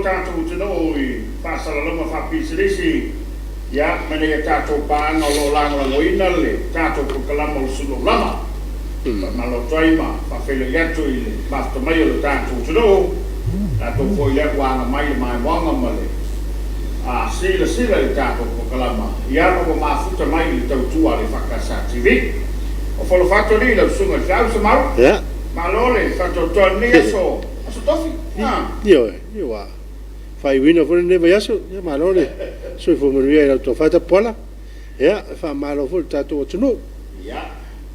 tātou te no i Whasalalama Whapisilisi. Ia, mene e tātou pāanga o lo langola ngoina le, tātou pukalama o Suluaulama. Malo toima, whawhele iatu i le, mafta mai o le tātou te no. Tātou fo i le wanga mai le mai wanga male. Sila i tātou pukalama. Ia no mafuta mai le tautua le whakasa TV. O wholo whato ni lau sunga tau sa mau. Ia. Malole, whato toa ni aso. Aso tofi. Io, fai wina fo ne vai aso, ia malole. So fo maria ila to fata pola. Ia, fa malo fo tato tunu. Ia.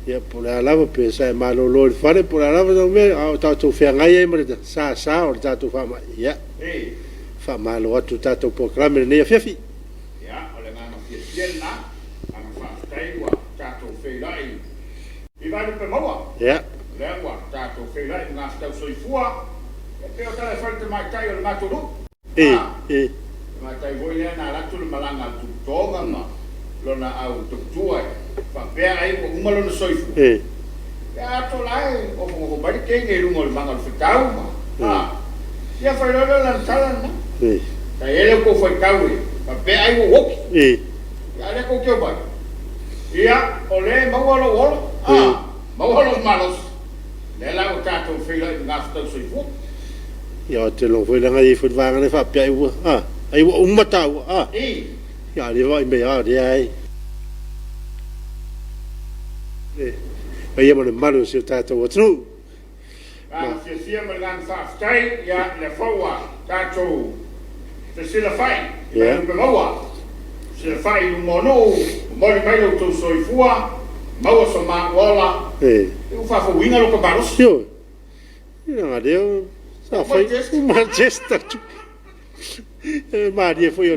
Ia pola lava pe sa malo lo fare pola lava no me au tato fe ngai e mare sa o tato fa ma. Ia. Fa malo atu tato proclame ne Afiafi. Ia, ole ngana fiel na. Ana fa tai wa tato fe lai. I vai pe maua. Ia. Lewa tato fe lai nga tau soifua. E pe o tala falte mai tai o ngatu ru. Mai tai voi le na latu le malanga tu tonga ma. Lona au tutua. Fa pe ai ko umalo no soifu. Ya to lai o mo bari ke nge lungo le manga fitau ma. Ya fa lo la sala na. Ta ele ko foi kawe. Fa pe ai wo woki. Ya le ko ke ba. Ya ole mawalo wolo. Mawalo malos. Le la o tato fe lai nga tau soifu. Ya te lo foi langa i fut vanga ne fa pe ai wo. Ai wo umata wo. Ya le vai me ya de ai. Ai mo ne malu se tato wo tru. Se me lan fa stai ya le fawa tato. Se sila fai. Ya pe mawa. Se fai no mono, mo le mai lo to soifua. Mawa so ma wala. Eu fa fo winga lo ko baros. Yo. Ya deu. Sa foi Manchester. Maria foi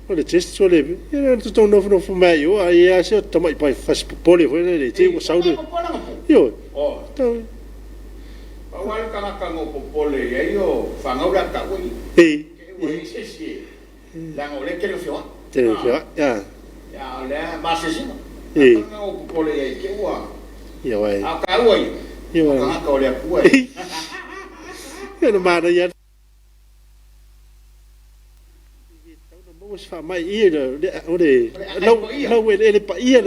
olha teste só leve. Eu não novo mai eu aí acho também pai faz pole foi ele tem o saúde. Yo. Então Awal kana kango popole aí o fangaura ka ui. Lang ole kelo fio. Ya. Ya ole masesima. Kango popole aí que ua. Ya wai. Ka ui. Yo. Ka ole ku ui. Eu não mara ya. Vamos fa mai ia ore. Não ele pa ia.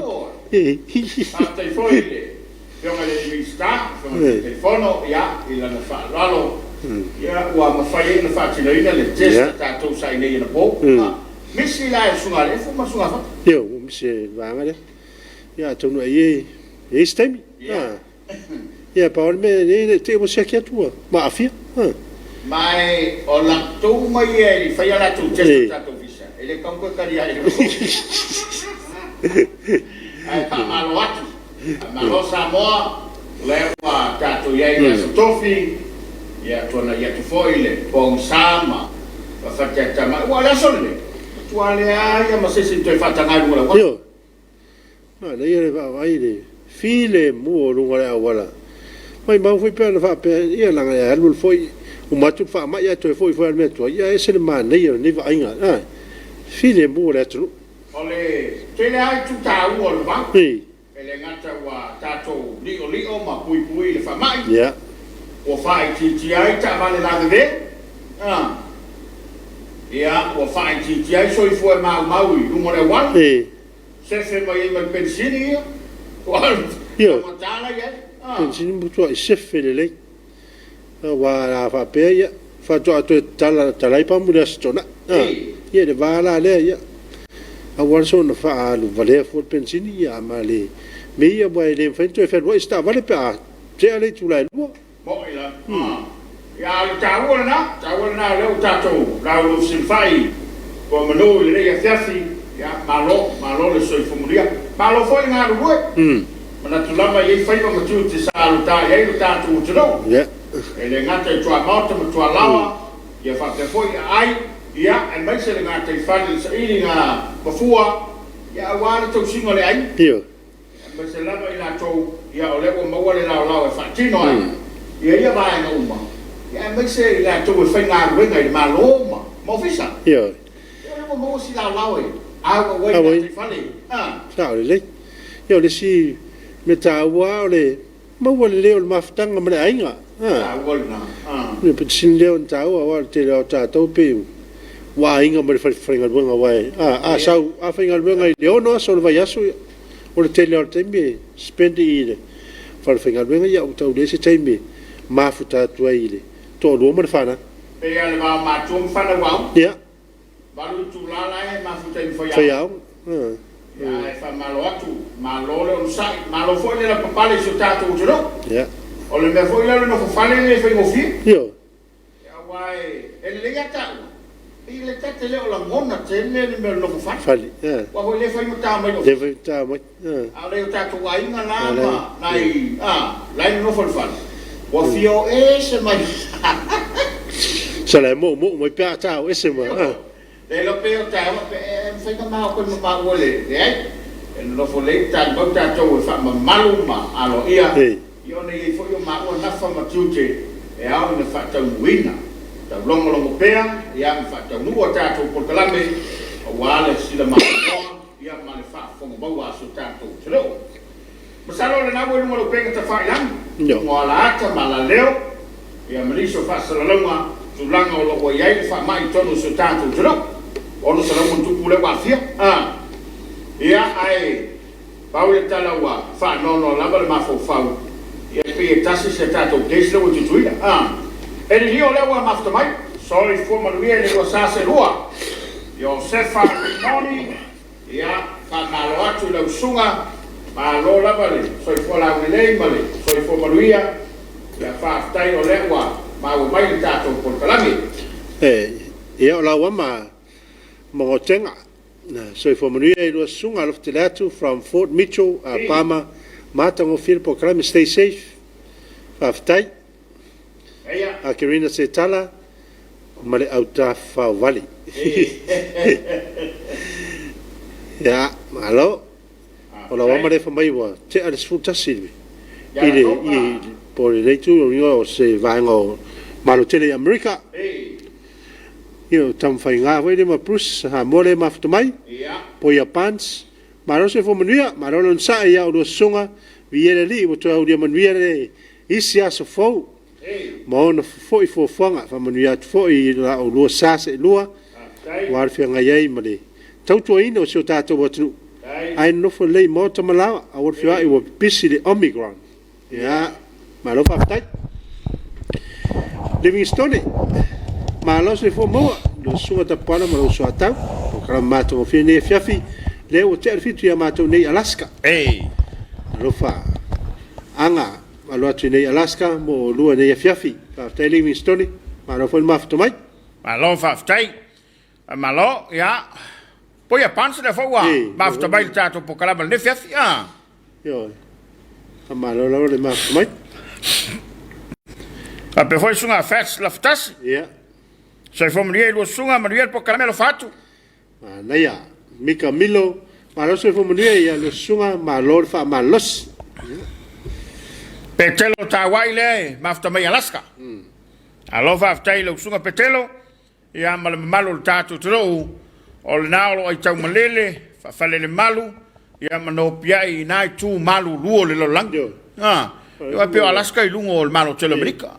Tai foi. Fiona le vista, fiona telefono, ia, ila na fa lalo. Ia, ua mafai na fa tinaina le test tatou sai nei na po. Misi la sunga le fu masunga fa. Yo, misi vanga le. Ia tonu ai e stemi. Ia pa me ne te mo sekia tua. Ma afia. Mai o la tu mai e fai la tu test tatou visa. Ele kanko kari ai. Ai pa malo atu. Malo Samoa, lewa tatu yai su tofi, ya tuana ya tu foile, pong sama, fafata tama, wala sonle, tuale ya masisi tu fata ngai wala. Yo, na ia va vai le, file mo lunga wala. Mai mau foi pena fa pe ia langa ya lu foi, o matu fa mai ya tu foi me tu, ya ese le man nei va inga, file mo le tu. Ole, tele ai tu ta u ol va. Ele ngata wa tato lio ma pui le fa mai. Ya. O fai ti ai ta vale la de. Ya, o fai ti ai so foi mau numero 1. Se mai me pensini. Yo. Ma tala ya. Pensini mutua se fele. Wa la fa pe ya. Fa to tala pa mu stona. Ye de vala le ya. Awal so na fa lu vale for pensini ya male. Meia vai le fento e ferro sta vale pa. Se ale tu la lu. Mo ila. Ya tawona le tato. La lu silfai. Como no le Afiafi, ya malo le soi fumuria. Malo foi nga lu. Mana tulama ye fai ma tu te sa ta ye lu tato tu no. Ya. Ele ngata tu amota tu lawa. Ya fa te foi ai. Ya, en mai se nga te fali sa ilinga mafua. Ya wala to singo le ai. Yo. Mai se lava ila to ya ole o mawale la e fa tino ai. Ia vai na uma. Ya mai se ila to e fa nga wenga i maloma. Mo fisa. Yo. Ya mo si la e. Ai we te fali. Sa le. Yo le si me ta wa le mawale le o maftanga me ainga. Wala na. ni sin leo tau wa te leo tau pe wa inga mo fa fringa bunga wa sau a fringa bunga leo no so va yasu o te leo te me spend ile fa fringa bunga ya tau de se te me ma futa tu ile to lo mo fa na pe ya ma tum fa na wa ya balu tu la la ma futa in fa ya ya fa malo atu malo le sa malo fo le la papale so tato ujo ya o le me fo ile no fo fale le fa ngofi yo ya wai ele ya ta ile tete le o la mona tele le me no fo fale ya wa ho le fa mo ta mai le fa ta mai a le ta to wai na la ma nai lai no fo fale wa fio se mai sa le mo pe ta o ese ma le lo pe o ta pe fa ka ma ko ma wole en lo fo le ta bo ta to fa ma maluma alo ia io ne fo io ma o na fa ma tute e a ne fa ta wina ta longo longo pea ia fa ta nu o ta to por kalame o wale sila ma ia ma le fa fo mo wa so ta to tlo ma sa lo na wo mo lo pe ta fa yang mo la ta ma la leo ia ma li so fa sa lo ma tu langa o lo wo ia fa mai to no so ta to tlo o no sa lo tu pule wa fia ia ai pau le tala wa fa no la ba ma fo fa ia pe tasi se tato deslo o tutuia e li o le wa mafta mai sorry for ma lui le sa se lua io se fa noni ia fa malo atu le sunga ma lo la ba le so fo la le male so fo ma lui ia fa tai o le wa ma o mai le tato por kalami ia la wa mo tenga so for manuia e lo sunga lo telatu from Fort Mitchell Pama matango fil programa stay safe aftai a Kirina se tala male auta fa vali ya malo ola wa male fa mai wa te al sfuta silvi ile I por le tu io se vango malo tele America io tam fai nga we ma prus ha mole ma ftumai po ya pants maro se fo manuia maro non sa ia o sunga viere li o to audia man viere isia so fo mo no fo I fo fanga fa manuia fo I la o lo sa se lua war fi nga yai male tau to ino so tato watu ai no fo le mo to mala a war fi ai wo pisi de omicron ya maro fa tai Livingstone malo se fo mo lo sunga ta pana mo so ata o kala mato fi ne Afiafi le o te fitu ya mato nei Alaska lo fa anga malo atu nei Alaska mo lua nei Afiafi fa tai Livingstone malo fo mafto mai malo fa tai malo ya poi a panza le fa wa mafto mai tato po kala ne Afiafi yo malo lo le mafto mai a pe foi sunga fats la ftas so fo mrie lo sunga mrie po caramelo fatu naya mika milo malo so fo mrie ya lo sunga malo fa malos petelo Tapuaiga le mafta mai Alaska alo fa ftai lo sunga petelo ya mal malo tatu tro o naolo ai tau malele fa fale le malu ya mano piai nai tu malu luo le lo lango yo pe Alaska I lungo o malo tele America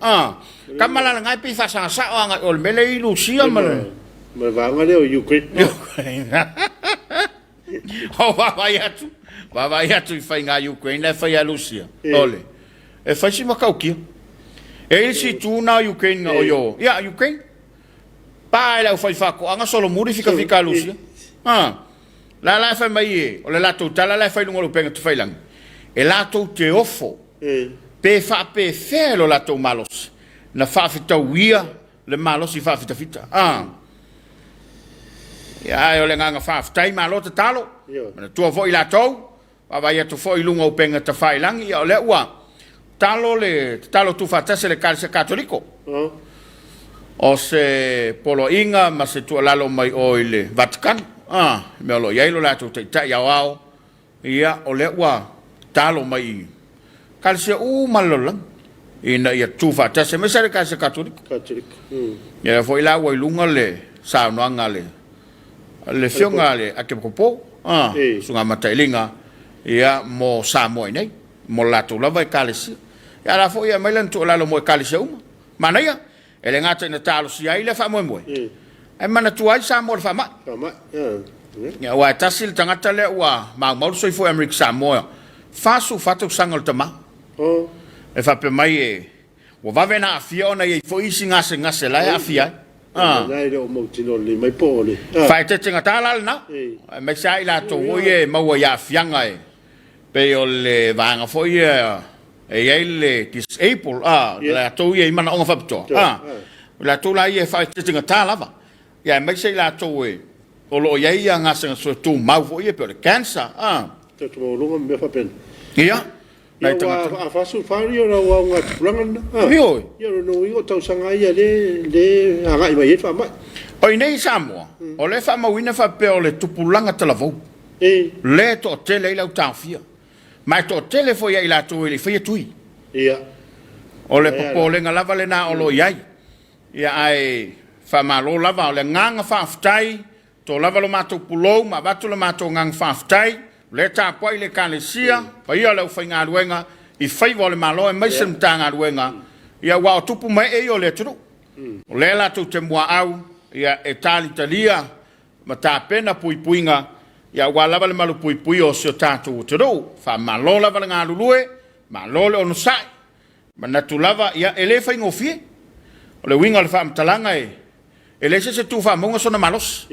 kamala ngai pe fa sa anga o mele I Lucia male me va ngale o Ukraine o va ya tu fa nga Ukraine le fa ya Lucia ole e fa si makauki e si tu na Ukraine o yo ya Ukraine pa la fa ko anga solo muri fica Lucia la fa mai o le lato tala la fa lungo lo penga tu fa lang e lato te ofo pe fa pe felo la to malos na fa fita wia le malos I fa fita ya yo le nga fa fita malo te talo na tu vo I la to va ya tu fo I lungo penga te fa lang ya le wa talo tu fa tese le calcio cattolico o se polo inga ma se tu lalo mai o ile Vatican me lo ya lo la tu te ya wao ya o le wa talo mai calcio malolang ina ia tu fa tese me se le calcio cattolico ya foi la wa lunga le sa no ngale le fionga le a ke popo sunga matailinga ia mo Samoa nei mo la tu la vai calcio ya la foi mai lan tu la lo mo calcio mana ia e le ngata ina talo si ai le fa mo mo e mana tuai sa mo fa ma ya wa tasil tangata le wa ma mo so fo America Samoa fa su fatu sangol tama e fa pe mai e wa va vena afia ona ye fo isi ngase la afia nai le mo tino le mai po le fa te tinga tala na me sai la to ye mo ya fianga e pe o le vanga fo ye e le disable la to ye mana onga fa to la to la ye fa te tinga tala va ya me sai la to e o lo ye ya ngase so tu mau fo ye pe cancer te to lo me fa pen ia na a fasu fario na wa nga planga yo no i o tau sanga ia le anga i mai fa mai o nei Samoa o le fa ma wina fa pe o le tupulanga telavo le to tele la utafia mai to tele fo ia ila to le fa tui ia o le popo le ngala vale na o lo iai ia ai fa malo lava o le nganga fa aftai to lava lo mato pulo ma batu lo mato ngang fa aftai le Tapuaiga le kalesia pa ia le ufainga ruenga i faiva le malo e mai sem tanga ruenga ia wa tupu mai e o le tru o le la tu te mua au ia e tali talia ma ta pena puipuinga ia wa lava le malu puipui o se tatu tru fa malo lava le ngalulue malo le ono sai ma na tu lava ia ele fainga ofie o le winga le fa mtalanga e le se tu fa monga sona malos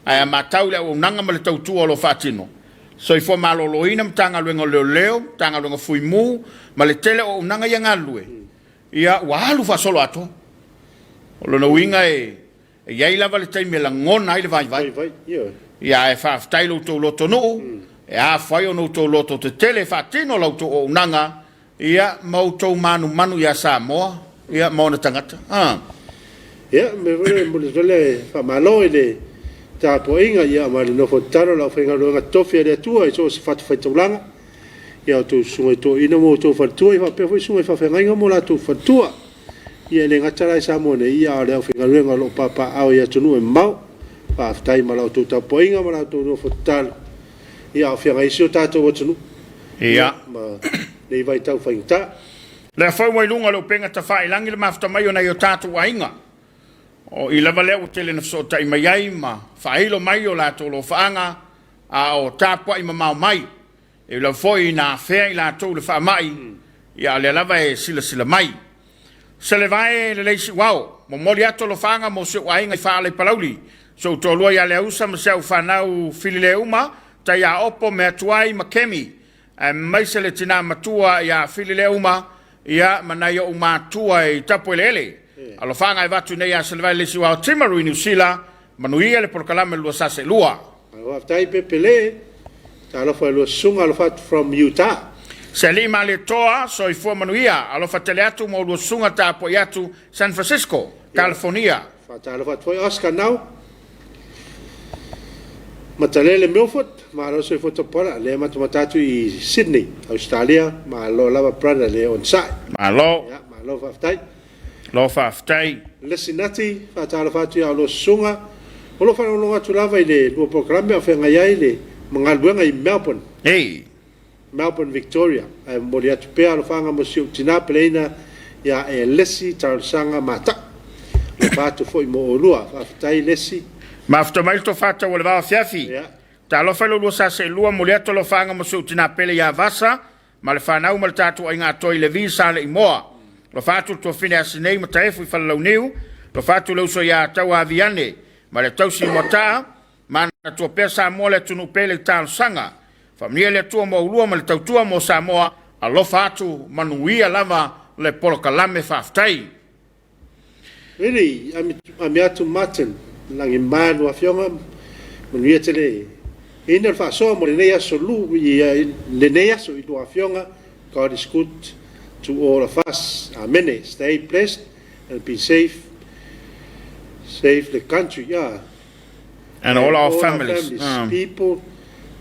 ai ma tau le o nanga ma le tau tu o lo fatino so i fo malolo ina mtanga luenga leo tanga luenga fuimu ma le tele o nanga ia ngalue ia walu fa solo ato o lo no winga e ia ila vale taimi la ngona ile vai ia e fa tailo to loto no e a fai o no to loto te tele fa tino lo to o nanga ia mau to manu ia Samoa ia mo na tangata ia me vole fa malo ile Tapuaiga ia ma le nofo talo la whainga roanga tofi le atua i so se fatu whaitaulanga ia tu sungai to ina mo to fatua i whapea fwy sungai whawhengainga mo la tu fatua ia le ngatara i Samoa ne ia o le whainga roanga lo papa au ia tunu e mau whaftai ma la tu Tapuaiga ma la tu nofo talo ia o whianga isi o tātou o tunu ia ma le vai tau whaingta le whau mai lunga lo penga ta whai langi le mafta mai o na i o Tapuaiga o i lava leo tele na so tai mai ai ma failo mai o la tolo faanga a o Tapuaiga ma mai e la foi na fe i la tolo fa mai ia le lava e sila mai se le vai le leisi wow mo mori ato lo faanga mo se wainga fa le palauli so to lo ia le usa ma se fa nau filile uma ta ia opo me tuai ma kemi mai se le tina matua ia filile uma ia manaio uma tua i Tapuaiga alo fanga e vatu nei a selva le siwa timaru i New Zealand manuia le porkalame lua sase lua wa tai pepele ta lo fa lo sunga lo fat from Utah se li ma le toa so i fu manuia alo fatele atu mo lo sunga Tapuaiga atu San Francisco California fa ta lo fat foi Oscar now matalele Milford ma lo so foto pola le matatu i Sydney Australia ma lo lava prana le on site ma lo fa tai lo faftai le sinati fa ta lo fatu ya lo sunga o lo fa lo ngatu lava ile lo programa fa nga ile mangaluenga i Melbourne Victoria ai moria tu pe lo fa nga mo siu tina plena ya e lesi tarsanga mata lo fatu foi mo lua faftai lesi mafta mai to fata o le va Afiafi ta lo fa lo sa se lua moria to lo fa nga mo siu tina pele ya vasa ma le fa na o Tapuaiga to ile visa le moa lo fatu to fine asinei mataefu i falau niu lo fatu lo so ya tau aviane ma le tau si mota ma na to pesa mo le tunu pele tal sanga familia le tu mo ulua ma le tau tua mo Samoa a lo fatu manuia lava le polokalame faftai really I'm atu maten langi manu afionga manuia tele ina fa so mo le nei aso lu i le nei aso i do afionga God is good to all of us. Amen. Stay blessed and be safe. Save the country, and all our families. People,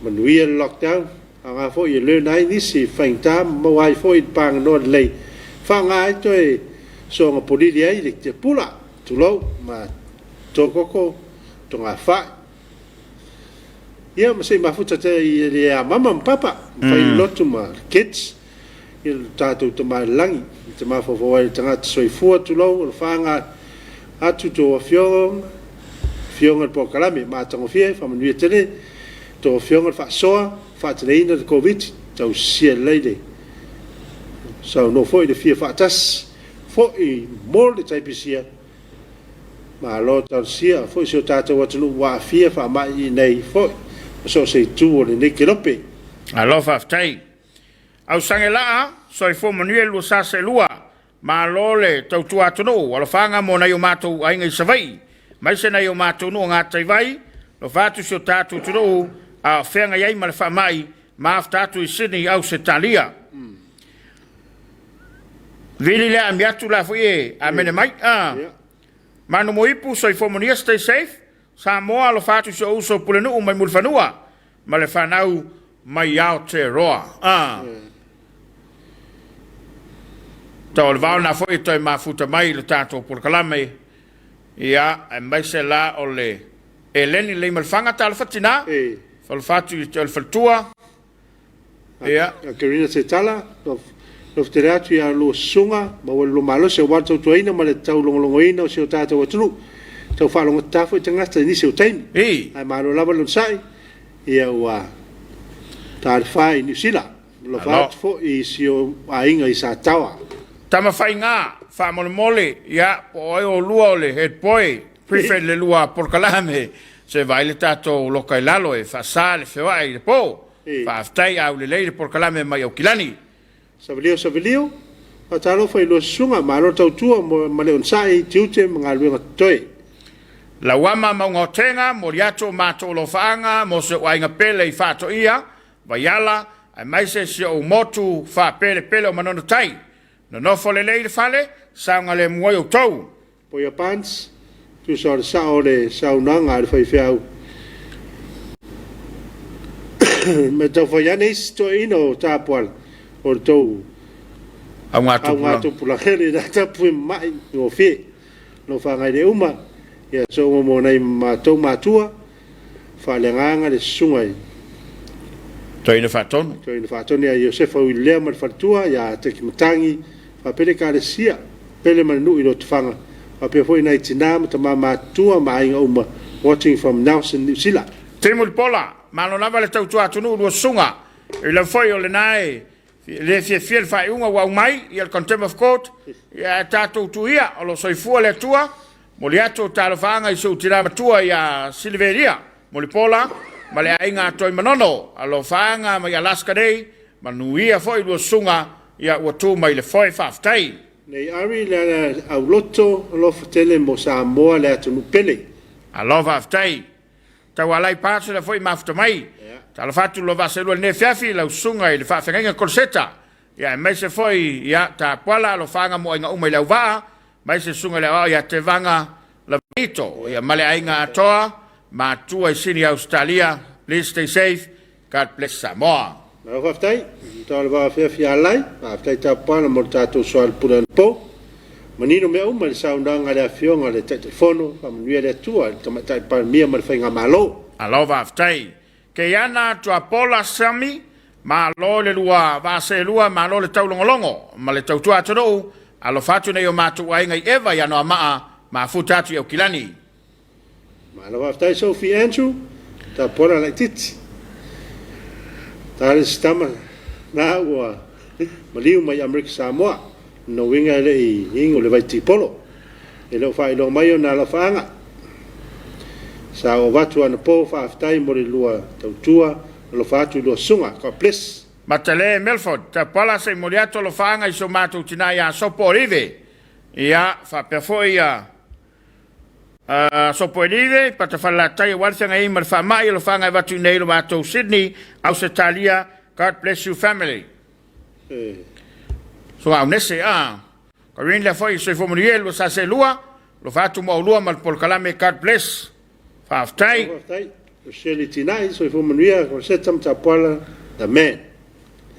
when we are locked down, anga fo ye le nai ni si faing tam mo ai fo it pang no le. Fa ngai toi so nga polisi ai le te pula tu lo ma to koko to nga fa. Ia ma se ma futa te ia mama papa fai lotu ma kids. il tātou te langi, te mawhawhawai tangata soifua tulau, o whaanga atu tō whionga po kalame, mātango whie, whamanuia tene, tō whionga whaasoa, whaateleina te COVID, tau sia leide. So no foi de fia whaatas, foi mōr le taipisia, ma lo tau sia, foi sio tātou atunu wā fia whaamai nei, foi, so se tū o le neke lope. Alofa aftai. Au sangelaa, soi fo manuel lu sa se lua, ma lole tau tua tunu, wala whanga mo na yo mātou ainga i savai, mai se na yo mātou nu ngā taivai, lo whātu sio tātou tunu, a whenga iai ma le whamai, ma aftātu i Sydney au se talia. Vili lea mi atu la fue a mene mai, manu mo ipu soi fo manuel stay safe, Samoa lo whātu sio uso pulenu mai mulfanua, ma le whanau mai au te roa. Tau le vau na foi toi mafuta mai le tātou pulkalame. Ia, e mai se la o le eleni le malfanga tala fatina. Falfatu i te faltua. Ia. A Karina se tala, lo ftereatu ia lo sunga, ma wale lo malo se wata utuaina, ma le tau longolongoina o se o tātou atunu. Tau whalonga tafo i tangasta nisi o taimi. Ai malo lava lo sai. Ia ua tāre whai New Zealand. Lo whātu fo i si o ainga i sa tawa. Tama whai ngā, wha mole, ia, po oi o lua o le head boy, prefect le lua porkalame, se vai le tātou loka i lalo e wha sā le whewai le po, wha aftai au le leire porkalame mai au kilani. Savalio, a talo whai lo sunga, ma alo tau tua, ma le onsai, tiute, mga luenga toi. La wama maunga o tenga, moriato mātou lo whaanga, mo se wainga pele i whāto ia, vaiala, ai mai se o motu wha pele o manono tai. No nofo le leile fale, saunga le muoi o tau. Po ia pants, tu sa o sao le saunanga le whai whiau. Me tau whai anes to ino tāpuala, o le tau. Au ngā tupula hele, na tapui mai o whi. No whangai le uma, ia so mo nei mātou mātua, whale nganga le sungai. Toina whatonu. Toina whatonu, ia Iosefa ui lea ma le whatua, ia teki matangi, fa pele ka le sia pele manu i lo tfanga fa pe foi nai tina ma tama tua mai uma watching from Nelson New Zealand Timul pola malo lava le tau tua tunu lo sunga i le foi o le nai le fiel fa unga wa mai i al contempt of court ya tatu tuia o lo soifua le tua moliato talofanga i so tira tua ya Silveria molipola ma le ainga toi manono alo fanga ma ya Alaska Day manuia foi lo sunga ia ua tū mai le whai whaftai. Nei ari le au loto alofa tele mo Samoa le atunu pele. Alofa whaftai. Tau alai pātu le whai mafta mai. Tala whatu lo vaselua le Afiafi lau sunga i le whawhenga kolseta. Ia mai se whai ia ta puala alo whanga mo inga umai lau waa. Mai se sunga le ao ia te vanga la vito. Ia male ainga atoa. Ma tua i sini Australia. Please stay safe. God bless Samoa. Mau whaftai. Tau le Afiafi alai. Whaftai tāpana mo tātou soal pura po. Manino mea uma le saunanga le afionga le telefono. Whamanuia le atua. Le tamatai pa mia ma le whainga malo. Alo whaftai. Ke iana tua pola sami. Ma lo le lua vase lua. Ma lo le tau longolongo. Ma le tau tua atano. Alo whatu nei o mātu ainga i ewa iano a maa. Ma futatu i au kilani. Ma alo whaftai Sophie Andrew. Ta pola lai titi. Tare stama na ua maliu mai Amerika Samoa no winga le i ingo le vai tipolo e lo fai lo mai na la fanga sa o watu ana po fa aftai mo le lua tautua lo fatu lo sunga ko ples Matale Melford ta pala se moriato lo fanga i so matu tina ya sopo rive ia fa perfoia sopo rive pata falla tai wartanga i mar fa mai lo fanga watu nei lo matu Sydney Australia. God bless you family. So au nese Karin la foi se fomuriel lo sa se lua lo fatu mo lua mal por kalame God bless. Faftai. Faftai. Sheli tinai so fomuria ko setam tapola the man.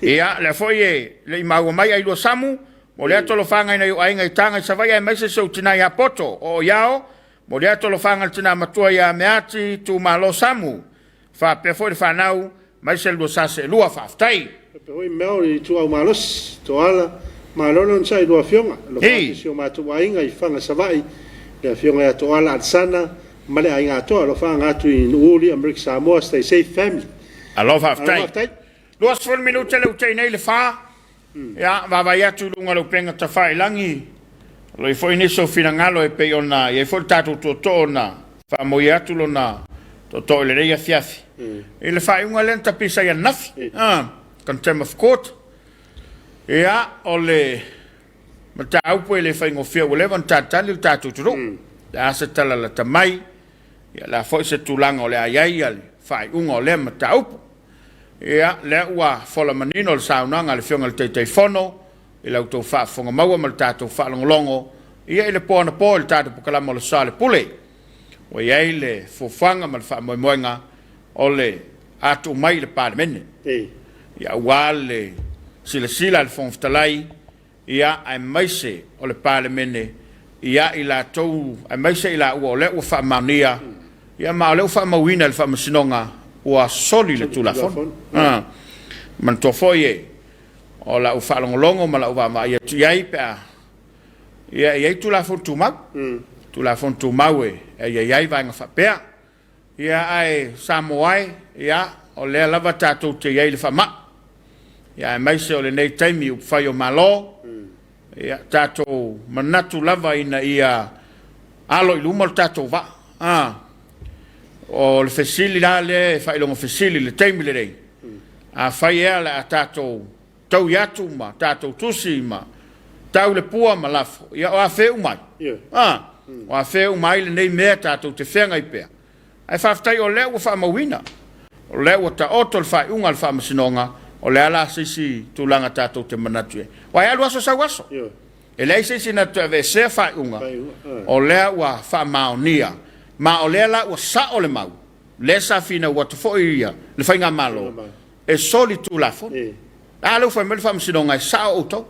Ia la foi le mau mai ai lo samu mo le ato lo fanga ina yo ainga tanga sa vai mai se so tinai a poto o yao mo le ato lo fanga tina matua ya meati tu malo samu. Fa pe foi fa nau mai se lo sa se lua faftai. Pe oi meo i tu au malos, to ala, malolo on sai do fionga. Lo fa si o Tapuaiga I fanga savai. Le fionga ya to ala sana, male ai ngato lo fa ngatu in uli America Samoa stay safe family. I love half time. Luas 4 minute le utei nei le fa. Ya, va ya tu lunga lo penga ta fai langi. Lo I foi niso finangalo e pe ona, e foi tatu to na. Fa mo ya tu lona. To le rei Afiafi. E le fai unga lenta pisa ya nafi. Contempt of court. Ya, ole mata aupo le fai ngofia o le van tatali tatu tu. Da se tala la tamai. Ya la foi se tulanga ole ayai ale. Fai unga ole mata aupo. Ya le wa fola manino le saunanga le fionga le te fono. Il auto fa fonga maua mal tatu fa longo. Ia ile pona po le tatu po kala mo le sale pule. O ia le fofanga mal fa moenga ole atu mai le parlemene. Ia wale sila le fonftalai ia ai maise o le parlemene ia ila tou ai maise ila o le o fa mania ia ma le o fa mawina le fa masinonga o soli le tulafon. Man to foye o la o fa longo ma la o va ia ia pa ia tulafon tu ma tulafon tu mawe ia va nga fa pea ia ai Samoa ia o le lava tatu te ia le fa ma ia mai se o le nei taimi u fai o malo ia tatu manatu lava ina ia alo I luma o tatu va o le fesili la le fai longo fesili le taimi le rei a fai ea le a tatu tau iatu ma tatu tusi ma tau le pua ma lafo ia o a feu mai o a feu mai le nei mea tatu te whenga I pea ai whaftai o leo wha mawina o leo ta oto le fai unga le wha masinonga o le ala sisi tulanga tatou te manatu e. Wai alu aso sa waso. E lei sisi na tu ave se fai unga. O lea ua fa maonia. Ma o lea la ua sa o le mau. Le sa fina ua tu fo ia. Le fai ngā malo. E soli tu la fon. Alu fai mele fa msinonga e sa o tau.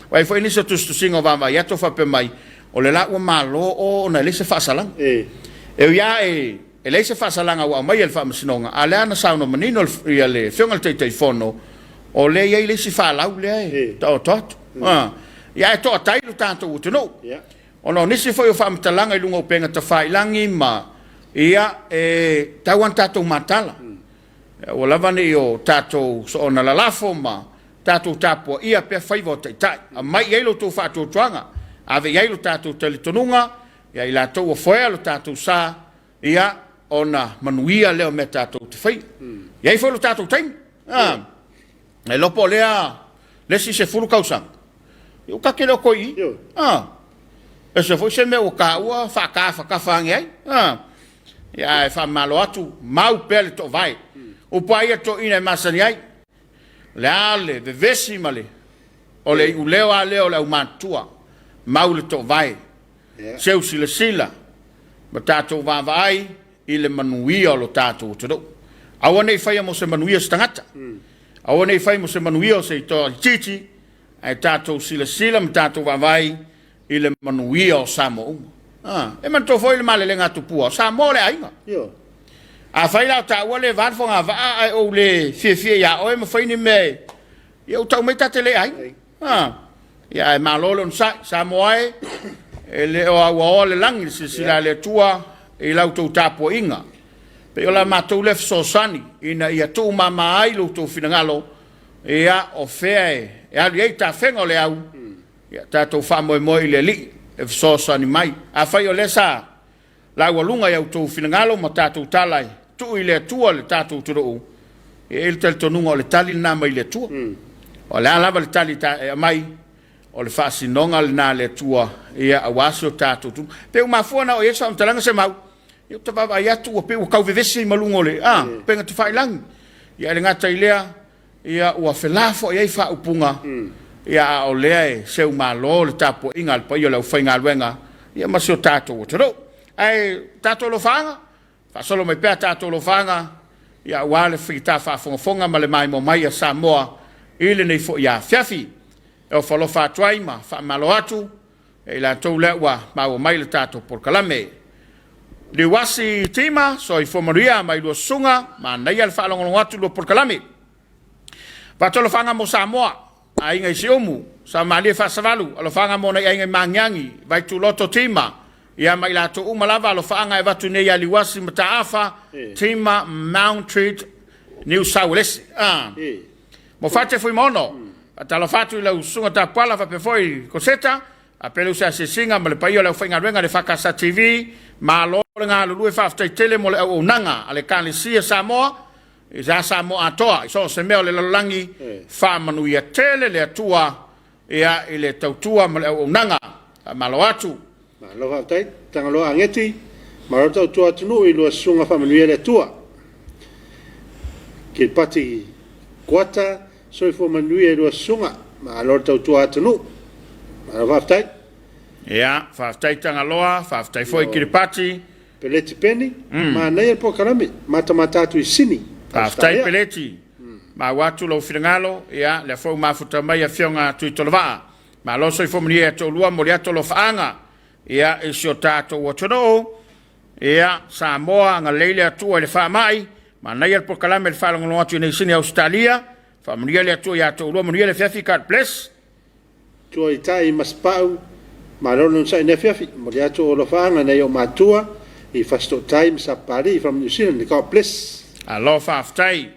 Wai fo inisa tu singo vama yato fa pe mai. O le la ua malo o na le se fa salang. E ia e lei se fasalanga wa mai el fa masinonga ale ana sauna manino ia le fionga te fono o le ia le si fa lau le tot ia to tai lu tanto u no o no nisi foi o fa mtalanga I lunga o penga ta fai langi ma ia tawan tato matala o lavani o tato so na la lafo ma tato tapo ia pe fai vo tai mai ia lo to fa to twanga ave ia lo tato te tonunga ia ila to o foi lo tato sa ia ona manuia leo me tatou te whai. Iai whai lo tatou taimi. E lopo lea lesi se furu kausang. Iu kake leo koi. E se fwoi se me o ka ua whakawhangi ai. Ia e whamalo atu mau pele to vai. Upa ia to ina e masani ai. Lea le vevesi male. O le u leo a leo le au mantua. Mau le to vai. Seu sila sila. Ma tatou vava ai. I le manuia o lo tātou te do. Awa nei whai mo se manuia se tangata. Awa nei whai mo se manuia o se i toa titi. Ai tātou sila ma tātou wawai I le manuia o Samoa. E man tō whoi le male le ngā tupua. Samoa le ainga. A whai lau tāua le vāwhonga waa ai o le fie ia oe ma whai ni me. Ia o tau mei tate le ainga. Ia e malolo nsai. Samoa e le o awa o le langi sila le tua. I lau tau Tapuaiga. Pe o la mātou lef sosani, ina ia tō mama ai lau tō finangalo, ia o whea e ali ei tā whenga o le au, ia tātou whamoe le li, e sosani mai. A whai o le sa, lau alunga iau tō finangalo, ma tātou talai, tu I le tua le tātou turou, e il tel tonunga o le tali nā mai le tua. O le alava le tali mai, o le whaasinonga le nā le tua, ia awasi o tātou tu. Pe o mafuana o iesa o mtalanga se mau, eu te vava iatu o pe o kau vevesi malungo le penga te fai lang ia le ngata ilea ia o felafo ia fa upunga ia o le se o malo le Tapuaiga le pai o le fainga luenga ia masio tato o tro ai tato lo fanga fa solo me pe tato lo fanga ia wale fita fa fonga male mai mo mai a Samoa ile nei fo ia Afiafi e o falo fa twaima fa malo atu e la to le wa ma o mai le tato por kalame le wasi tima so I fomaria mai lo sunga ma nei al fa longo atu lo por kalame Patolo fanga mo Samoa, ai ngai siomu, sa mali fa savalu, alo fanga mo nei ngai mangiangi, vai tu loto tima, ia mai la to umalava alo fanga e watu nei aliwasi mataafa, tima Mount Treat, New South Wales. Mo fate fui mono, atalo fatu ila usunga Tapuaiga fa pe foi koseta, a pelu sa se singa ma le paio le fainga renga le EFKS TV, ma lo nga lu e fa tele mo le o nanga ale kanisia Samoa. Isa Samoa atoa, iso se meo le lalangi, fa manu ia tele le atua, ia ile tautua ma le o nanga, malo atu. Malo haftai, tanga loa angeti, maro tautua tunu i lua sunga fa manu ia le atua. Ki pati kuata, soi fo manu ia lua sunga, malo tautua tunu. Malo haftai. Ia, haftai tanga loa, haftai foi kiripati. Peleti peni, ma nei e po karame, mata atu i sini. Haftai peleti. Ma watu lo filingalo, ia, le fo mafuta mai a fionga tuitolova. Ma lo soi fo manu ia to lua mo liato lo faanga. Ia, isio tato watono, ia, Samoa, nga leile atua le faa mai, ma nei al po kalame le faa longo atu nei sini Australia, fa manu ia le atua ia to lua manu ia le Afiafi God bless. Tua i tai maspau, ma lono sa ina Afiafi, mo liato o lo faanga nei o matua, i fasto time sa pari from New Zealand, God bless. Alo whaftai,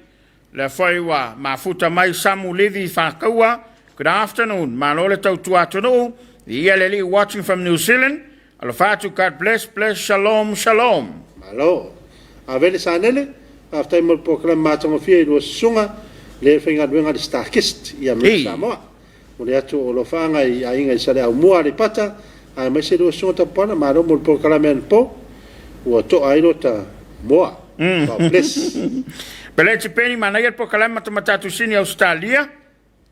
le whaiwa, mafuta mai Samu Levi whakaua, good afternoon, ma lole tau tuatunu, the ELLE watching from New Zealand, alo whatu, God bless, shalom, shalom. Malo, a vele sa nele, whaftai mo pokala mātonga fia i lua sunga, le whainga duenga de Starkist, i a mea Samoa. Mo le atu o lo whaanga i a inga i sare au mua le pata, a mai se lua sunga tapana, ma mo pokala mea po, ua to airo ta mua. God bless. Peleti peni mana ia po kalama matatu sini Australia.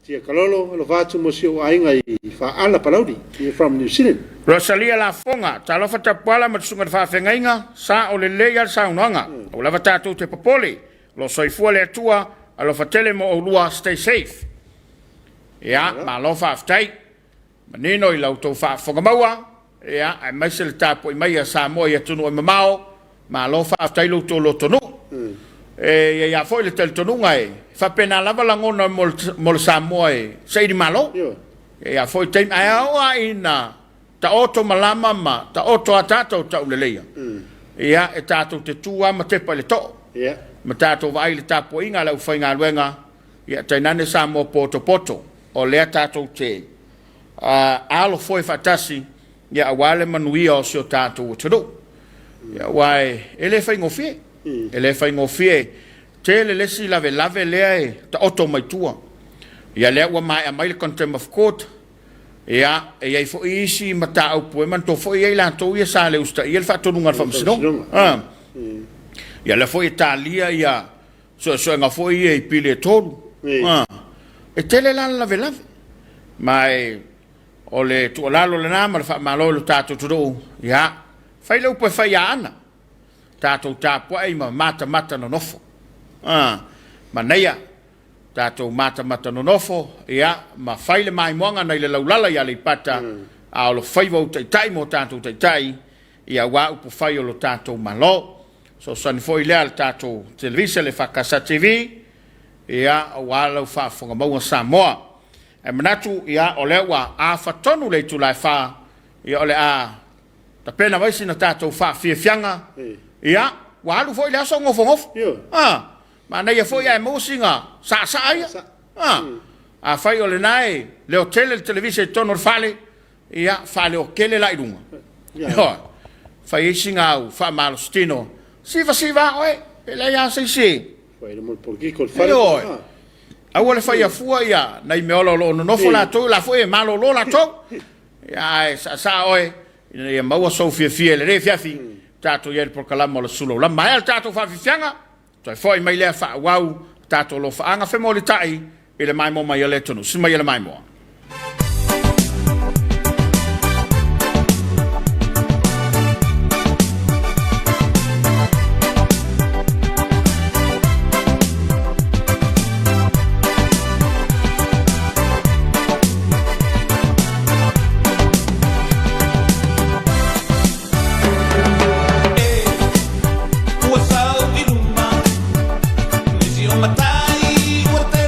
Tia kalolo lo vatu mo si o ainga i fa ala palaudi from New Zealand. Rosalia la fonga, talofa Tapuaiga ma sunga fa fengainga sa o le leia sa unanga. O lava tatu te popoli, lo soifua le atua, alo fatele mo o lua stay safe. Ya, ma lo fa aftai. Manino i lauto fa fonga maua. Ya, ai mai se le tapo i mai a Samoa ia tunu o mamao. Ma lo fa aftai lo tonu. Ya foi le tel tonu ngai. Fa pena lava langona mol Samoa e sei di malo. Ya foi tem ai ina ta oto malama ma ta oto atato ta uleleia. Ya e tato te tua ma te pale to. Ya. Ma tato vai le Tapuaiga la ufainga luenga. Ya tainane Samoa poto. O le tato te. Alo foi fatasi. Ya wale manuia o sio tato tonu. Ya wai ele fai ngofie. Ele fai ngofie. Tele lesi lave lea ta oto mai tua. Ya le wa mai le contempt of court. Ya e ai fo isi mata au poe man to fo ia la to ia sale usta ia fa tonu ngal famsino. Ya le fo Italia ya so nga fo ia pile tolu. E tele la lave. Mai ole tu lalo le na ma fa malo tato tu ya. Fai lau poi fai ana. Tātou Tapuaiga mata no nofo. Ma neia, tātou mata no nofo, ia, ma fai le mai moanga nei le laulala ia le pata, a o lo fai wau taitai mo tātou taitai, ia wā upo fai o lo tātou malo. So sani foi lea le tātou televisa le EFKS TV, ia o wā lau whaafonga maua Samoa. E manatu, ia o lea wā a whatonu le tu lai wha, ia o le a ta pena vai sina tātou whaafianga. Ia, walu foi lea so ngofo. Ma nei foi ai musinga sa ia. A fai o le nai, le hotel le televisa tono fale, ia fale o kele la irunga. Fai singa au fa malostino. Siva oe, ele ia se. Foi mo porqui col fale. Au le fai a fua ia, nei me olo no nofo la to la foi malo lo la to. Ia sa oe. Ia maua sofia le Afiafi tato ia por kalama le Suluaulama mai al tato fa fianga toi foi mai le fa wau tato lo fa anga fe mo le tai ile mai mo mai le tonu si mai le mai mo Matai, what the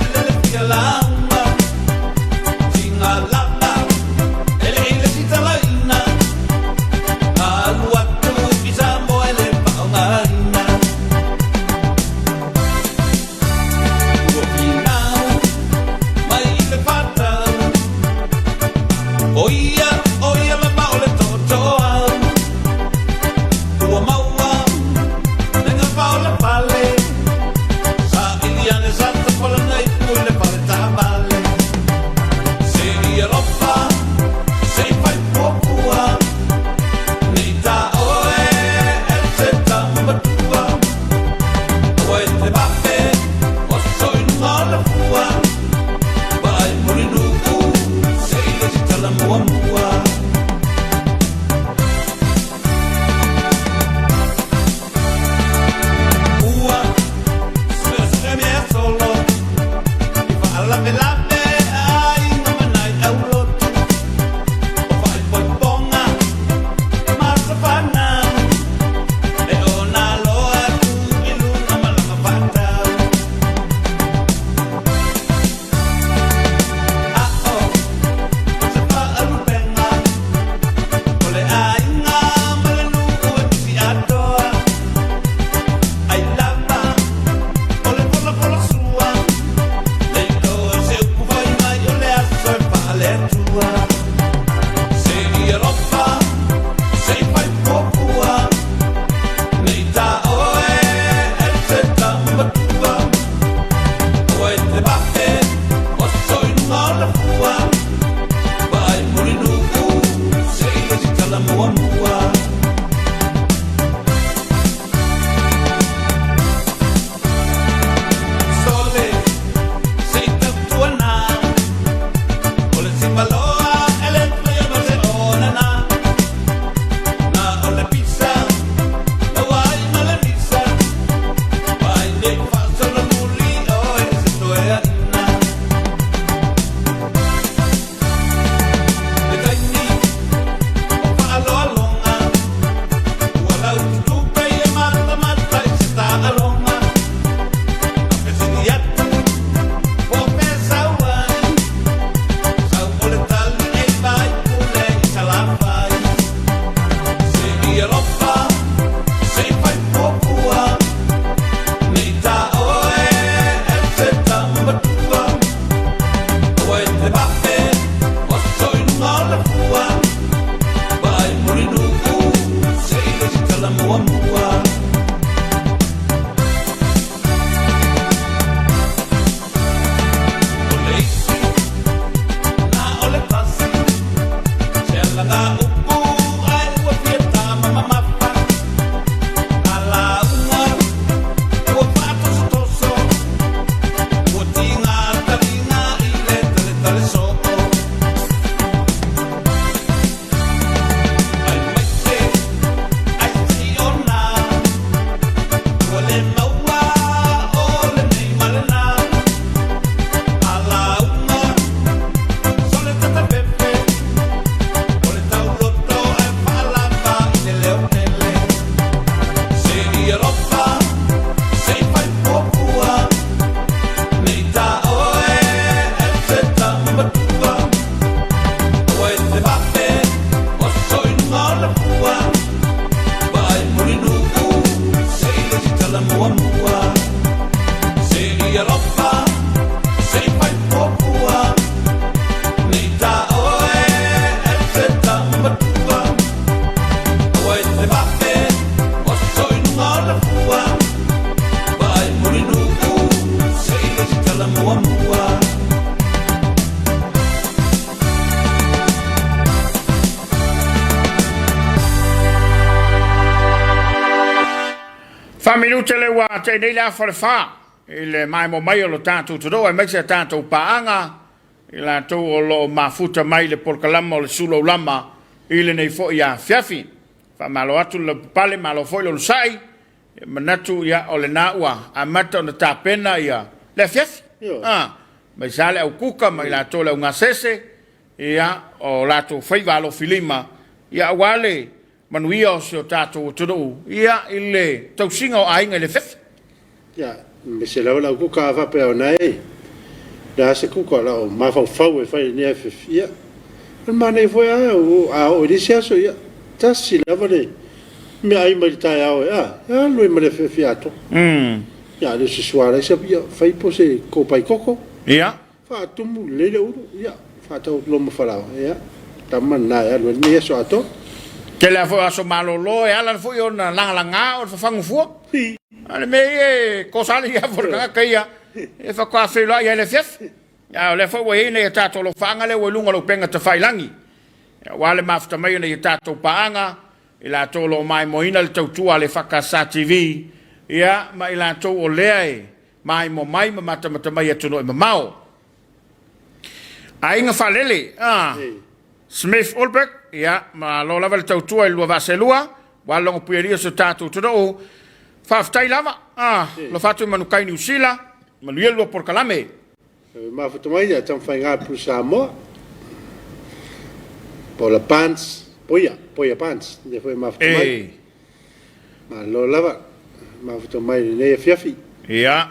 Minute le wa te nei la fa il mai mo mai lo tanto tutto e mese tanto paanga il to lo mafuta mai le porcalamo le Suluaulama il nei fo ya Afiafi fa malo atu le pale malo fo lo sai manatu ya ole na wa amata na tapena ya le Afiafi ma sale au kuka mai la to le una sese ya o la to fai valo filima ya wale manuia o se o tātou o turu, ia ile tausinga o ainga le whewhi. Ia, me se lau lau kuka a whape o nei, da se kuka lau mawhau whau e whai nea whewhi, ia. An manei fwoi a o irisi aso, ia, tasi lawa ne, me ai mai tai ao, ia, lui ma le whewhi ato. Ia, le se suara isa, ia, whai po se kōpai koko. Ia. Wha tumu lele uru, ia, wha tau loma wharao, ia. Taman nai alua, ne aso ato. Ke le fo aso malolo e ala fo yo na langa o fa fangu fo. Ale me e kosale ya for ka kia e fa kwa fe la ya le fef. Ya le fo we ne tato lo fanga le lunga lo penga te failangi. Ya wale mafta mai ne tato paanga ila to lo mai moina le tautu ale fa ka sa TV. Ya ma ila to o le mai mo mai mata mai to no mau. Ainga fa lele Smith Olbeck, ja, ma lo lava le tautua lua vaselua, wa longo pueria so tatu todo, faftai lava, lo fatu manukai New Zealand, manuelo por calame. Ma futomai ya tam fai ngā pu Samoa. Pola pants, poia pants, ne foi ma futomai. Ma lo lava, ma futomai ne Afiafi. Ja.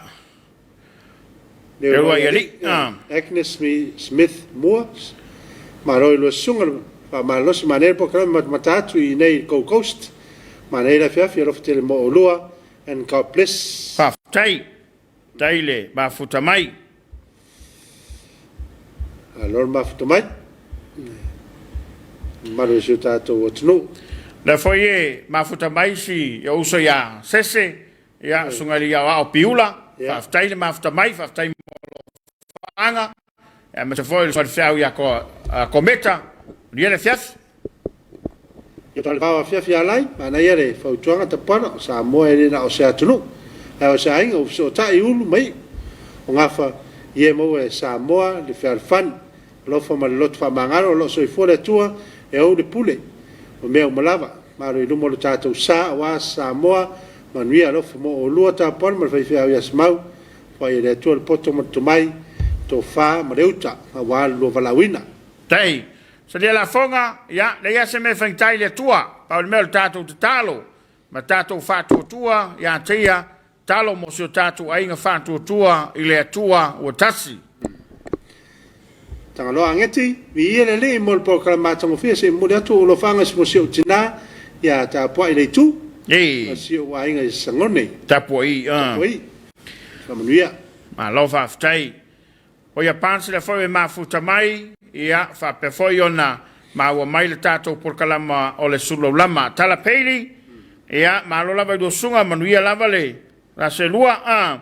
Ewa yali. Agnes Smith Moore. Ma roi lo sunga ma lo se manere po kram matatu I nei Coast ma nei la Afiafi ro fitele mo lua and God bless fa tai taile ma futamai alor ma futamai Maru si tātou atunu. Le foi e mafuta mai si ya uso ya sese ya sungali ya o piula faftai le mafuta mai faftai anga e ma se foi le fiau ya ko meta ni le fiaf Yo tal va Afiafi alai ana yere fautuanga Tapuaiga Samoa ele na o se atunu. O se ainga o so tai ulu mai. O ngafa ye mo e Samoa le fialfan lo fa mal lot fa mangaro lo so i fole tua e o de pule. O mea malava maro i lumo le tātou sa wa Samoa manuia lo fa mo o lua Tapuaiga ma fai fia yas mau fa i le tua le poto mo mai to fa ma reuta wa lo valawina. tai se la fonga ya le ya se me fentai le tua pa o mel tatou te talo ma tatou fa tua ya tia talo mo se tatou ainga fa tua i le tua o tasi Tanga loa ngeti, vi ele le mo po kala matango fia se mo atu lo fanga se mo se tina ya Tapuaiga le tu. Si o ainga sangone. Tapuaiga. Manuia. Ma lo fa ftai. O ya panse le foi ma futa mai ia fa pe foi ona ma o mai le tatou por kala ma o le Suluaulama tala peli ia ma lo lava do sunga manuia lava le la se lua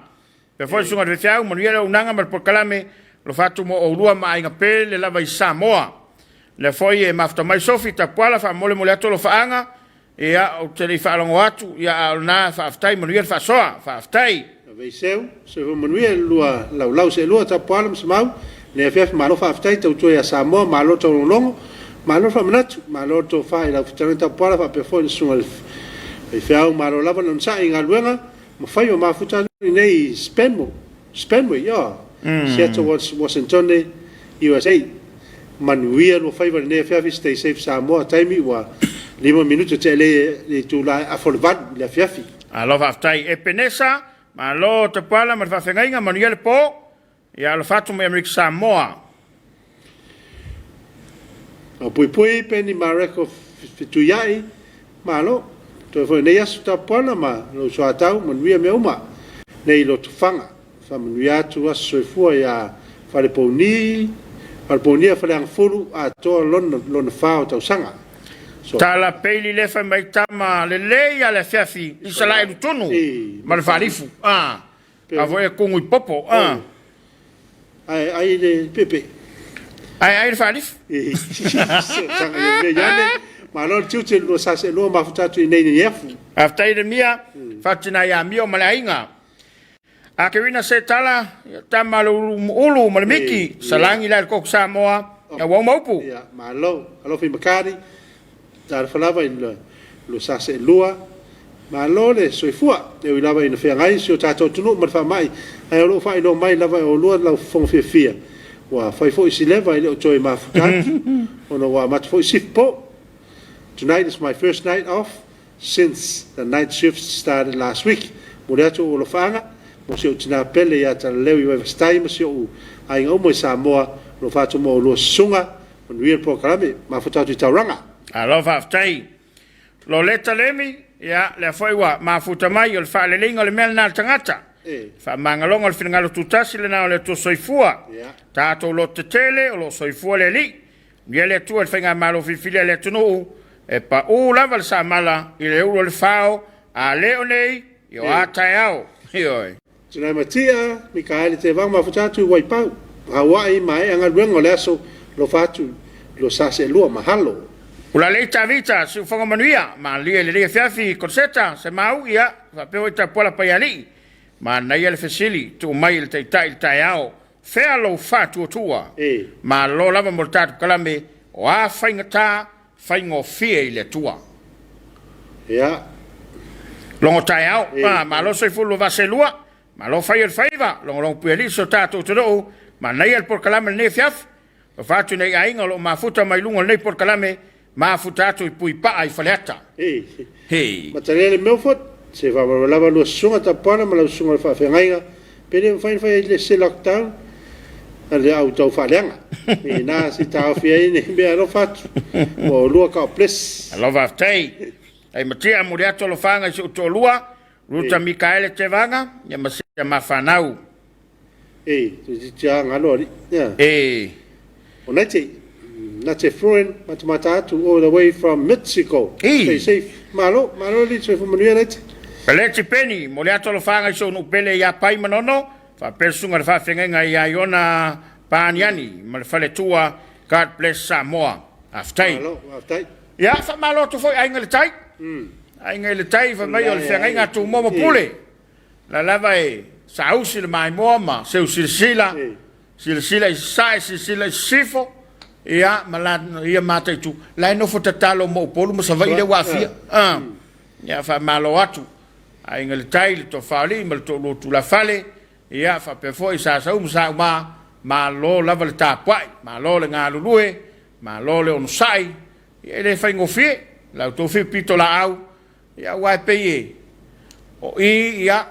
pe foi sunga de fiau manuia le unanga ma por kala me lo fatu mo o lua ma inga pe le lava i Samoa le foi e mafta mai sofi Tapuaiga fa mole mole ato lo faanga ia o te le fa longo atu ia na fa aftai manuia fa soa fa aftai Veiseu se ho manuia lua lau se lua Tapuaiga se mau le Afiafi malo fa aftai tau ya Samoa malo tau longo malo fa manatu malo to fa ila futanga Tapuaiga fa pe foi sunga e fiau malo lava non sa inga luenga ma fai o mafuta nei spenmo ya Seattle Washington USA manuia lo fai le Afiafi stay safe Samoa taimi wa 5 minutos te le tu la afolvan le Afiafi alo fa aftai e penesa ma lo Tapuaiga ma fa fengainga manuia le po ia lo fatu me Amerika Samoa. O pui peni mareko fituyai malo to foi nei asu Tapuaiga ma lo so atau manuia me uma nei lo tufanga fa manuia tu aso fua ya fa le poni fa le fulu a to lon fa tau sanga Tala peli le fa mai tama le leia le Afiafi i sala e tonu ma le falifu a voi kongu i popo ai le pepe ai le falif sanga le yane ma lo tuti lo sa se lo ma futatu nei ni efu after ile mia fatina ya mio malainga akewina se tala tama ulu malemiki salangi la ko Samoa ya wa maupu ya ma lo fi makari dar falava in lo sa se lua ma lo le soifua e lava in fia ngai si o tato tunu ma fa mai ai lo fa lo mai lava o lua la fon fia wa fai fo si leva ile o toi ma fukat ono wa mat fo si po tonight is my first night off since the night shift started last week mo le to lo fanga mo si o tina pele ya ta lewi wa stai mo si o ai ngo mo Samoa lo fa to mo lo sunga on real programe ma futa tu tauranga I love aftai lo leta lemi ya le foi wa ma futa mai o fa le lingo le mel na tangata fa mangalongo le finngalo tutasi le na le to soifua tato lo tetele o lo soifua le li ye le tu el finga malo fifile le tunu e pa u lava le samala i le ulo le fao a leonei yo ataiao hioi tuna matia Mikaeli te vang ma futa tu wai pau Hawaii mai anga luengo le aso lo fatu lo sase lua mahalo Ula leita vita su fonga manuia ma lia le Afiafi konseta se mau ia fa pe oi Tapuaiga pa ali ma na ia le fesili tu mai le tai ao fea lo fatu tua ma lo lava mortatu kalame o a faingata faingo fie le tua ya longo tai ao ma lo sei fulu va selua ma lo fai el faiva longo pueli so tatu tu ma na ia por kalame le Afiafi o fatu nei ainga lo mafuta mai lungo nei por kalame ma futatu i pui pa ai faleta materiale meu fot se va lava lo sunga Tapuaiga ma lo sunga fa fengainga pele fai le se lockdown ale auto fa lenga e na si ta fia ni be lo fat o lua ka ples lova tai ai matia muriato lo fanga su to lua ruta Mikaeli te vanga ya ma fanau tu ti ngalo ya onati na te foreign matamata all the way from Mexico. Stay safe. Malo li se fumanuia lete. Pele te peni, mo le atolo whanga iso no pele ia pai manono, fa persunga le whawhenga ia iona pāniani, ma le whale tua, God bless Samoa. Aftai. Malo, aftai. Ia, fa malo tu foi ainga le tai. Ainga le tai, fa mai o le whenga tu momo pule. La lava e, sa usi le mai moama, se usi le sila, sila i sai, sila i sifo, ia, malana, ia mata i tu, lai no fotatalo mo polu, ma sa vai le wafia. Ia, fa malo atu. Ainga le tai, le to whali, ma le to lotu la fale, ia, fa pefo i sa sa ma lo lava le tapuai, ma lo le ngā lulue, ma lo le onusai, ia le whaingo fie, lau tō fie pito la au, ia wai peye, o ia,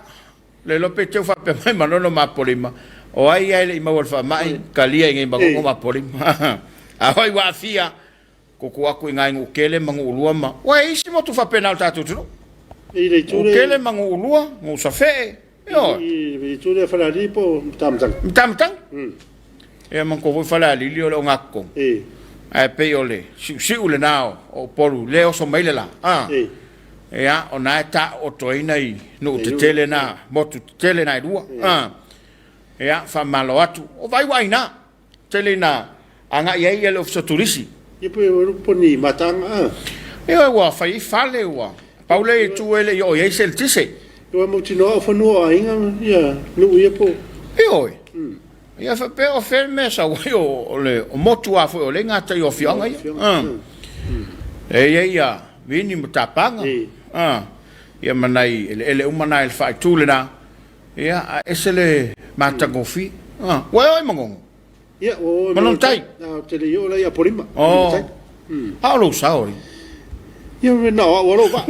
le lope teo whape mai manono ma polima, o ai le ima walfa mai, ka lia ingai magongo ma polima, a hoi wa fia, koko aku ingai ngukele mangu ulua ma, wai isi mo tu whape nao tātou tunu, ngukele mangu ulua, ngu safee, I tūre whalari po tamtang. Tamtang? Ia man ko voi whalari li o le o ngako. Ai pei o le, siu le nao, o poru, le o so maile la. Ia, o nae ta o toina i nu te tele na, motu te tele na i rua. Ia, wha malo atu, o vai wai na, tele na, anga iei ele o fisoturisi. Ia po rupo ni matanga. Ia ua, whai fale ua, paule i tu ele i o iei se le tise. Ia mo tino o whanua a inga, ia, nu ia po. Ioi. Ia whape o whenme sa wai o le, o motu a whai o le ngata i o whianga ia. Ia ia, vini mo tapanga. Ia manai, ele umanai le whai tūlena. Ia, ese le matangofi. Wai oi mangongo. Ia, o... Manontai. Te le iola ia porima. Oh. Halo saori. Ia me na o ro ba.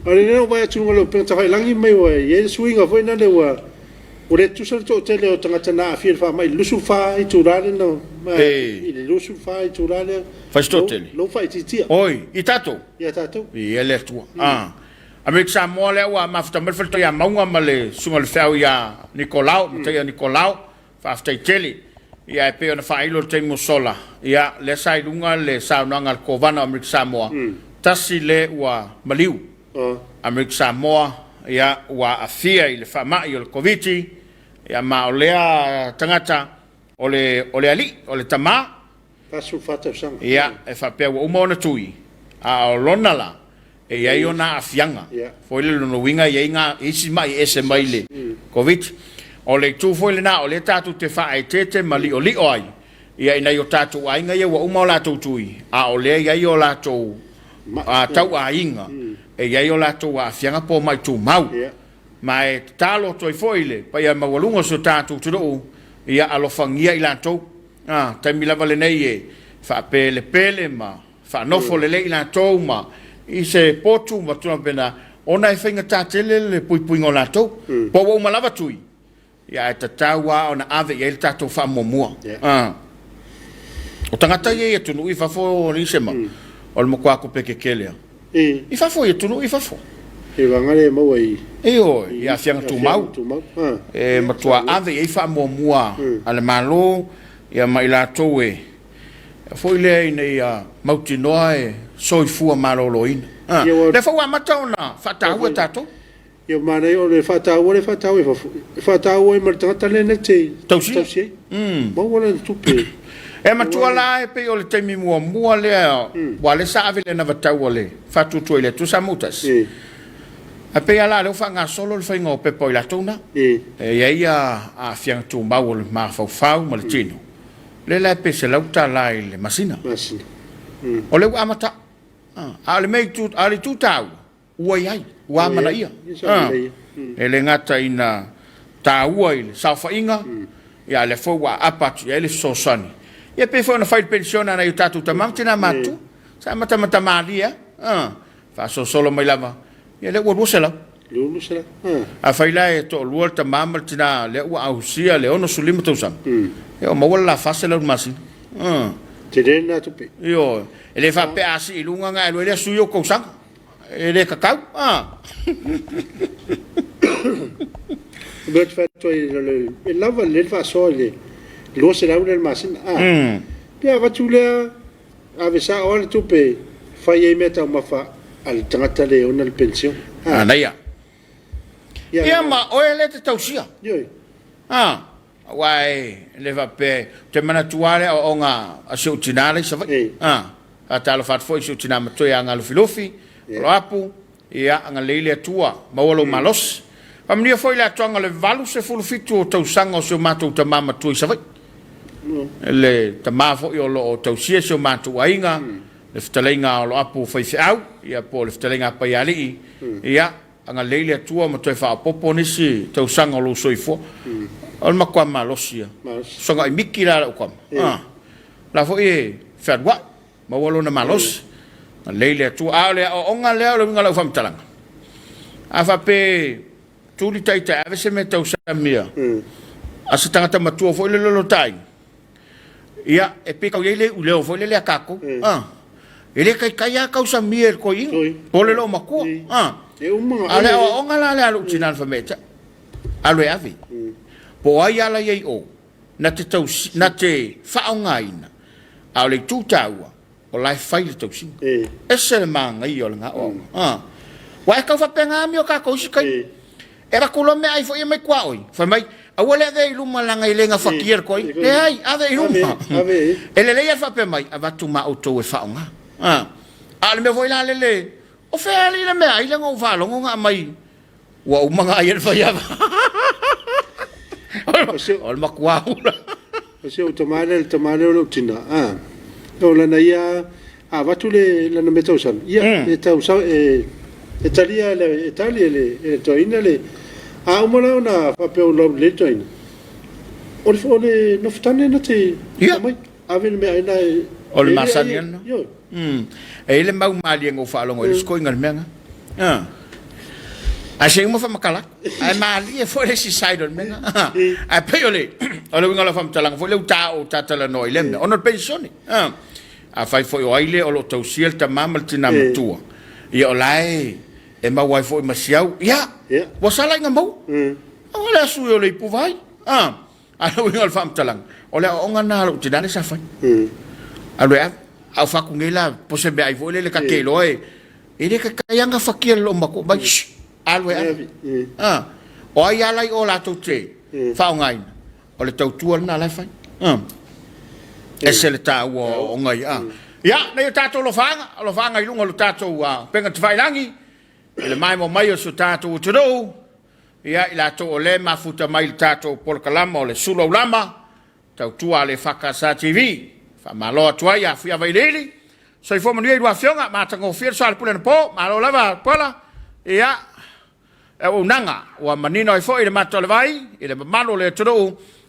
Ore no vai atu ngalo pe ta langi mai wa ye swinga foi na le wa o le tu so tele o tanga na afir fa mai lusu fa i tu rale no mai i lusu fa i tu rale fa sto tele lo fa ti ti oi i tato ia tato i ele tu avec Samoa le wa mafta mal falto ya maunga male sunga le fau ya Nicolau mtea Nicolau fa sta tele ia pe ona fa ilo te mo sola ia le sai lunga le sa nanga ko vana avec Samoa tasi le wa maliu Amerika Samoa ia wa afia i le whamai o le Komiti ia ma o lea tangata o le ali, o le tama ia e whapea wa umaona tui a o lonala e iai o na afianga foi le lono winga iai ngā isi mai ese mai le Komiti o le tu foi le na o le tatu te whae tete mali o li oi ia ina i o tatu ainga ia wa umaona tui a o lea iai o la tau a tau a inga e iai o latou aafiaga po mai tumau ma e talo toi foile pa ia maualuga so tatou tunuu ia alofagia i latou taimi lava lenei e faapelepele ma faanofo lelei i latou ma i se potu ma tuna pena ona e faiga tatele le puipuiga o latou po ua uma lava tui ia e tatau a ona ave iai le tatou faamuamua o tagata iai e tunuu i fafo ni sema o le makuaku pekekele I fafo ia tunu I fafo. E wangare mau ai. Eo, ia fianga tumau. E matua ave ia fa mua ale malo ia mai la toe. Foi le ina mauti noa e soifua maloloina. Le fa wa matona fatau tato. Ia mana o le fatau e fafo. Fatau e martata le nete. Tausi. Mau wala tupe. E matua la e pe o le taimi mua lea wa le sa ave le na vatau le fatu toile tu samutas a pe ala le fanga solo le fainga o pe po la tuna e ia a fiang tu mau le ma fau ma le tino le la pe se lauta la le masina o le amata a le mei tu a le tu tau ua iai ua mana ia e le ngata ina ta ua ile sa fainga ia le fo wa apatu ia le sosani ia pe fo na fai pensiona na utatu tamantina matu sa mata malia fa so solo mai lava ia le ua rusela a fai la e to luol tamama tina le ua ausia le ono sulima tosam e o mawala la fasela masi te dena tupe io e le fa pe asi lunga nga le suyo ko sang e le kakau bet fa to e lava le fa so le lo se la le masina pia va tu le ave sa ole tu pe fai e meta ma fa al tangata le ona le pension ana ia ma o ele te tausia wai le va pe te mana tuale o nga a se utinale sa a talo fat foi se utinama to ya nga filofi lo apu ia nga leile tua ma wolo malos pa mnia foi la tonga le valu se fulu fitu o tau sanga o se matu ta mama tu sa vai le ta mafo i o lo tausia se matu ainga le ftalenga o lo apu foi se au ia po le ftalenga pa yali ia nga leile tua ma to fa popo nisi tau sanga lo soifo al makwa malosia songa imiki la ukam la fo e ferwa ma wolo na malos leile tu ale onga le ngala fam talanga afa pe tu li taita ave se meta usamia asa tangata matua fo le lolo tai ia e pe ka ile u leo fo le akako ele kai kaya ka usamia ko i o le lo makua ale onga la le alu tinan fa meta alwe avi po ai ala ye o na te tau na te faongaina au le tutaua o lai fai le tausi ese manga i o nga o wa ka fa penga mi o ka ko sikai era kulo me ai fo i me kwa oi fa mai awale de iluma langa ilenga fakir koi le ai ave iluma ele le fa pe mai avatu ma auto e faonga ale me voi la le o fe ali le me ai le ngo va lo nga mai wa o manga ai fa ya ol makwa se o tomare lo tina o la na ia avatu le la no metausan ia e tausa Italia le toina le a umala na papel lo le toina ole no ftane na te mai ave me aina ol masanian yo ele mau mali ngo fa lo ngo sko ngal menga a se mo fa makala ai mali e foi esse side menga a peole ole ngala fam talang foi le ta la no ile ono pensione a fai foi o ile o lo tausiel ta mamal tina matua ia olai e ma wai foi masiau ia wa sala nga mau ola su yo le puvai a lo ngal fam talang ole onga na lo tina sa fai alwe a fa kungela posebe ai foi le ka ke lo e ile ka kayanga fakir lo mako ba alwe o ai alai o la tote fa ngai o le tautua na la fai ese le ta o ngai ya na tato lo fanga i lunga lo tato penga te vai langi le mai mo mai o so tato o tro ya ila to o le mafuta mai tato por kalama o le Suluaulama tautua le fakasa TV fa malo atua ya fia vai leli so i fo mani wa fionga ma tango fir sal pulen po malo lava pola ya e o nanga o manino i fo i le mato le vai i le malo le tro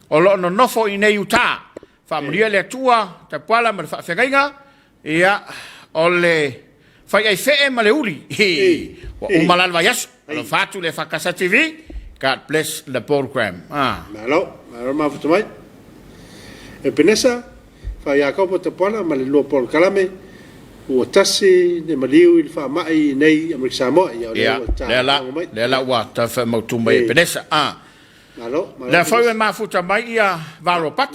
o lo no nofo i nei uta fa mani le tua Tapuaiga ma fa fenga ia ole fai ai fe ma le uli o malal vayas lo fatu le fakasa TV God bless the program malo ma futu mai e penesa fai a kopo Tapuaiga ma le lo por kalame o tasi ne maliu il fa mai nei Samoa ia le la wa ta fa mo tu mai penesa malo le fai ma futu mai ia varo pat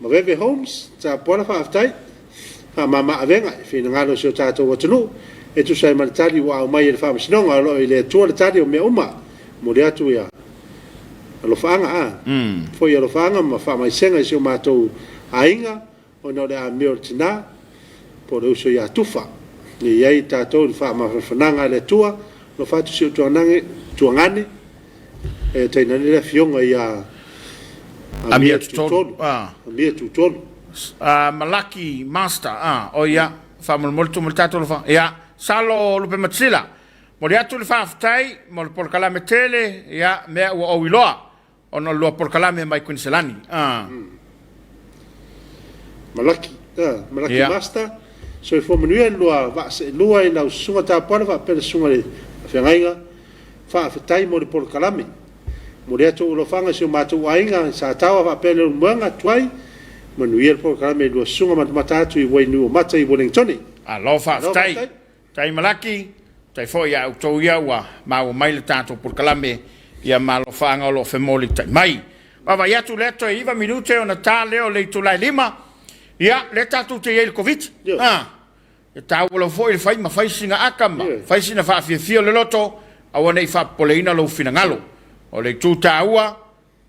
ma veve homes Tapuaiga fa aftai mama avenga fina ngalo so tato watunu e tu sai maltali wa mai le fam sinonga lo ile tu le tali o me uma mo le atu ya lo fanga foi lo fanga ma fa mai senga so mato ainga o no le amio tina por uso ya tufa ni yai tato fa ma fananga le tua lo fatu so tuangane e taina le fionga ya amia tutol amia tutol malaki master o ia fa molto moltato lo fa ia salo lo pe matsila mo dia tu le fa ftai mo por kalame tele ia me o wiloa ono lo por kalame mai kunselani malaki master so fo manuel lo va se lo ai la sunga Tapuaiga per sunga le fengainga fa ftai mo por kalame mo dia tu lo fanga so matu ainga sa tawa va pele mwanga tuai manuel por kalame lo sunga matatu i wai nu mata i Wellington lo fa tai malaki tai fo ya to ya wa ma o mai tato por kalame ia malo fanga lo femoli tai mai Wa ya tu le to iva minute ona ta leo le tu lai lima. Ya le ta tu te el covid. E ta lo foi il fai ma fai singa akama. Fai sina fa Afiafi le loto awana I fa poleina lo finangalo. O le tu ta ua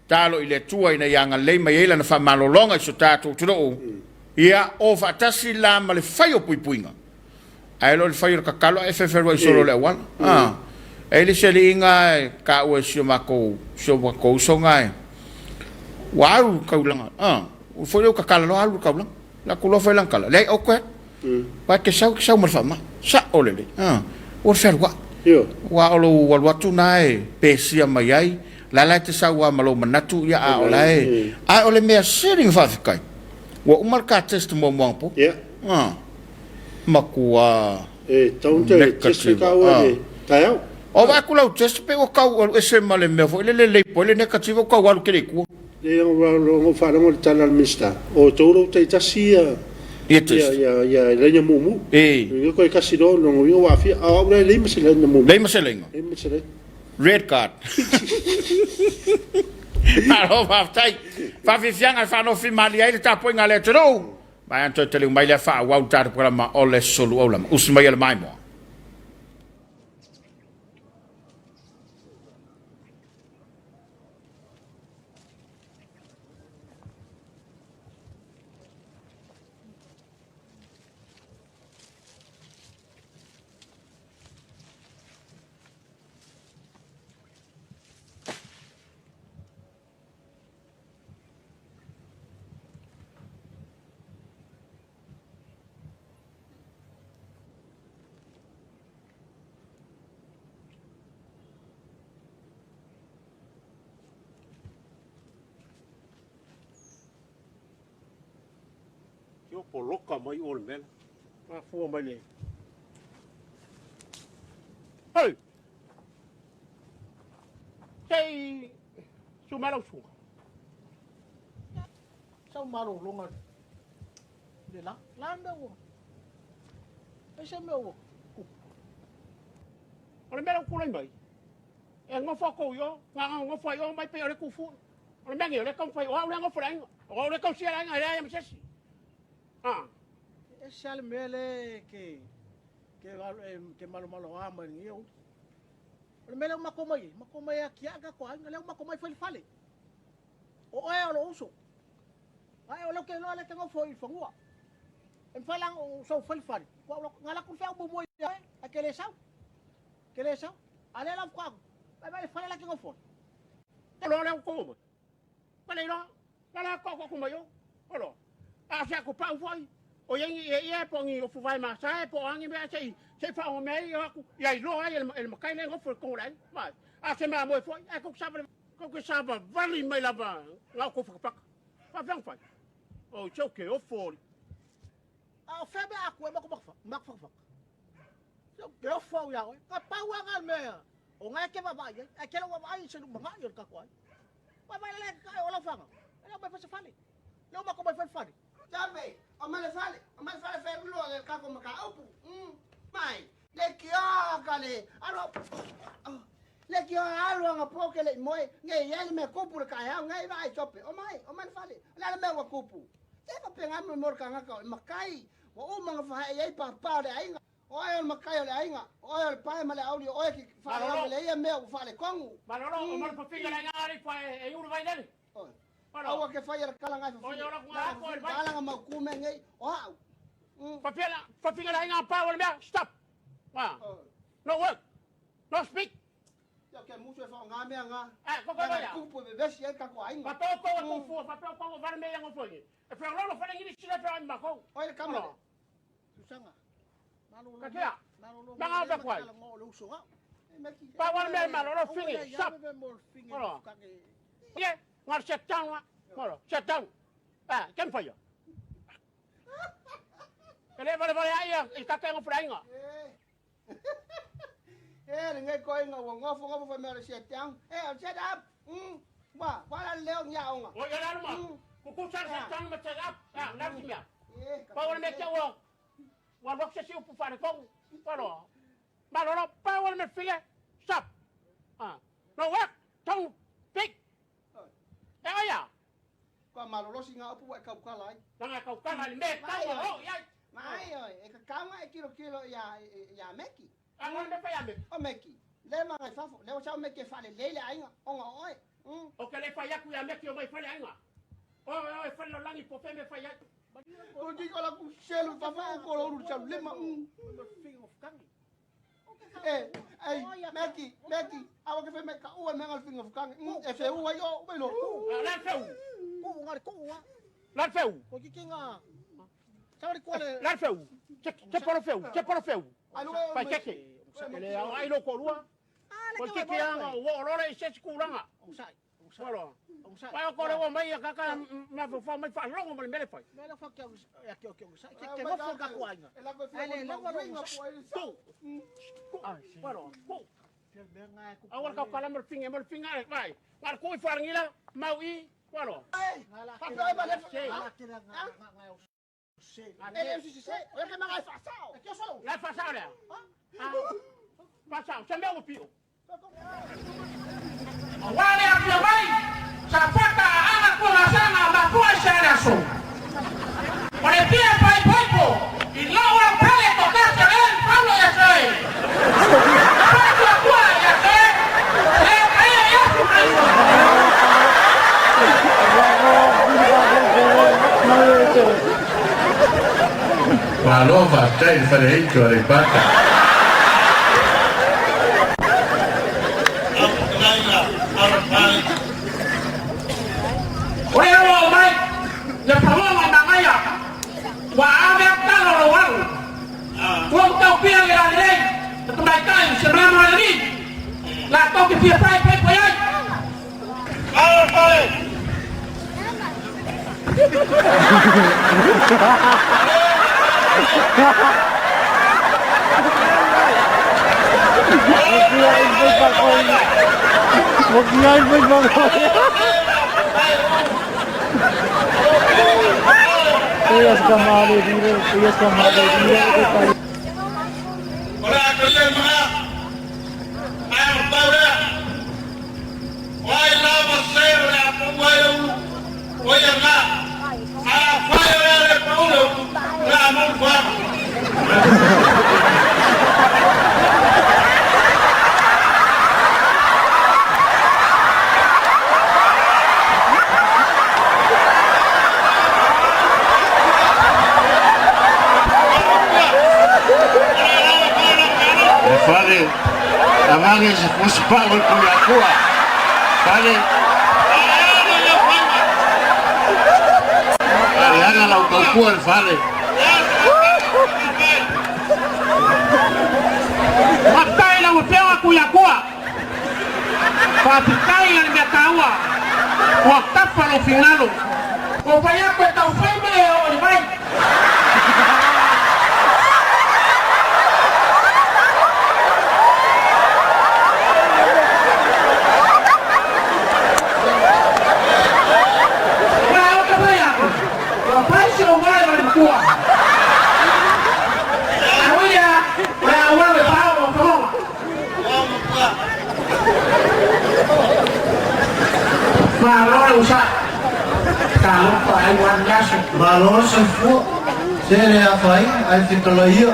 talo I le tua ina yanga le mai ela na fa malolonga so ta tu tu. Ia o fa tasi la ma le fai o puipuinga. Ai lo le fai o kakalo e fe ferro solo le wan. E le sele inga ka o sio mako songa. Waru kaulanga. O foi o kakalo lo alu kaulanga. La kulo foi lankala. Le o ko. Pa ke sau mal fama. Sa o le. O fer wa. Wa o lo watu nai pesia mai ai. La te sa wa malo manatu ya a o lai. A o le mea sering fa fikai. Wa umar ka test mo mo po. Makua tau te test ka wa ni. Tau. O va kula test pe o ka o ese male me fo le po le negativo ka wa ke le ku. Le o fa no tala mista. O toro te tasia. Ya le nya mumu. Ni ko kasi do no yo wa fi a o le masele nya mumu. Le masele. Red card. Alo va tai. Fa fi fianga fa no fi mali ai Tapuaiga le tro. Vai anto te le mai le fa wa utar programa o le Suluaulama. Usmai le mai mo. Yo poloka mai o le mela. Ma fu mai le. Hey. Sei sumalo su. Sao maro longa. De la meu. Ese meu. O le mela kulai mai. E ngofo ko yo, ngofo yo mai pe o le kufu. O le mengi o le kom fai o le ngofo lai. O le kom sia lai ngai am sesi. Ese al mele que malo ama ni eu. O mele makomai aqui aga ko ai, le makomai fale. O e o uso. Ai o lo que no le tengo foi fangua. En falang o so fale. Ngala ku fa bo mo ai, aquele sau. Ale la kwa. Vai fale la que ngofo. Lo le ko. Pale no. La ko mo yo. Olo. A sia ko pa foi. O ye pongi o fuvai ma sai po angi me sei fa o mei aku ya lo ai el makai le ngofo ko lai. Mai. A se ma mo foi. E ko saba vali mai lava. La ko fa pa. Fa vang fa. O choke o fori. A febe aku e makfa. Que eu fui já, ka paua ngal me. O ngai ke baba ye, aquela baba ai se lumba ngai ka kwai. Baba le ka ola fanga. Ela vai fazer fale. Não ma ko vai fazer fale. Sabe, o male fale fe blo le ka ko maka opu. Mai, le kia kale. Alo. Le kia alo nga poke le moi, ngai yele me kupu ka ya, ngai vai chope. O mai fale. La me wa kupu. E ka penga me mor ka nga ka makai. O manga fa ye pa de ai. Oil makai le ainga, oil pai male audio, oil ki fa le ia me fa le kongu. Manolo, o mal papiga la ngari pa e uru vai dele. Awa ke fa ia kala ngai fa. Oyo la ngara ko vai. Kala nga makume ngai. Papiga la ngara pa wala me stop. No work. No speak. Ya ke muso fa nga me nga. Ko ya. Kupu be besi e ka ko ainga. Pato ko va me yang foi. E fa lo fa ngi sila fa ma ko. Oil kamera. Susanga. Kakia. Banga ba kwai. Pa wala me malo fingi. Stop. Ye, ngar shutdown wa. Malo, shutdown. Ken fa yo. Kale vale ai, il ka ka ngofra inga. Ngai ko inga wo ngofo fa me shutdown. Shut up. Ba, wala leo nya onga. O ya la ma. Ku sa shutdown ma shut up. Na kimia. Pa wala me ke wo. Wan wak sesi upu fare kong. Palo. Malo pa wala me fige. Stop. No work. Don't pick. ya. Ko malolosi nga upu wa kau kalai. Nanga kau kana ni me tau ho ya. Mai oi, e ka kama e kilo ya meki. Angon me fa ya me. O meki. Le ma ngai fafo, le sa meki fa le lele ainga. Onga oi. O ke le fa ya ku ya meki o mai fa le ainga. O fa lo langi po fe me fa ya. O di ko la ku selu fafo ko lo ru chalu le ma. Finger of kangi. Meki, awa ke fe me ka o me ngal finger of kangi. E fe o yo, be lo. La feu. Ko ngar ko wa. La feu. Ko ki kinga. Sabe qual é? La feu. Che por feu. Pa keke. Ele ai lo ko rua. Ko keke anga wo rore se skulanga. Usai. Wala. Pa ko le wo mai ka ma fa mai fa longo mo mele fa. Mele fa ke ya ke usai. Ke mo fo ka kuanga. Ele la ko ringa po. Wala. Ko. Awal ka kala mo finger vai. War ko farngila mau I. Wala. Fa ba le se. Ele se se. Eu que mais façal. Aqui eu sou. La façal là. Façal, c'est meu pio. Wale ya mai. Sapata ana kuna sana mapua sana so. Wale pia pai popo. Ilawa pale tokate el Pablo ya sei. Pablo kwa ya sei. Malova, stai farendo a ripata. Wewe mai, ya pamoja na ngaya. Wa ame talo lo wangu. Kwa mtao pia ya lei. Tunakai semama lini. La toki pia pai yai. Pale. Fale, amane se fosse pago com a cua. Fale. Haga la autocua, fale. Matai na upewa kuyakua. Papitai na mekaua. Wakapa no finalo. Kopaya kweta ufeme o vai. Malor usah kalau Taiwan gasuk Malor semua saya apa ini kalau iya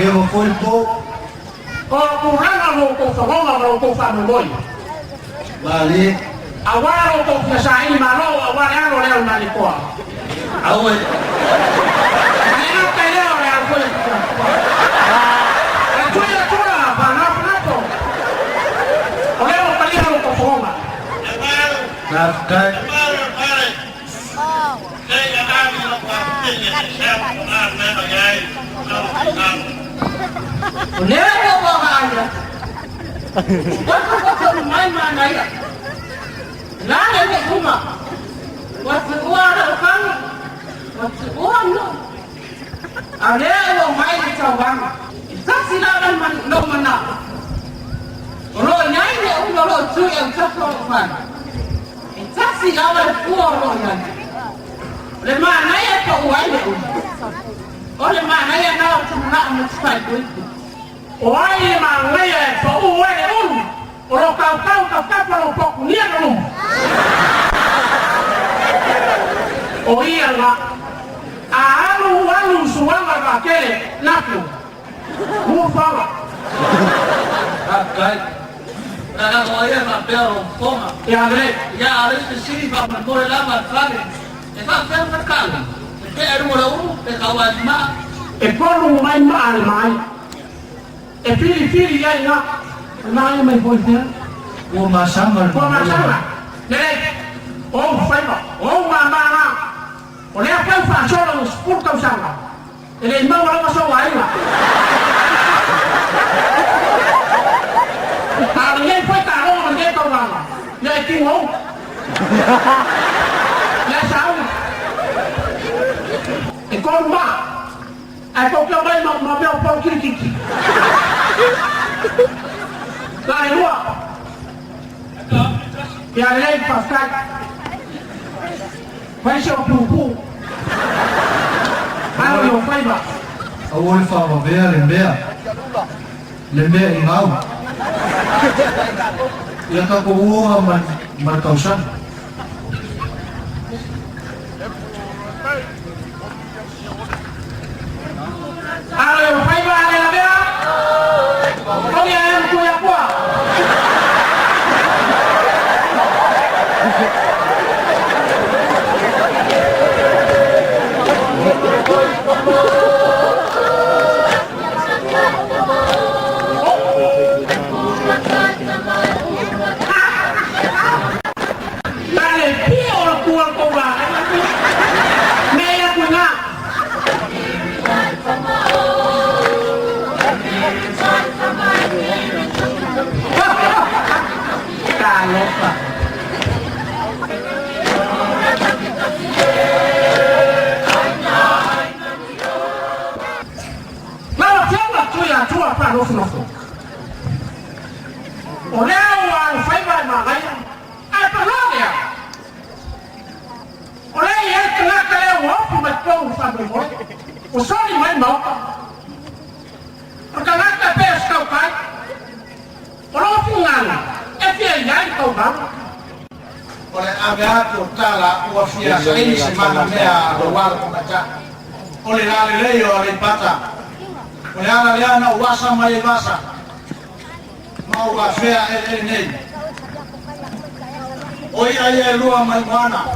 dia mau foto kalau kurang kalau kau sokong kalau kau faham boy balik awal kau selesai malor awal yang lo yang balik kau awal ayah kaya orang yang boleh cuy apa nak orang yang paling kalau kau sokong nafkah Leo bahaya. Waktu main mana ya? Nada ni cuma. Waktu orang kan, waktu orang tu. Ada main cawan. Tak silakan no mana. Kalau nyai ni orang tu yang cakap kan. Tak silakan orang yang. Lemana ya kau wajib. Oleh mana ya kau nak mencapai itu? Oleh mana ya kau wajib? Kalau kau kalau kau ni belum. O ia nga. Alu suanga ka kele naku. Mufala. Kai. Nada goya na pero toma. Ya le. Ya ale sisi pa mole la ma fale. E fa fer na kala. Ke eru mo e kawan ma. E polu mai ma mai. E fili ya nga. Mai mai foi ter. O masama. Le. O foi ma. O mama. Oleh apa yang fashion orang sport kau sana, ini imam orang masuk lain lah. Kalau yang pergi tahu orang dia kau lama, dia tinggal, dia tahu. Ikon mak, aku kau bayi mau pau kiri. Lain luar, yang lain pasal. Fashion pupu. Ano yung faiba? Awal fa lembea ingau. Ya ka kuha man kausan. Ano yung faiba lembea? Kung yan kuya ko. Usoni mai mau. Perkalaan TPS kau kan. Orang pungan. FBI kau bang. Oleh agak kutala wafia ini semana mea luar kumbaca. Oleh lali leyo oleh pata. Oleh ala liana wasa mai wasa. Mau wafia ini. Oi aye lua mai wana.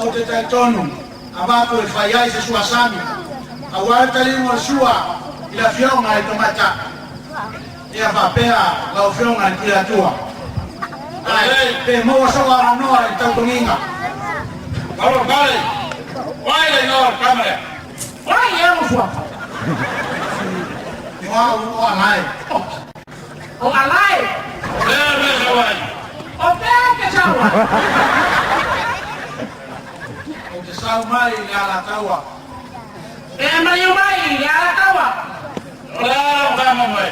O te tonu. Abato e faiai se sua sami. Awal tali mo sua ila fionga e tomata. Ia papea la fionga e tira tua. Ai, pe mo so la no e tau toninga. Vamos, vale. Vai le no cámara. Vai eu sua. O alai. O alai. Le vai. O que chawa. O te sau mai ala taua. Mai ya tawa. Ola, vamos mai.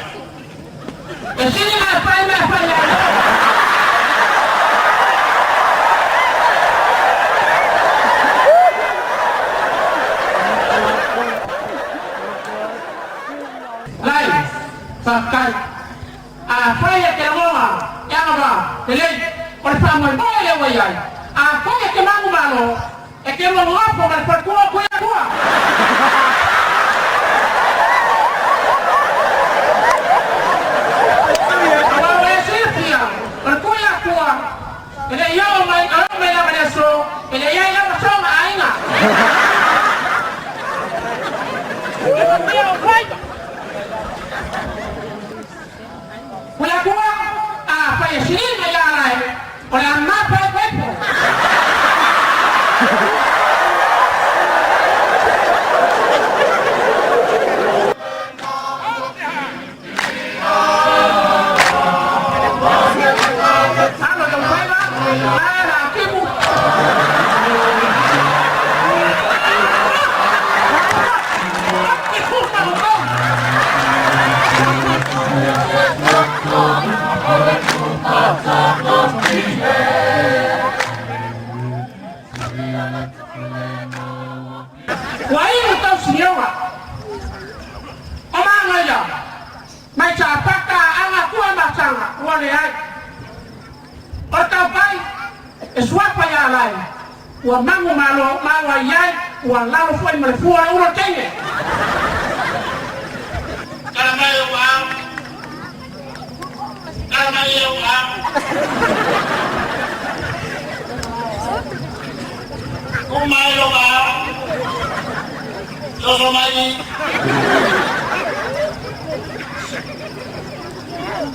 Sini apa ya? Lain, pakai. Apa ya kerana? Yang apa? Jadi, pertama boleh wayai. Apa ya kemana malo? Kerana apa? Perkuah kuya. Ele ia mai so, ele ia masuk aina. Pula kuah, apa ya sini mai alai. Pula apa pepo. ua mango malo ai ua lalo foi ma le fua e ura tenge karamai o au kumai lo au lo mai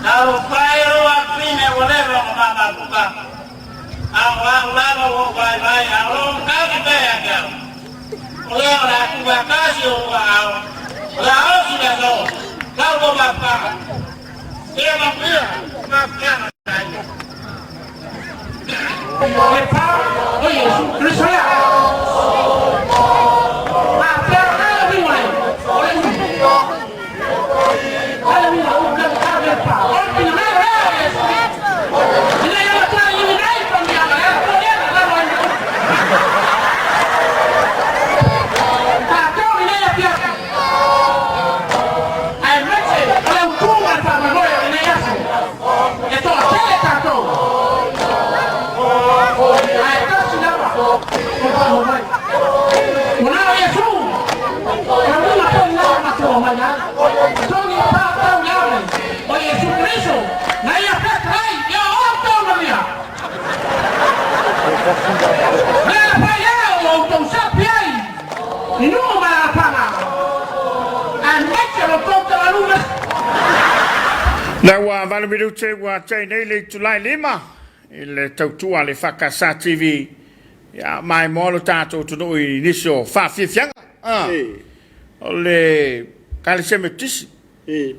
kalau fire wakine whatever mama buka awang lama wo bye awang kaki baya kau oleh orang tua kasih awang lalu sudah tahu kalau bapak dia mampir mampir oleh Pak oh Yesus Kristus mampir lebih mulai oleh Na wa vale minute wa chai nei le Julai 5 il tautua le EFKS TV ya mai molo tato tuno inisio fa fianga le kale semetis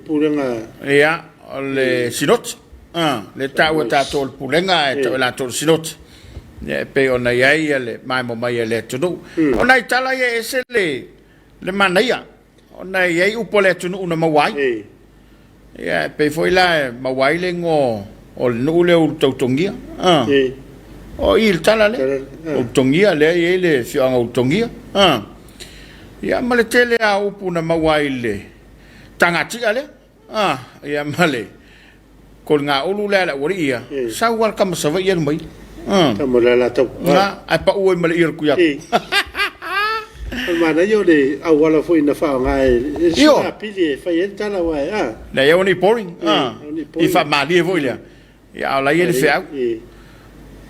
pulenga ya le sinot le tawa tato pulenga e la to sinot ne pe ona yai le mai mo mai le tuno ona itala ye ese le manaya ona yai upole tuno una mawai ya pe foi la mawai le ngo o no le utongia o il tala le utongia le ele fianga utongia ya male tele a upuna mawai le tangati ale ya male kol nga ulu le la woria sa wal kam sa vai mai kamala la to a pa o male ir ku ya mana yo de awala foi na fa ngai sa pili fa yenta la wa la yo ni pouring i fa mali voila ya la ye le fa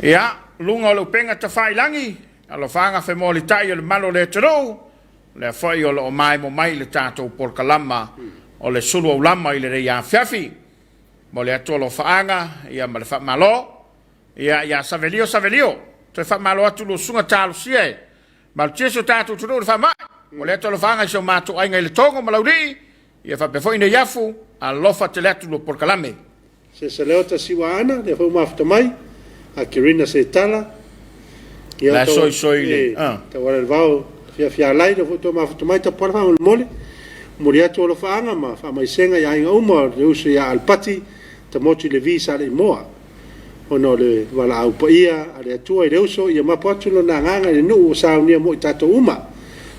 ya lunga lo penga ta fai langi alo fanga fe moli tai le malo le tro le fa yo lo mai mo mai le tato por kalama o le Suluaulama ile re Afiafi mo le atolo faanga ya ma le fa malo ya savelio te fa malo atu lo sunga talo sie ma le cheso tato tro le fa ma mo le atolo faanga so mato ai ngai le tongo malauri ya fa pe foi ne yafu alo fa te le atu lo por kalame se leota siwana le fa mafta mai a kirina se tala la soi le ta wala el vao fia lai do to mafta mai ta por fa mole moria to lo faanga ma fa mai senga ya inga uma le uso ya alpati te moti le visa le moa ono le wala au paia ale tua le uso ya ma potu lo na nganga le nu sa unia mo tato uma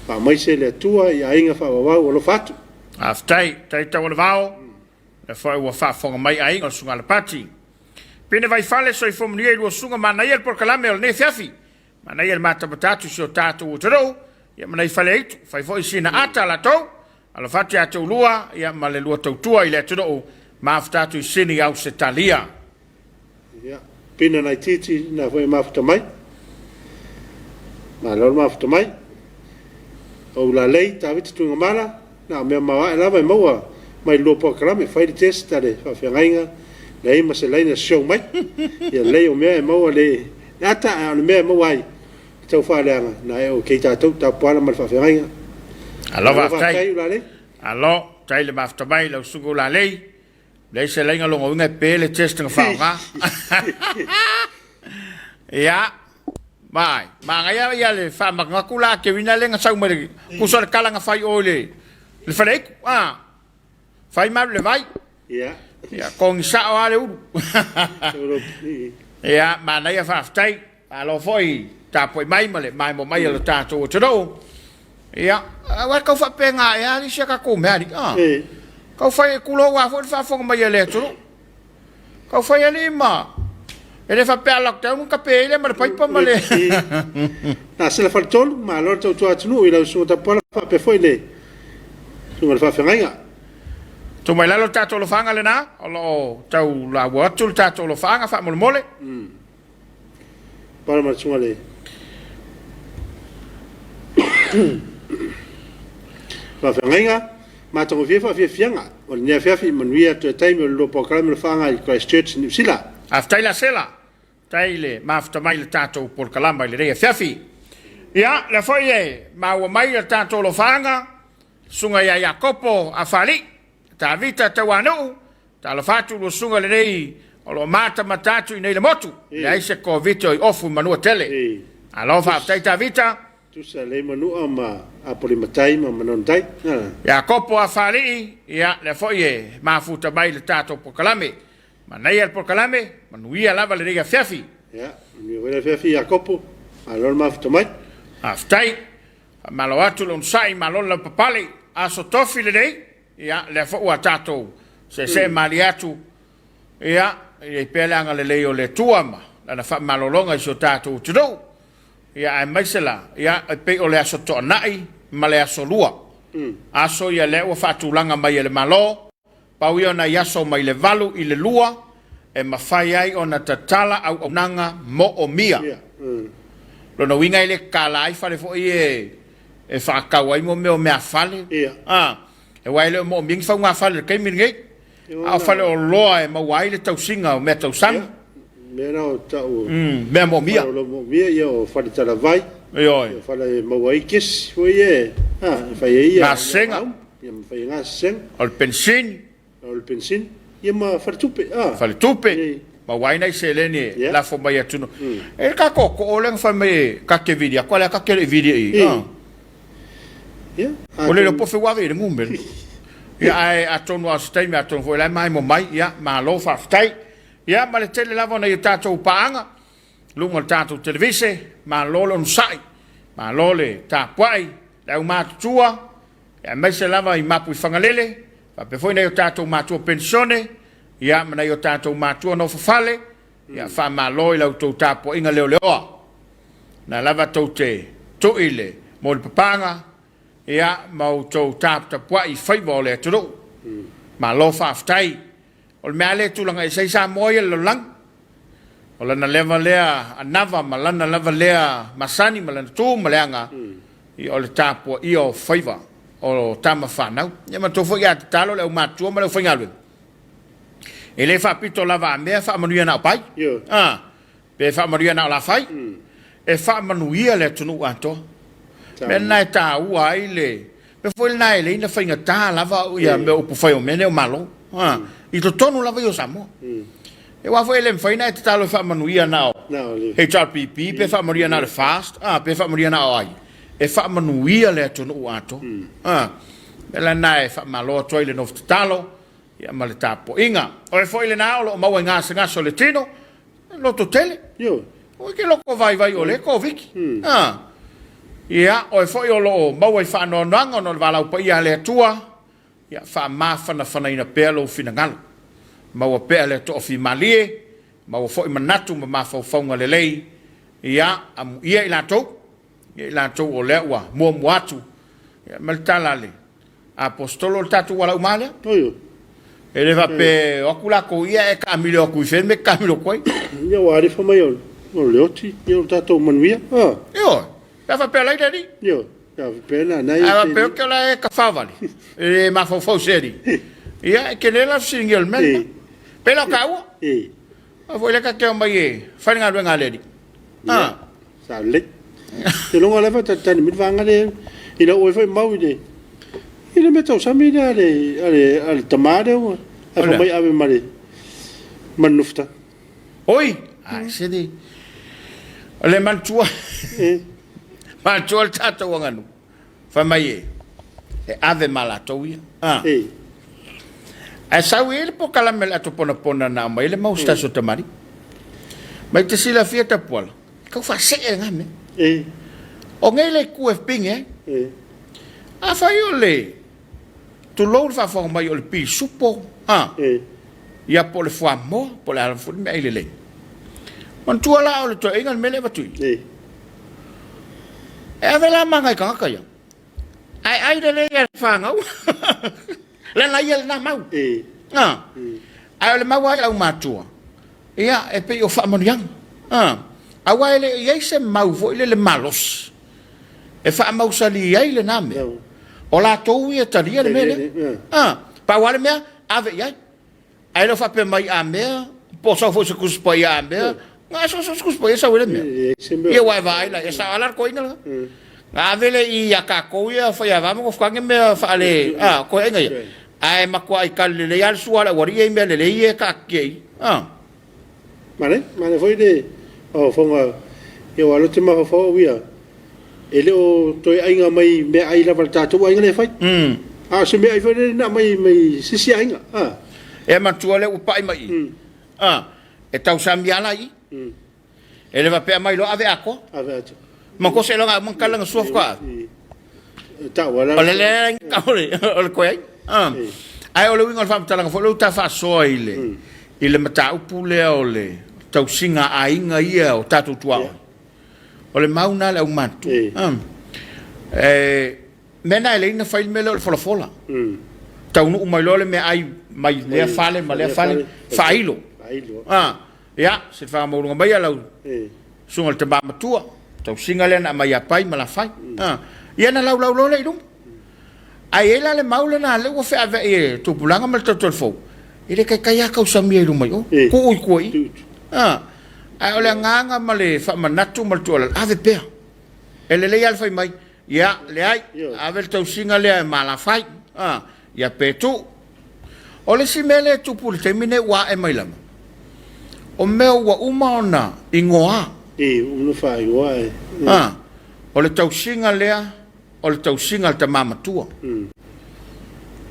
fa mai se le tua ya inga fa wa lo fatu aftai tai ta wala vao le fa wa fa fonga mai ai o sunga le pati pene vai fale so i fomnie lo sunga mana il por kalame o ne fiafi mana il mata batatu so tato utro ya mana i fale itu fa foi sina ata la to ala fati a lua ia ma le lua tautua i le tuno ma aftatu i sini au se talia ia pina nai titi na foi ma afta mai ma lo ma afta mai o la lei ta vit tu ngala na me ma la mai mo mai lo po kala me fai test tale fa fianga lei ma se lei na show mai ia lei o me mo le ata a me mo wai tau fa le na e o ke ta tu ta pa ma fa fianga alo va tai alo tai le mafta mai lo sugo la lei lei se lenga lo nga pele testing fa nga ya mai ma ya le fa ma kula ke vina lenga sa mo ku so kala nga fai ole le falek fai ma le vai ya con sa ale u ya ma na ya fa tai alo foi tapoi mai male mai mo mai lo tato to ya wa kau fa penga ya ni sia ka ku me ari kau fa kulo wa fa fonga mai le to kau fa ya ni ma Ele fa pe lockdown ka pe ele mar pai pa male. Na se la fa tol ma lo tau tu atunu ila su ta pa pe foi le. Su ma fa fenga. Tu mai lalo tato lo fanga le na, o tau la watu tato lo fanga fa mole. Para ma su le. Fa fenga ma to vie fa fianga. O ni Afiafi manuia to time lo proclame lo fanga i Christchurch New Zealand. Aftai la sela. Taile ma afta mai le tato por kalamba le Afiafi. Ya, la foi ma o mai le tato lo fanga. Sunga ya Jacopo afali. Ta vita te wanu. Ta lo fatu lo sunga le rei. O lo mata matatu nei le motu. Ya ise ko vito i ofu manua tele. Alo fa aftai ta vita. Tu sa le manu ma apori matai ma manon tai. Jacopo afali ya le foi ma futa mai le tato por kalame. Ma nei al por kalame, manuia lava le Afiafi. Ya, mi voy a Afiafi Jacopo. Alor ma futa mai. Aftai ma lo atu lo sai ma lo la papali aso tofi le dei. Ya le fo wa tato se maliatu. Ya e pelanga le leo le tuama. La fa malolonga so tato tudo. Ya ai maisela ya pe o le aso to nai ma le aso lua. Aso ya le wa fatulanga mai le malo. Pau na yaso mai le valu i le lua e mawhai ai o na tatala au onanga mo o mia. Lona winga i le kalai fale fo i e whakawai mo meo mea fale. E wai le mo o mingi whaunga fale le keimini ngei. Au fale o loa e mawai le tausinga o mea tausami. Mea nao tau. Mea mo mia. Mo mia i o fale tala vai. Ioi. Fale mawai kis fo i e. Whai e ia. Ngā senga. Whai ngā senga. O le pensini. O le pensin. Ia ma fale tupe. Fale tupe. Ma wai nei se leni la fo mai atunu. E ka koko o leng fa me ka ke vidia. Kwa le ka ke vidia i. O le lo po fe wave le ngumbe. Ia ai atonu a stai me atonu fo le mai mo mai ia ma lo fa stai. Ia ma le tele lava na tato paanga. Lunga tato televise ma lo lo sai. Ma lo le Tapuaiga le uma tua. Ia mai se lava i mapu i fangalele. Pa pe foi na tato matua pensione. Ia mana yo tato matua no fale. Ia fa malo i lau tau Tapuaiga leo leo. Na lava tau te to ile mo le papanga. Ia mau tau Tapuaiga faiva le tudo. Ma lo fa aftai. O le mea le tulanga i sei sa moia lo lang. O lana leva lea anava ma lana leva lea masani ma lana tu ma leanga. I o le Tapuaiga o faiva. O tama whanau. Ia ma tofo ia te talo leo matua ma leo whaingalwe. E le whapito lava a mea whamanuia na o pai. Pe whamanuia na o la whai. E whamanuia le tunu ato. Me nai tā ua ai le. Me foi nai le ina whainga tā lava ia me upu whai o mene o malo. I to tonu lava i o Samoa. E wafo ele mwhaina e te talo whamanuia na o. HRPP, pe whamanuia na le fast. Pe whamanuia na o ai. E whamanuia le tunu ato. Mela nai whamaloa toi le nofu te talo. Ia ma le Tapuaiga. O e foi le na o lo maua i ngasa le tino. Loto tele. O ke loko vai o le ko viki. Ia o e foi o lo maua i whanoananga no le walau pa ia le atua. Ia whamawhana whanaina pēa lo finangalo. Maua pēa le to ofi malie. Maua foi manatu ma mawhauwhaunga le lei. Ia amu ia i lātou. Ia i lātou o le ua mua muatu. Ia maltala le. Apostolo le tatu wala umalea. E le va pe okula ko ia e kamile o kui fen me kamile koi. Ia wari fa mai o leoti, ia o tato manuia. Io, va fa pe lai dadi. Io, va pe na nai. Va pe ke la ka favali. E ma fo fo seri. Ia ke le la single men. Pe lo ka wa. A foi le ka ke mai e, fa nga nga ledi. Sa le. Te longa leva ta mit vanga le. Ina o foi mau de. Ele meteu sami ale tamade o a mai ave mare manufta oi sedi ale mantua mantua tata wanganu fa mai e ave malato ia a sawi ele po kala mela to pona na mai le mau sta so tamari mai te sila fieta pola ka fa se ngame o ngele ku fping a fa yo le tu lo fa fo mai o le pi supo ia po le fo mo po le al fo me ele le Man tua la o le to inga mele batui. E vela manga ka ka ya. Ai le ya fanga. La la ya na mau. Ai le mau ai au matua. Ia e pe o fa moniang. Awa ele ia se mau vo le malos. E fa mau sali ai le name. O la tou ia taria le mele. Pa wale mea ave ia. Ai lo fa pe mai a mea. Po so fo se kuspa ia mea. Nga so kuspa ia sa wele mea. Ia wa vai la esa alar ko ina. Ave le ia ka ko ia fa ia vamos ko nge mea fa le ko inga ia. Ai makua ai kal le ia suala wari ia mea le ia ka ke. Mane foi de o fonga eu alo te ma fo wia ele o toi ainga mai me ai la valta tu ainga le fai se me ai foi na mai sisi ainga e ma tu le upai mai e tau sambiala i ele va pe mai lo ave ako ma ko se lo nga man kala suaf ka ta wala le ka le ko ai o le winga fa tala fo lo ta fa soile ile mata upule ole tau singa ainga ia o tatu tua o le mauna le umatu mena ele ina fai mele o fola tau nu mai lole me ai mai le fale ma le fale failo ya se fa mo ngo mai ala sunga te ba matua tau singa le na mai apai ma la fai ia na lau lole idum ai ela le maula na le wo fe ave e tu pulanga mal to fo ile kai ka u samia lu mai o ko ai ole nganga male fa manatu mal tu ave pe ele le al fai mai ya le ai ave to singa le mala fai ya pe tu ole si mele tu pul termine wa e mai lama o meu wa uma ona ingoa uno fai wa ole to singa le ole to singa te mama tua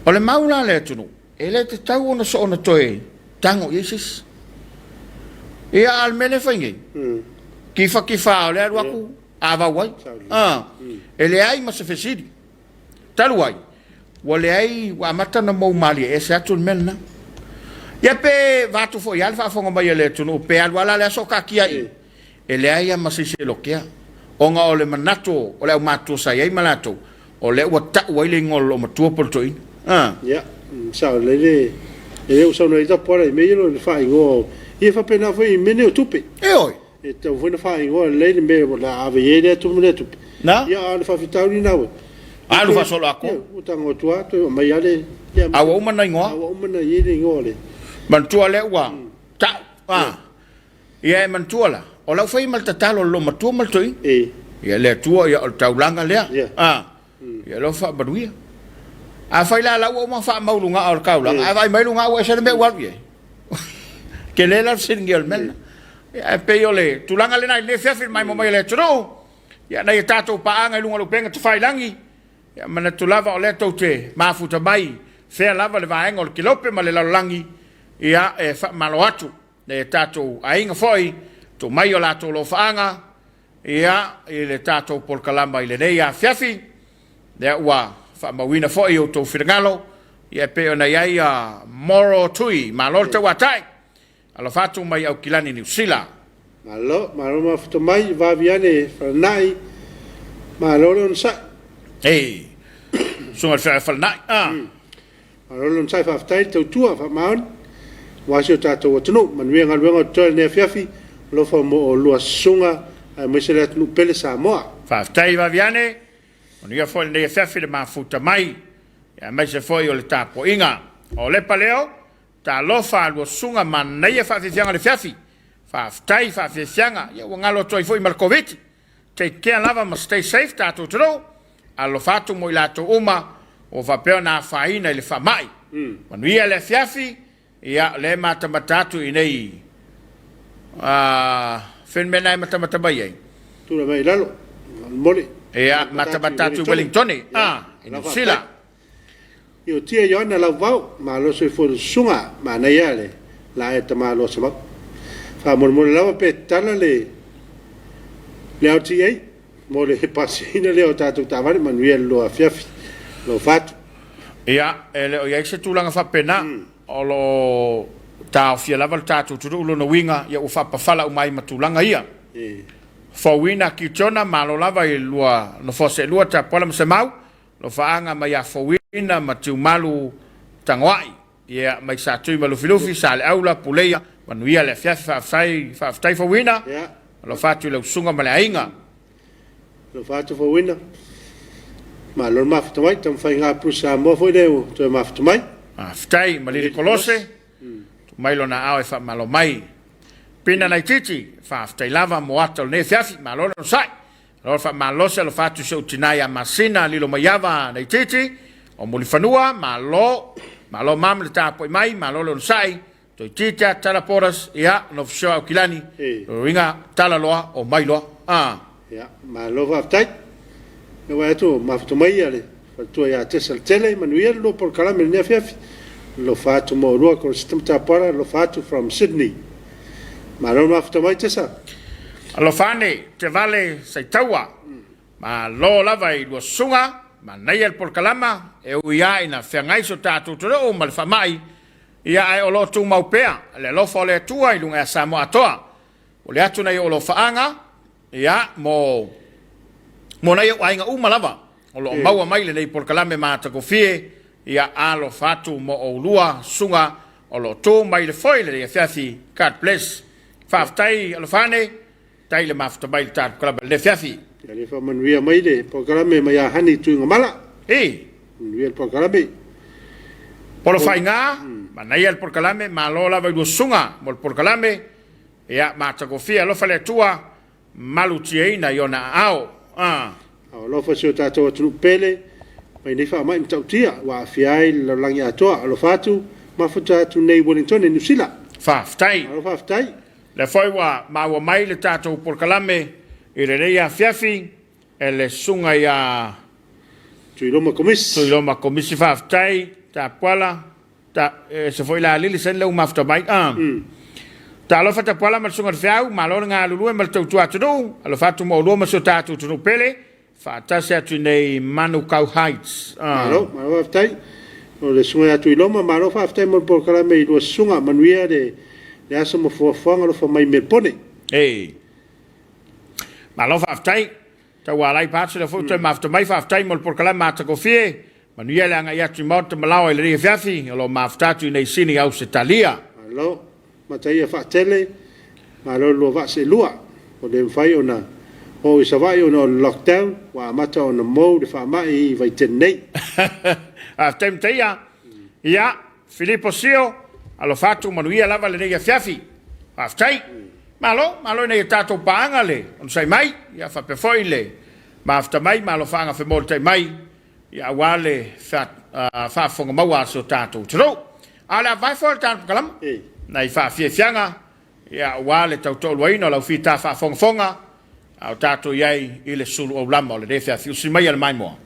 ole maula le tu ele te tau ona so ona toe tango Jesus ia al mele fangi kifa ole aku ava wai ele ai ma se fesidi talu wai wale ai wa mata na mo mali e se atu melna ia pe vatu fo ia fa fonga mai ele tu no pe al wala le so ka kia ele ai ma se lo kia onga ole manato ole mato sa ia malato ole wa ta wai le ngolo ma tu por toi ya sao le usa no ita por aí meio no fai go e fa pena foi meneu tupe oi então foi no fai go le meio la ave ele tu me tupe na ya al fa fitau ni nawe alu fa solo ako o tango tua to mai ale awa uma na ngoa awa uma na yele ngole man tua le wa ta ia man tua la o la foi mal tatalo lo ma tua mal toi ia le tua ia o taulanga le ia lo fa baduia a fai la o ma fa maulunga o kaula a vai mai lunga o se me wa ye ke le la singel men e pe yo le tulanga le na le fa fil mai mo mai le tro ya na tato pa anga lunga lo penga te fai langi ya mana tulava o le tote ma futa mai fe lava le va engol kilope ma le la langi ya e fa malo atu le tato ainga foi to mai o la to lo fanga ya le tato por kalamba ile nei Afiafi le wa fa mawina foi o to firngalo ia pe ona ia moro tui malo te watai alo fatu mai au kilani ni sila malo ma futa mai va viane franai malo non sa sunga fa nai malo non sai fa tai to tua fa maun wasio tato tunu man wenga to ne Afiafi lo fa mo lo sunga me se le tu pele Samoa fa tai va viane on ia foi ne Afiafi de ma futa mai ya mai se foi o le Tapuaiga o le paleo ta lo fa lo sunga man nei fa fianga le Afiafi fa tai fa fianga ia ngalo toi foi Markovit take care lava must stay safe tato tro allo fatto mo ilato uma o va per na faina le fa mai man ia le Afiafi ia le mata matatu inei fen mena mata bai tu le mai lalo mole ia mata matatu Wellington in sila io tia yo na la vau ma lo se fo sunga ma na yale la e tama lo sama fa mo la pe tala le tia mo le pasina le o tatu tavare Manuel lo Afiafi lo fatu ia ele o ia se tulanga fa pena o lo ta fia lava tatu tu lo no winga ia ufa pa fala umai matulanga ia fo wina ki tona malo lava i lua no fose lua ta pola se mau lo faanga mai a fo wina matu malu tangwai ia mai sa tu malu filufi sa le aula puleia manuia le fia fa fai fo wina lo fatu le sunga male ainga lo fatu fo wina ma lo maftamai tam fai nga prusa mo fo deu to maftamai aftai mali kolose mai lo na au fa malo mai pina na titi fa aftai lava mo ato ne fiafi malo no sai lo fa malo se lo fatu so tinaya masina lilo mayava na titi o mulifanua malo mam le tapo mai malo lo sai to tita talaporas ya no fsho kilani ringa talaloa o mai lo ya malo fa aftai e wa tu maftamai ale fa tu ya tesel tele manuel lo por kala me ne fiafi lo fatu mo rua ko stemta para lo fatu from Sydney ma lo maftamai tesa lo fane te vale sai taua ma lo lava i lo sunga ma nei el por kalama e uia ina fengai so tatu to o mal famai ia ai o lo tu mau pea le lo fo le tua i lunga Samoa toa o le atu nei o lo faanga ia mo nei o ainga lava o lo mau mai le nei por kalame ma ta kofie ia alo fatu mo o lua sunga o lo to mai le foile le fiafi God bless faftai alo fane tai le mafta mai tat club le fiafi le fa manuia mai le programe mai a hani tu ngala manuia el programe polo fainga manai el programe ma lo la vai sunga mo el programe ia mata kofia lo fale tua malutina yona ao lo fa sio tato tu pele mai nei fa mai mtautia wa Afiai lo langi atoa lo fatu mafuta tu nei Wellington New Zealand faftai le foi wa ma wa mai le tato por kalame i re Afiafi ele sunga ya tuiloma komisi faftai ta pala ta se foi la lili sen le mafta mai ta lo fata pala ma sunga fiau ma lo nga lu ma tu atu lo fatu mo lo ma so tato tu pele Fatasi atu nei Manukau Heights. Malo aftai. O le sunga atu iloma, malo aftai mo por kala me lo sunga manuia de asa mo fuafanga lo fa mai melpone. Malo aftai. Ta walai patsu le foto mafta mai aftai mo por kala mata kofie. Manuia le anga yatu mota malawa le fiafi lo mafta tu nei sini au setalia. Malo matai fa tele. Malo lo va se lua. O le fai ona o i savai o lockdown wa mata o na mo de fa mai vai tenei temteia ia Filippo Sio allo fatto manuia lava le nega fiafi aftai malo nei tato pangale non sai mai ia fa pe foile ma afta mai malo fanga fe molta mai ia wale fa fonga mawa so tato tro ala vai for tanto kalam nai fa fianga ia wale tauto loino la fita fa fonga au tato iai i le Suluaulama o le Afiafi usi mai al mai moa.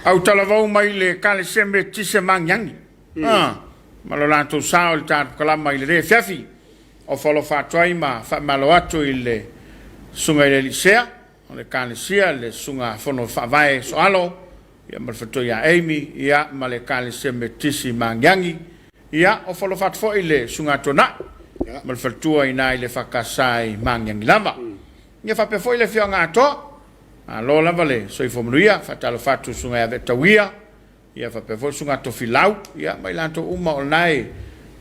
au talavau mai le kale sembe tise mangiangi. Ma lo lato sao il tato kalama i le Afiafi o falo fatuai ma fa malo atu i le sunga i le lisea o le kale sia le sunga fono fa vai so alo ia malfato ia Amy ia ma le kale sembe tise mangiangi ia o falo fatu fo i le sunga tona malfatua i nai le fakasai mangiangi lava ia fa pe fo i le fionga ato lo lava le soi fomuia fatalo fatu sunga ia vetawia ia fa pe fo sunga to filau ia mai lanto uma onai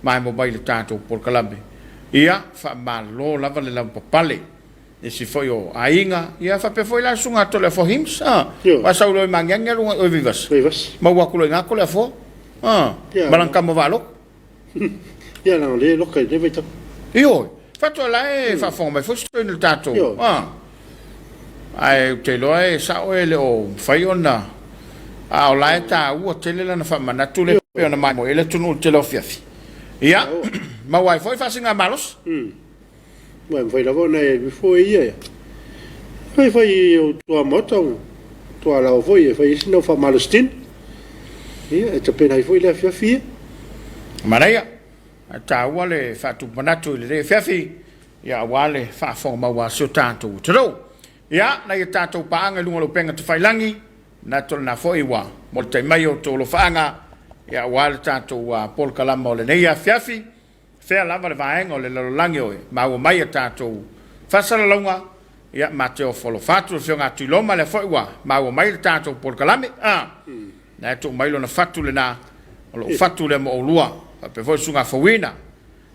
mai mo bai le tato por kalambe ia fa malo lava le lampa pale e si foi o ainga ia fa pe foi la sunga to le fo himsa wa saulo mangianga lu o vivas ma wa kulo nga ko le fo balanka mo valo ia na le lo kai de vita Io, fatto lei fa fome, forse il tato. Ai te loe sa o ele o fai ona. A o lai ta ua tele lana fa manatu le pe ona mai mo ele tunu te lo Afiafi. Ia, ma wai foi fasinga malos. Well, foi la bona before ia. Foi o tua moto. Tua la foi sino fa malostin. Ia, e te pena foi le Afiafi. Manaia. Ta wale fa tu manatu le Afiafi. Ia wale fa fo ma wa so tanto. Tro. Ia, na ia tatou paanga lunga lo penga te whailangi, na tolo na foi wa, mo te mai o tolo whaanga, ia wale tatou Paul Kalama o le nei Afiafi, whea lava le vaenga o le lalolangi oe, ma ua mai a tatou whasara launga, ia ma te o wholo whatu le whionga tuiloma le foi wa, ma ua mai le tatou Paul Kalame, na e tō mailo na whatu le na, o lo whatu le mo o lua, pe foi sunga whawina,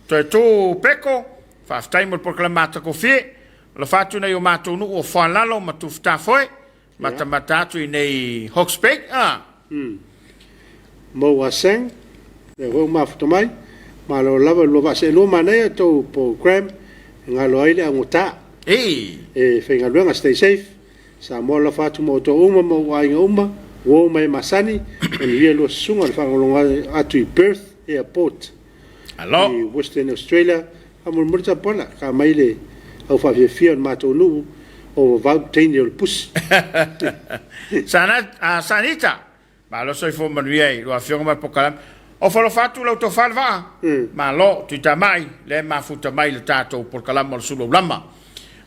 to e tō peko, whaftaimo le Paul Kalama tako fie, lo fatu nei o mātou nu o whanalo ma tu whtafoe, ma ta matatu I nei Hawke's Bay, Mo waseng, e ho mafuta mai, ma lo lava lo vase lo manea tō program, ngā lo aile anguta. E whenga luenga stay safe, sa mo la fatu mo tō uma mo wainga uma, wo mai masani, en ria lo sunga le whangolonga atu I Perth Airport. Alo. I Western Australia, amur murta pola, ka mai le, au whawhiawhia on mātou nuu o vau teine o le pusi. Sanita, ma lo soi fo manuiei, lo awhionga mai pokalam, o whalo fatu lau tō whalwaa, ma lo tuita mai, le mafuta mai le tātou pokalam o le Suluaulama,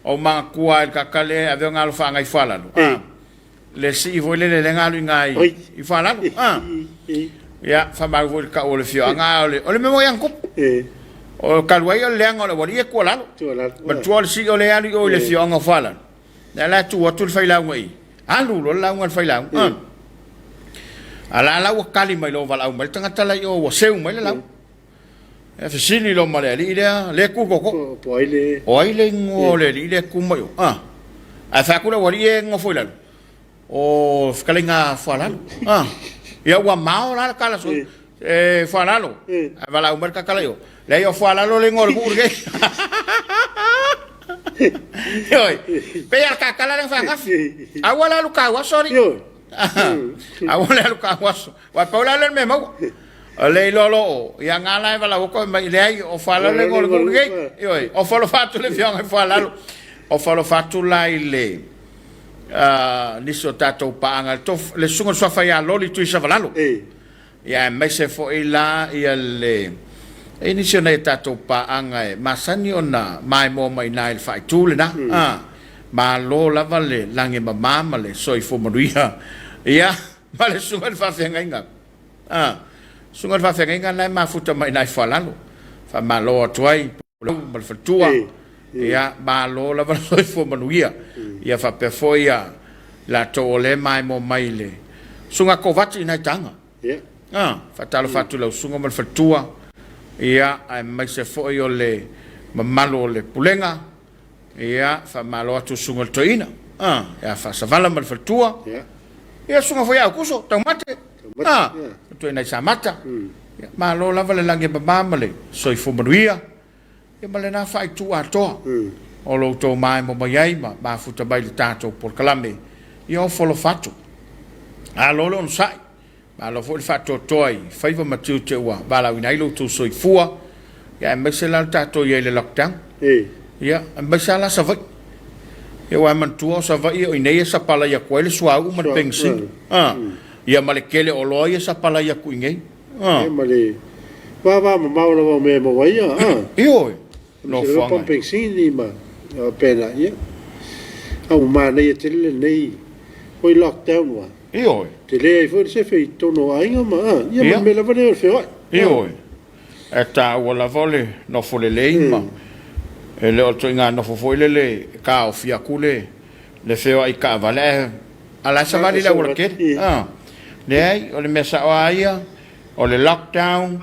o mga kua il kakale, a veo ngalo whaangai whalalo. Le si I voi le ngalo I ngai I whalalo. Ia, whamau voi ka o le whio, o le memo yang kup. O kaluai o leanga o le wari e kua lalo. Ma tua le si o le ali o le fionga whalan. Na la tu atu le whailaunga I. Alu lo launga le whailaunga. Ala lau a kali mai lo walau mai. Tangata lai o waseu mai le lau. E whisini lo ma le ali lea. Le kukoko. O aile ngo le ali le kumai o. A whakura wari e ngo whailalo. O whakalinga whalalo. Ia ua mao la kala so. E whalalo. A walau mai kakalai o. Le yo whalalo le ngore kurge. Yoi. Pe al kakala le whakafi. Awala luka wasori. Awala luka waso. Wa paula le me mau. Le lolo ya ngala vala ko mai le o whalalo le ngore kurge. Yoi. O falo fatu le fianga whalalo. O falo fatu la ile. Niso tatou paanga tof le sunga swafa ya loli tu isa valalo. Ya mai se fo ila ia le e ni se nei tatou paanga e masani ona mai mo mai nai fai tule na ma lo lava le lange mama le soi fo maruia ia ma le sunga fa fenga sunga fa fenga nai ma futa mai nai falalo fa ma lo tuai ma fa tua ia ma lo lava soi fo maruia ia fa pe foia la to le mai mo mai le sunga ko vati nai tanga fatalo fatu la sunga mal fatua ia ai mai se foi o le mamalo le pulenga ia fa malo atu sunga toina ia fa savala mal fatua ia sunga foi au kuso tomate tu ina samata malo lava le lange mamale soi fo manuia ia malena fa tu ato o lo to mai mo mai ma futa bai le tato por kalame ia o folo fatu a lolo on sai ma lo foi fatto toi faiva matiu te wa bala winailo tu soi fua ya mesela tato ye le lockdown ya mesela sa vai e wa man tu sa vai o nei sa pala ya kwele swa u man pensin ya malekele o lo ya sa pala ya kuingei male va ma lo me mo vai io no fa pensin ni ma pena ya au ma nei te nei foi lockdown wa io te le foi se fei tono ainga ma ia me la vale fe io eta wala vole no fole leima e le otro inga no fo le ka o fia kule le feo ai ka vale ala sa vale la wala ke nei o le mesa aia o le lockdown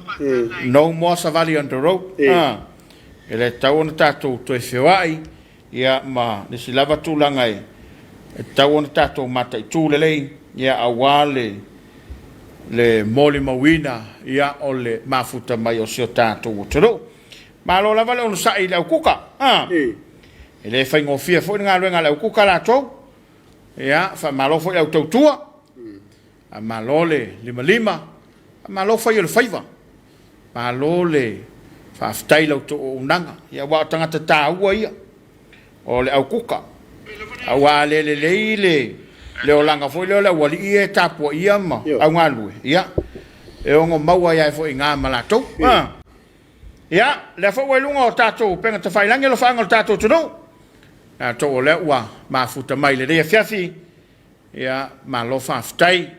no more sa vale on the road e le tau na tatu to feo ai ia ma le silava tu langai e tau na tatu mata tu le lei ia awale le moli mawina ia o le mafuta mai o sio tātou o tero Malo lava le sa i le kuka. Ele fai ngofia fo nga luenga le kuka la to. Ya, fa malo fo le tautua. A malo le lima. A malo fai le faiva. Malo le fa aftai lo to unanga. Ya wa tanga ta ua ia. O le au kuka. A wa le le olanga fo le wali e Tapuaiga ma. Au ngalu. Ya. E ongo maua ia fo nga malato. Ya, le fo welunga o tato penga te fai langi lo fanga o tato tuno. Na to le wa mafuta mai le Afiafi. Ya, ma lo fa aftai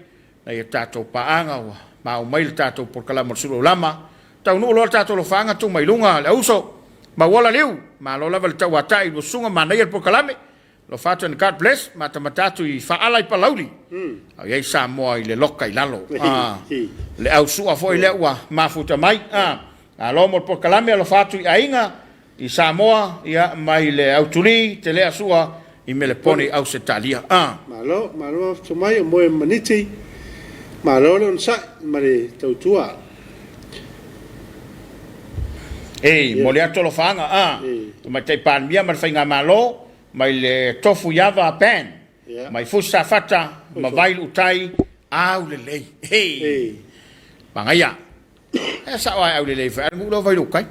na ia tato paanga wa ma o mai le tato por kala mo Suluaulama. Tau no lo tato lo fanga tu mai lunga le uso. Ma wala liu, ma lo lava le tau atai lo sunga ma nei por kalame. Lo fato en God bless, ma tamatatu i fa ala i palauri. Au ia Samoa i le loka i lalo. Le au sua foi le wa mafuta mai. Alo mo por kalame lo fatu i ainga i Samoa ia mai le autuli te le asua i me le pone au se talia. Malo so mai o moe maniti. Malo le onsa ma le tautua. Mo le ato lo fanga. Ma te pan mia ma fainga malo mai le tofu yava pan. Mai fusa fata ma vai utai au le lei. Bangaya. Sa wa au le lei fa mu lo vai lu kai.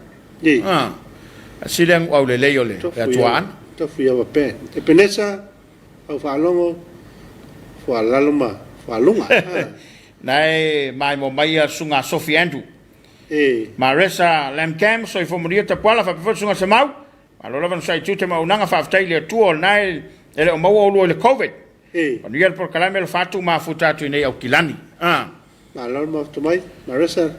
Sileng au le lei ole ya tuan. Tofu yava pan. Te penesa au fa longo fa laluma fa lunga. Nai mai mo mai sunga Sophie Andrew. Maresa lam cam so ifo muria te pala fa fa sunga semau. Alola van sai tute ma unanga fa aftai le tuo nai ele o mau lo le covid. On ia por kalame lo fatu ma futatu nei au kilani. Malo mo to mai Maresa.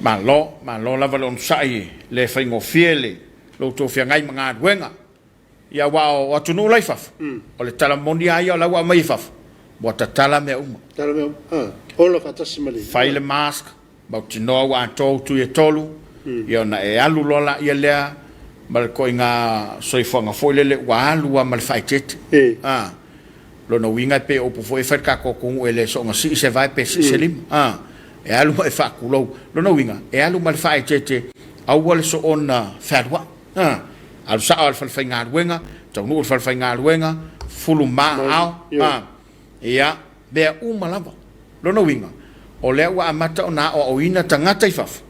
Malo la valon sai le faingo fiele lo to fia ngai manga wenga. Ia wa o tunu laifaf. O le tala mondia ia la wa mai faf. Bo tala me uma. Tala me Olo fatasimali. Fai le mask. Ba tino wa to tu e tolu. Ia na e alu lola ia lea. Mal ko inga soifonga foi le wa alu wa mal fai tet. Lo no winga pe o po foi fa ka ko ku ele so nga si se vai pe si selim. E alu mai fa kulo. Lo no winga. E alu mal fai tet. Au wal so ona fadwa. Al sa al fal fainga wenga. Tau no fal fainga wenga. Fulu ma au. Ia be malava. Lo no winga. O lea wa amata o na o ina tangata i fafu.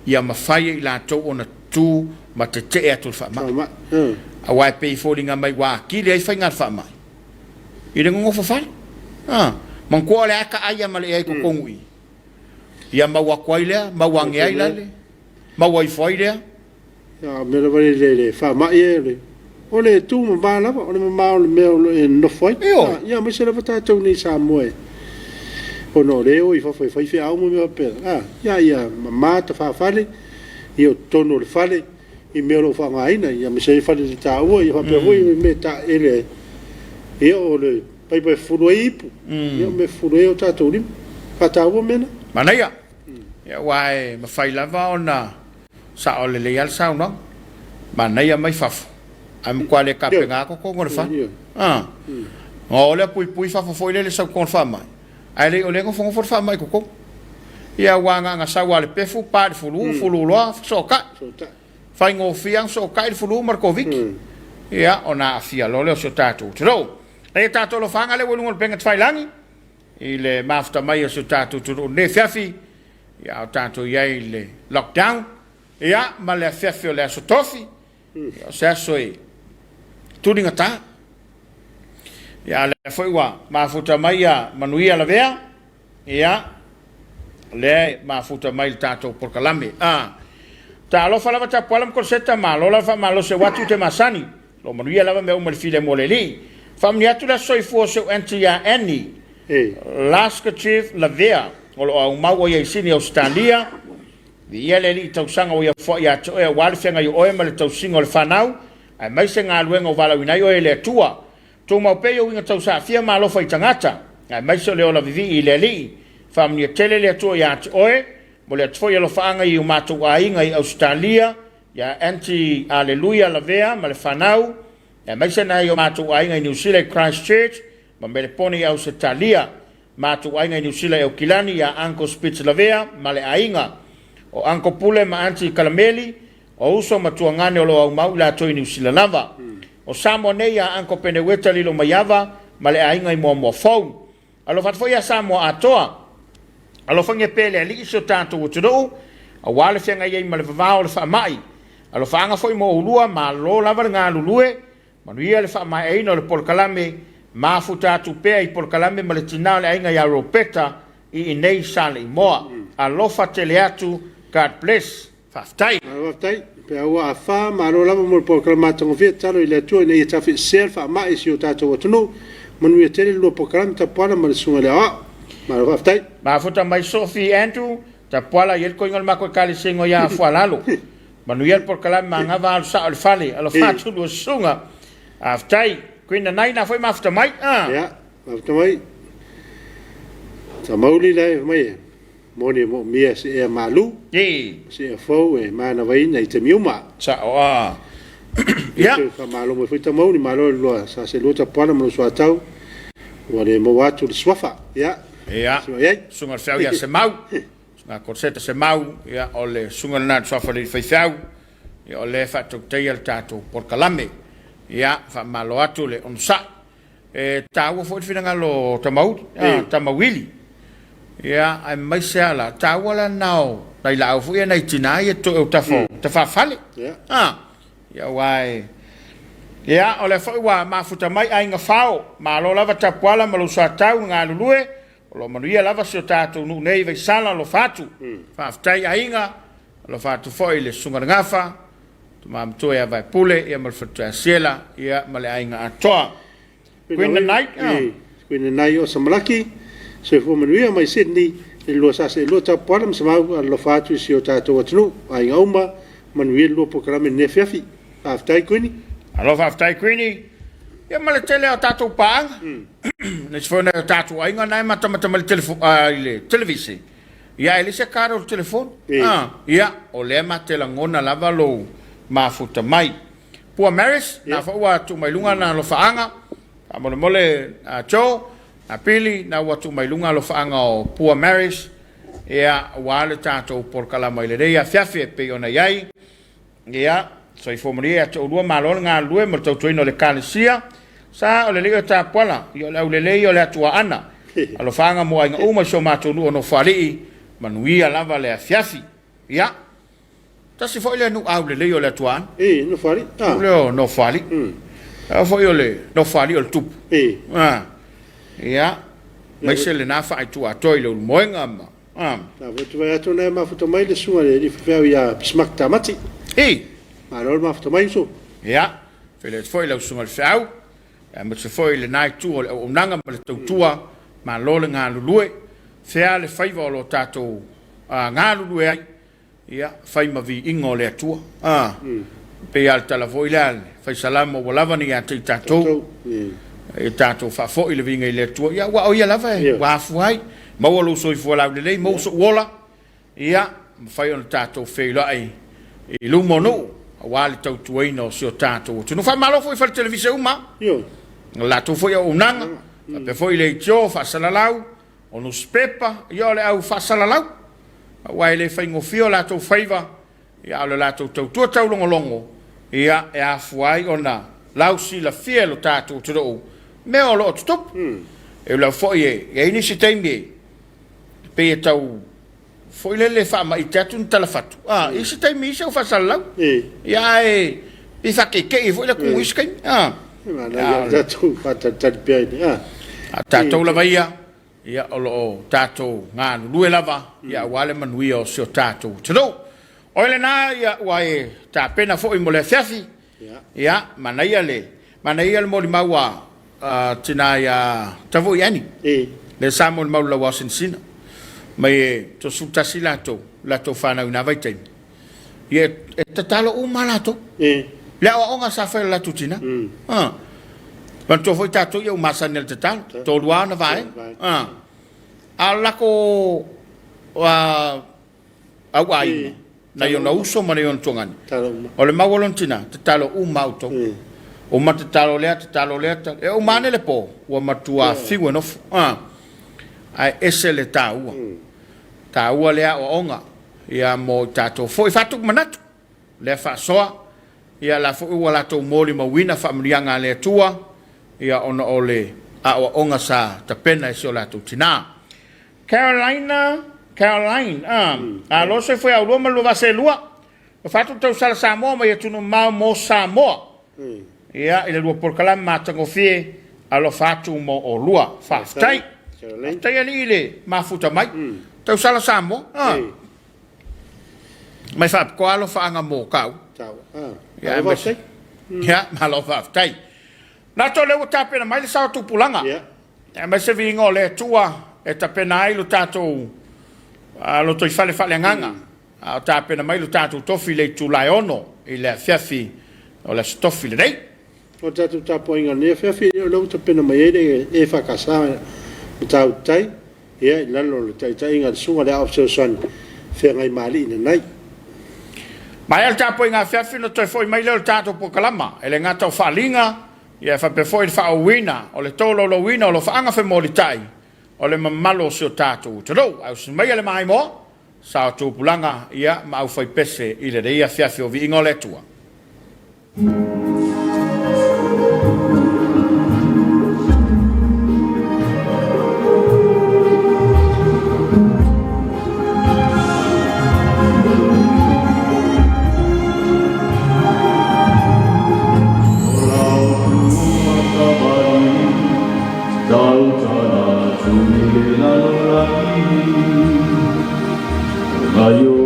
Ia mawhai i la tau o na tū ma te te ea tū whamai. A wai pei fōringa mai wā kire ai whainga whamai. I rengo ngofo whare. Man kua le aka aia ma le ea i kokongui. Ia maua kwai lea, maua ngeai lale, maua i whai lea. Ia mera wale le whamai e le. O le tū ma mā lava, o le ma mā o le mea o le nofai. Ia mai se lava tātou ni Samoa e. O no leo i fafai fai au mo me pe ia mama ta fa fale io tono le fale i me lo fa ngaina ia me se fale ta o ia fa pe voi me ta ele io le pai pai furoi io me furoi o ta to lim fa ta o mena manaya ia wai ma fai lava ona sa o le leal sa no manaya mai faf am quale capenga ko ngor fa o le pui fa foi le sa kon fa mai ai le ole ko fongo forfa mai ko ia wanga nga sawa le pefu pa fulu loa soka fai ngo fiang soka il fulu markovic ia ona afia lo le so tatu tro e tatu lo fanga le wolu penga fai langi ile mafta mai so tatu tro ne fiafi ia tatu ia ile lockdown ia ma le fiafi le so tofi sa so e tuninga ta ia le foi wa mafuta mai ia manuia la vea ia le mafuta mai tato por kalame ta lo falava ta palam corsetta ma lo la fa ma lo se watu te masani lo manuia la me o mal file moleli famnia tu la soi forse entia eni laska chief la vea o lo mau ia sini Australia ia le li tau sanga o ia fo ia to e wal fenga yo o mal tau singo le fanau ai mai se nga luenga vala winai o ele tua to mau pe yo inga tau sa fia ma lo fai tangata ai mai so le ola vivi i le li famnia tele le to ya oe mo le tfo ia lo fanga i umatu ainga i Australia ya anti haleluya la vea ma le fanau ai mai se na yo matu ainga i New Zealand Christchurch ma me le poni au Australia matu ainga i New Zealand o kilani ya Uncle Spitz la vea ma le ainga o Uncle Pule ma anti Kalameli o uso matuangane o lo au mau la toi ni Suluaulama o Samoa nei a anko pene weta lilo maiava ma le ainga i mua phone alo fat foi a Samoa atoa alo fange pele ali so tanto utudo a wale fenga ye ma le vao le fa mai alo fanga foi mo ulua ma lo lava nga lulue ma nuia le fa mai no le polkalame ma futa tu pe i polkalame ma le tina le ainga ya ropeta i nei sale moa alo fatele atu God bless faftai faftai pe awa fa ma lo lava mo polkalama tongo via talo ile tu nei tafi sel fa mai si o tato tunu manuia tele lo polkalame tapana ma le sunga le a ma faftai ma futa mai Sophie Andrew tapuala yel ko ngol mako kali singo ya fualalo manuel por kala manga va sa al fale alo fatu do sunga aftai kwina nai na foi mafta mai ya mafta mai tamauli lai mai moni mo mia se e malu se fo e mana vai nei te miuma sa ya fa malo mo foi tamauli malo lo sa se luta pala mo so atau wale mo watu de swafa ya sunga fau ya se mau na korseta se mau ya ole sunga na swafa le faisau ya ole fa tok tayal tato por kalame ya fa malo atu le onsa tawo fo finanga lo tamau tamawili ya ai mai sala tawo la nao dai la fu ya nai tina ya to tafo tafa fale ya wai ya ole fo wa mafuta mai ai nga fao malo lava tapuala malo sa tau nga lulue lo manuia lava se tato nu nei vai sala lo fatu fa ftai ainga lo fatu foi le sunga ngafa tu mam to ya vai pule ya mal fatu siela ya male ainga atoa kwina nai o samalaki se fo manuia mai Sydney lo sa se lo tapuala sama lo fatu si o tato tunu ai uma manuia lo programa ne Afiafi fa ftai kwini alo fa ftai kwini ya male tele o tato pang nes fone o tato ainga nai mata male telefon ile televisi ya ele se caro o telefon ya o le mate la ngona lava lo mafuta mai pua maris na fa wa tu mai lunga na lo faanga amole mole a cho a pili na wa tu mai lunga lo faanga o pua maris ya wale tato por kala mai le ya Afiafi pe ona yai ya so i formaria to lua malol nga lue mo to toino le kalesia sa o le le ta pola yo le le yo le tua ana alo fanga mo nga uma so mato no no fali manuia lava le Afiafi ya ta si foi le no au le yo le tua no fali no fali foi yo le no fali o tup ya mai se le na fa tu a toilo mo nga na vetu vai atu na mafuta mai le sunga le di fa ya smak tamati maar al maar te mij zo. Ja, veel het voile zo maar vrouw. En met ze voile naar toe om lange met de toa, maar loling aan lue. Veel vijf al tato aan lue. Ja, vijf maar wie ingole toe. Pe al tala voile, vijf salam o lavani aan te tato. Tato fa voile wie ingele toe. Ja, wa o ja lava. Wa fuai. Maar wel zo voila de le, mo so wola. Ja, vijf al tato veel ai. Ilumono wale tau tuaina o tato tu no fa malo foi fa televisión ma yo la tu foi o nanga pe foi le cho fa salalau o no spepa yo le au fa salalau wa le fa ngo fio la tu faiva ya la tu tau longo ya e a fuai ona lausi la fielo tato tu do me o lo stop e la foi e inisi tembe pe tau foi le fa mai tatu talafatu isi tai mi se fa salau ya e fa ke foi le ku iskai ya tu fa pe tato la vaia ya o tato nga lue lava ya wale manui o se tato tlo ole na ya wae ta pena foi mo le Afiafi ya manaia le mo li maua tina ya tavo yani le Samuel maula Washington mai to sutasi lato fana una vai tem ye tatalo umalato la onga sa fa la tutina ma to foi tato yo masa nel tatal to luana vai alla ko wa awai na yo no uso ma yo tongan o le mawolontina tatalo umauto o matatalo le e o mane le po o matua figo no ai esele taua lea o onga ia mo tato foi fatu manatu le whaasoa, ia la fu ua lato mōli mawina whaamrianga le tua, ia ona ole a o onga sa tapena isi o lato tina. Caroline, a lo se foi a luma lo vase lua. O fatu tau sala Samoa ma ia tunu mau mo Samoa. Ia ile lua por kalam matango fie a lo fatu mo o lua. Faftai. Tai ani ile mafuta mai. Tau sala Samoa. Mai fa ko alo fa anga mo kau. Ya vase. Ya malo faftai. Na to le utape na mai le sa tu pulanga. Ya mai se vingo le tua e tapena ai lo tatou lo toi fale nganga a tape na mai lo tatou tofi le tulai ono i le Afiafi o le stofi le dei o tatou Tapuaiga ne Afiafi lo tape na mai e whakasa tau tai ia lalo le tai inga sunga le au son fe ngai mali na nai mai al Tapuaiga Afiafi no toi foi mai le tatou po kalama ele ngata o falinga ia fa pe foi fa wina o le tolo lo wina o lo fa anga fe molitai o le mamalo se o tātou taro, au se mai ale mai mo, sa o tūpulanga ia ma au fai pese i le reia Afiafi o vi ingo le tua. Ayo,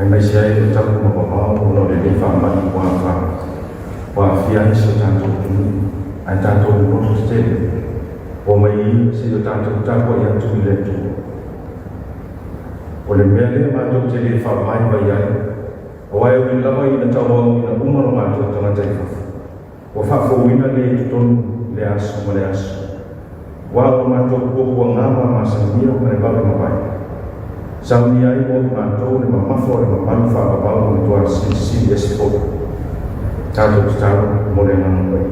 ai mai sai e tapu ma papa o no le fa ma wa Afiafi so tanto ai tanto no ste o mai si do tanto tapu ia tu le tu o le mele ma do te le fa mai vai ai o ai o lava ina tawa ina umaro ma do tanga tai o fa fo wina le ton le aso ma le aso wa o ma do ko ngama ma samia ma le ba ma vai samia i mo ma do le ma fo le ma fa ba ba o to si espo tanto tanto mo le ma vai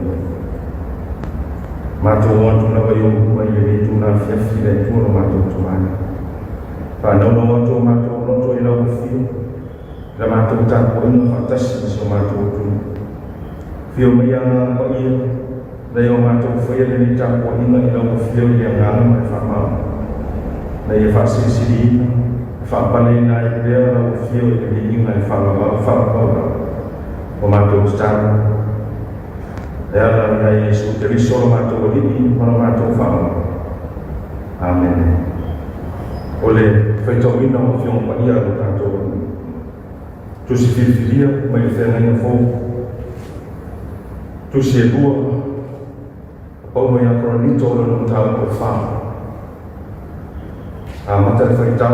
ma do o tu na vai o mai le tu na Afiafi le tu ma do tu ma pa no to ma to no to ila o fio la ma to ta ko no fantastic so ma to tu fio me ya pa ia la yo ma to foi le ni ta ko ina ila o fio ya ngala ma fa ma la ia fa si fa pa le na i le o fio le ni ma fa o ma to sta ya la na Yesu te riso ma to ni ma to fa amen ole feitoina o fiong pa ia o tanto tu si filia mai fenga fo tu si bua o mai a cronito o no ta o fa a mata feita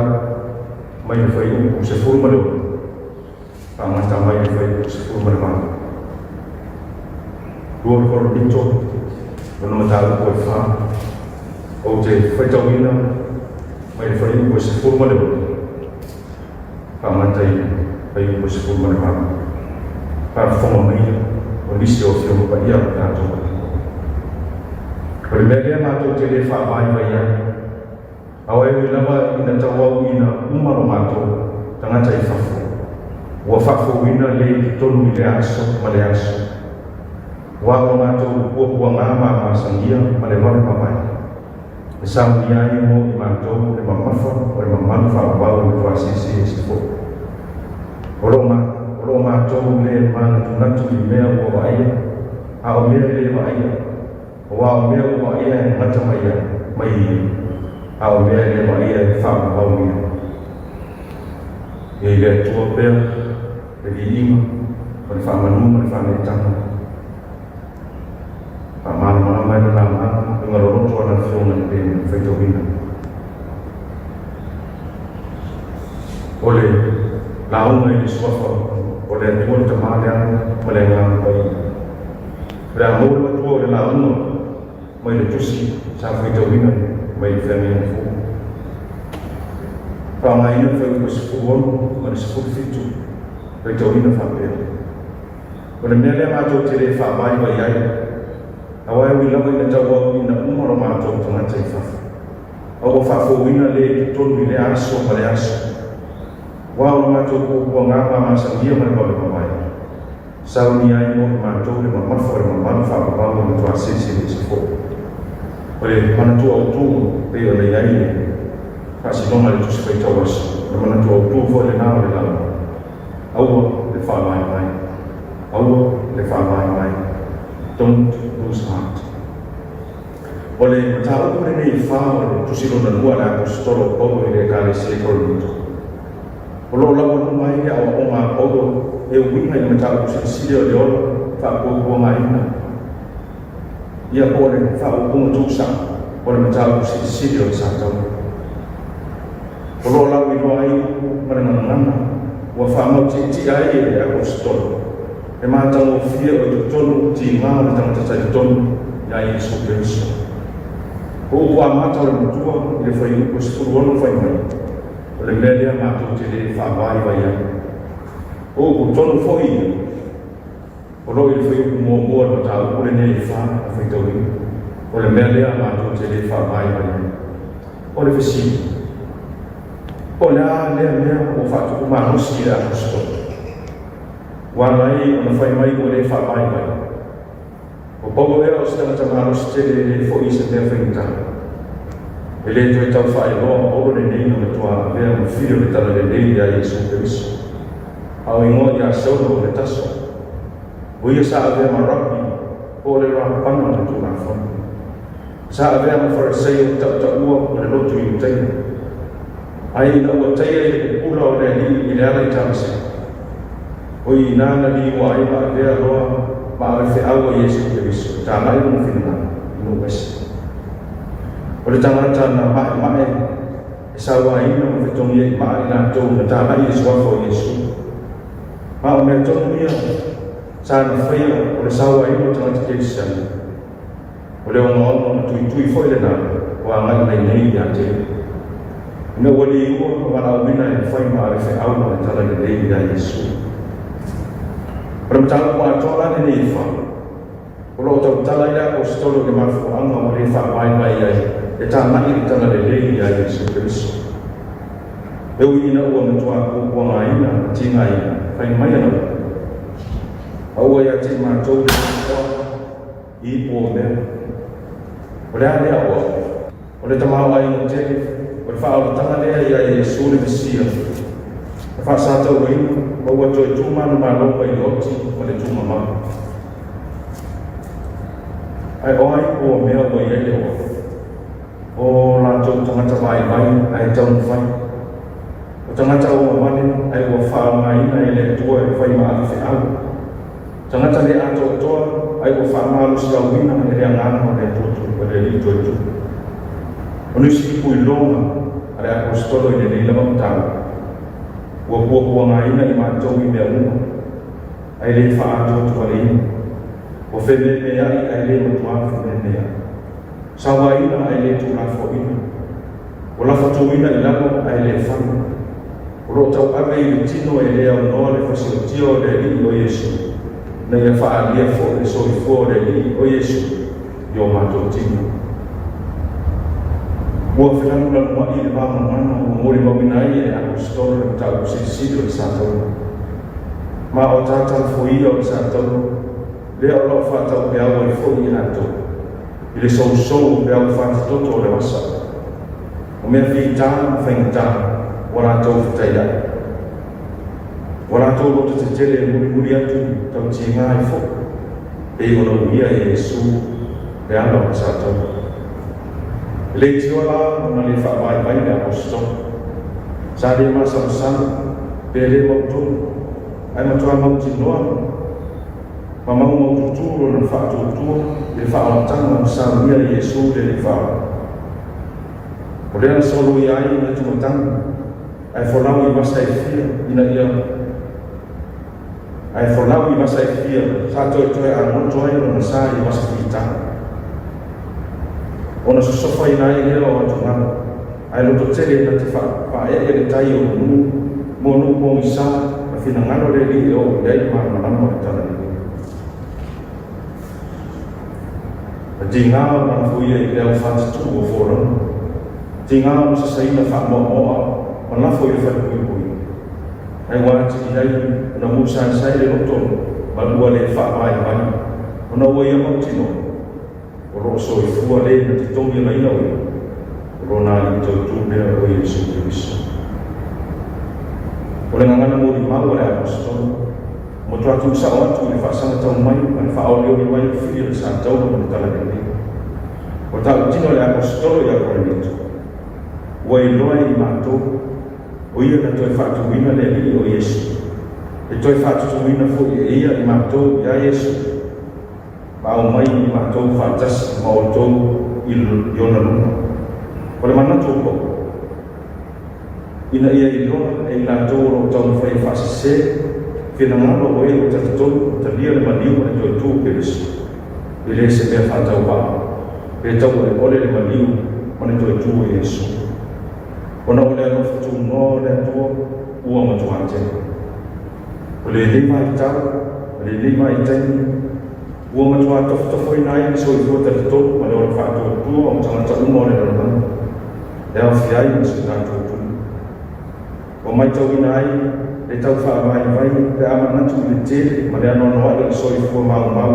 mai foi o se forma lo a mata mai foi o se forma lo o cronito o no ta o fa o te feitoina mai fai ko se forma le pa matai fai ko se forma le pa forma mai o lisi o fio pa ia ta to ko le mele ma to te le fa mai vai ia awai wi lava ina tawa ina umaro ma to tanga tai fa wa fa fo ina le to mi le aso ma le aso wa ma to ko ngama ma sangia ma le va pa mai Sam dia ni mo imanto le mamafa o le mamafa ba o to asisi sifo Roma to le man to na to me o ai a o me le ai o me o ai mata mai a o me le ai fa ba o me e le to pe le ima o fa manu o fa le tanga pa mama mai na ma ngalo to na fiona pe feito vina ole la una i sofa ole to to ma le ole nga pai ra mo to le la una mai le tusi sa feito vina mai femi fu pa mai no foi ko sfuon ma se fu fitu feito vina fa pe ole me le ma to te le fa mai vai ai awai wi lava ina tawa ina umaro ma to tanga tai fa o fa fo ina le to ni le aso ma le aso wa ma to ko ngapa ma sa dia ma ba ba mai sa ni ai mo ma to le ma fo ma fa ba mo to asisi ni fo ole mana to o tu pe ole ai fa si no ma le to se fa tawas mana to o tu fo le na le la au le fa mai au le fa mai don't lose heart. Ole tau ko nei fa tu silo na lua la stolo o le kale se ko luto. Olo la ko mai ya o ma o e winga ni tau ko se le o fa ko mai na. Ia ko le fa o ko tu sa o le tau ko se le o sa tau. Olo la wi no ai mana mana wa fa mo ti ai e ko stolo. E ma tango fia o tonu ti ma o tango ta tonu ya Yesu Kristo o wa ma ta o tua le fai ko se o no fai mai o le media ma to te le fa vai vai o tonu foi o lo le fai mo mo ta o le nei fa fai to o le media ma to te le fa vai vai o le fesi o la le o fa to ma no si la sto Walai ona fai mai o le fa mai mai. O pogo era o stana tamaro stele le fo isa te feinta. Ele to tau fai lo o le nei no tua vea mo filho le tala le nei ya Yesu Cristo. Au ingo ya sono le taso. O ia sa ave ma rabbi o le ra pana le tua fa. Sa ave ma fariseo ta ua o le lotu i utai. ai na ua taia ula o le li i le ala i tamase. O i nana li ua ai ma lea loa ma ave fe au a Yesu Keriso. Ta mai mo whina inu wesi. O le tangata na mae e sawa ina mo whetongi e maa ina tau na ta mai e suafa o Yesu. Ma o mea tonu ia sa na whaia o le sawa ina o tangata Kerisani. O le onga onga na tui foi le nana o a ngai nei nei i a te. Ina wali i ua o wana o mina e whai ma ave fe au ma le tala i nei i a Yesu. O le matanga kua atola ne nei wha. O lo tau tala i a o stolo ke mafu anga o le wha mai mai ai. E tā mai i tana le nei i a Yesu Keriso. E ui ina ua matua kua ngā ina, tinga ina, whai mai ana. Aua ia te mātou le kua i o mea. O le alea oa, o le tamau ai no te, o le whaau tanga lea i a Yesu le Mesia. E wha sātau reina, o ua toi tūmanu mā lopa i oti, o le tūmama. Ai oai o mea o i ele oa. O lātou tangata mai ai tau whai. O tangata o mawani ai o whao mai ina e le tua e whai maa whi au. Tangata le ato toa ai o whao maa lusi au ina e le angana le tutu o le li tuetu. O nusi pui longa a le apostolo i le li lama mtau. Ua kua ngā ina i mātou i mea uma. Ai le wha ato tua le ina. O wheme mea ai le matua wheme mea. Sawa ina ai le tu lafo ina. O lafa tu ina i lamo ai le whanu. O lo tau ame i tino e le au noa le fasio tio le li o Yesu. Na ia wha alia fo le soi fo le li o Yesu. I o mato tino. Ua whenanu la mua i le vama mana o mori mawinai e apostolo le tau sisido i sātau. Ma o tātau fo ia o sātau. Le o lo whātau pe au e fo i ato. I le sou pe au whātatoto o le wasa. O mea whitā, whaingtā, o rātou whitaia. O rātou loto te tele muri atu, tau tia ngā i fo. E ono uia e Yesu, le ana o sātou. Le tio la, ona le whaamai mai le apostol. Sa le masam, pe le mautu, ai matua mauti noa. Ma mau tuturo na whaatutua, le whaamtanga o sa mia Yesu le wha. O lea solo i ai na tumatanga, ai wholau i masa i fia, ina ia. Ai wholau i masa i fia, sa toi a moto ai o na sa i masa whitanga. O na sosofa i nai lea o atunanga, ai loto tele na te wha e le tai o nu, mo nu mo i sa, na whinangano le li o iai maa manama o tala ni. Tinggal na fuia i leo whātatu o whoron. Tinggal sa saina whaamoa, mana foi le whakui. Ai wāti i hei, na musa sai le roton, malua le whaamai mai. Ona ua ia mautino, o roso i fua le na te tongi mai naui. Rona i tau tūmea o Yesu Keriso. O le ngangana mōri mau le apostolo. Mo tuatu sa atu le whaasanga tau mai, le whaoleo ni mai whiri le sa tau na tala ni. O tau tino le apostolo i a Korinito. Ua i loa i mātou, o ia na toi whaatuwina le li o Yesu. E toi whaatuwina fo i ia i mātou i a Yesu. Ma o mai i mātou whaatasi ma o tau i ona luna. O le manatu ko. Ina ia i loa e i nātou o tau na whai whaasise. Kena ngalo o e o tatatono, ta lia le maniu e toi tū Keriso. I le se mea whātau paa. Pe tau e ole le maniu, mane toi tū e Yesu. Ona o le alofa tū no le atua, ua matuate. O le lima i tau, o le lima i taini, ua matuate tofo i nai, so i fua tatatono, mane o le whātua tua, o tangata uma o le rana. E au fiai, so i tātua tū. O mai tau i nai, le tau whaamai vai, le amanatu le tele, ma le anono ai le soi fua mau.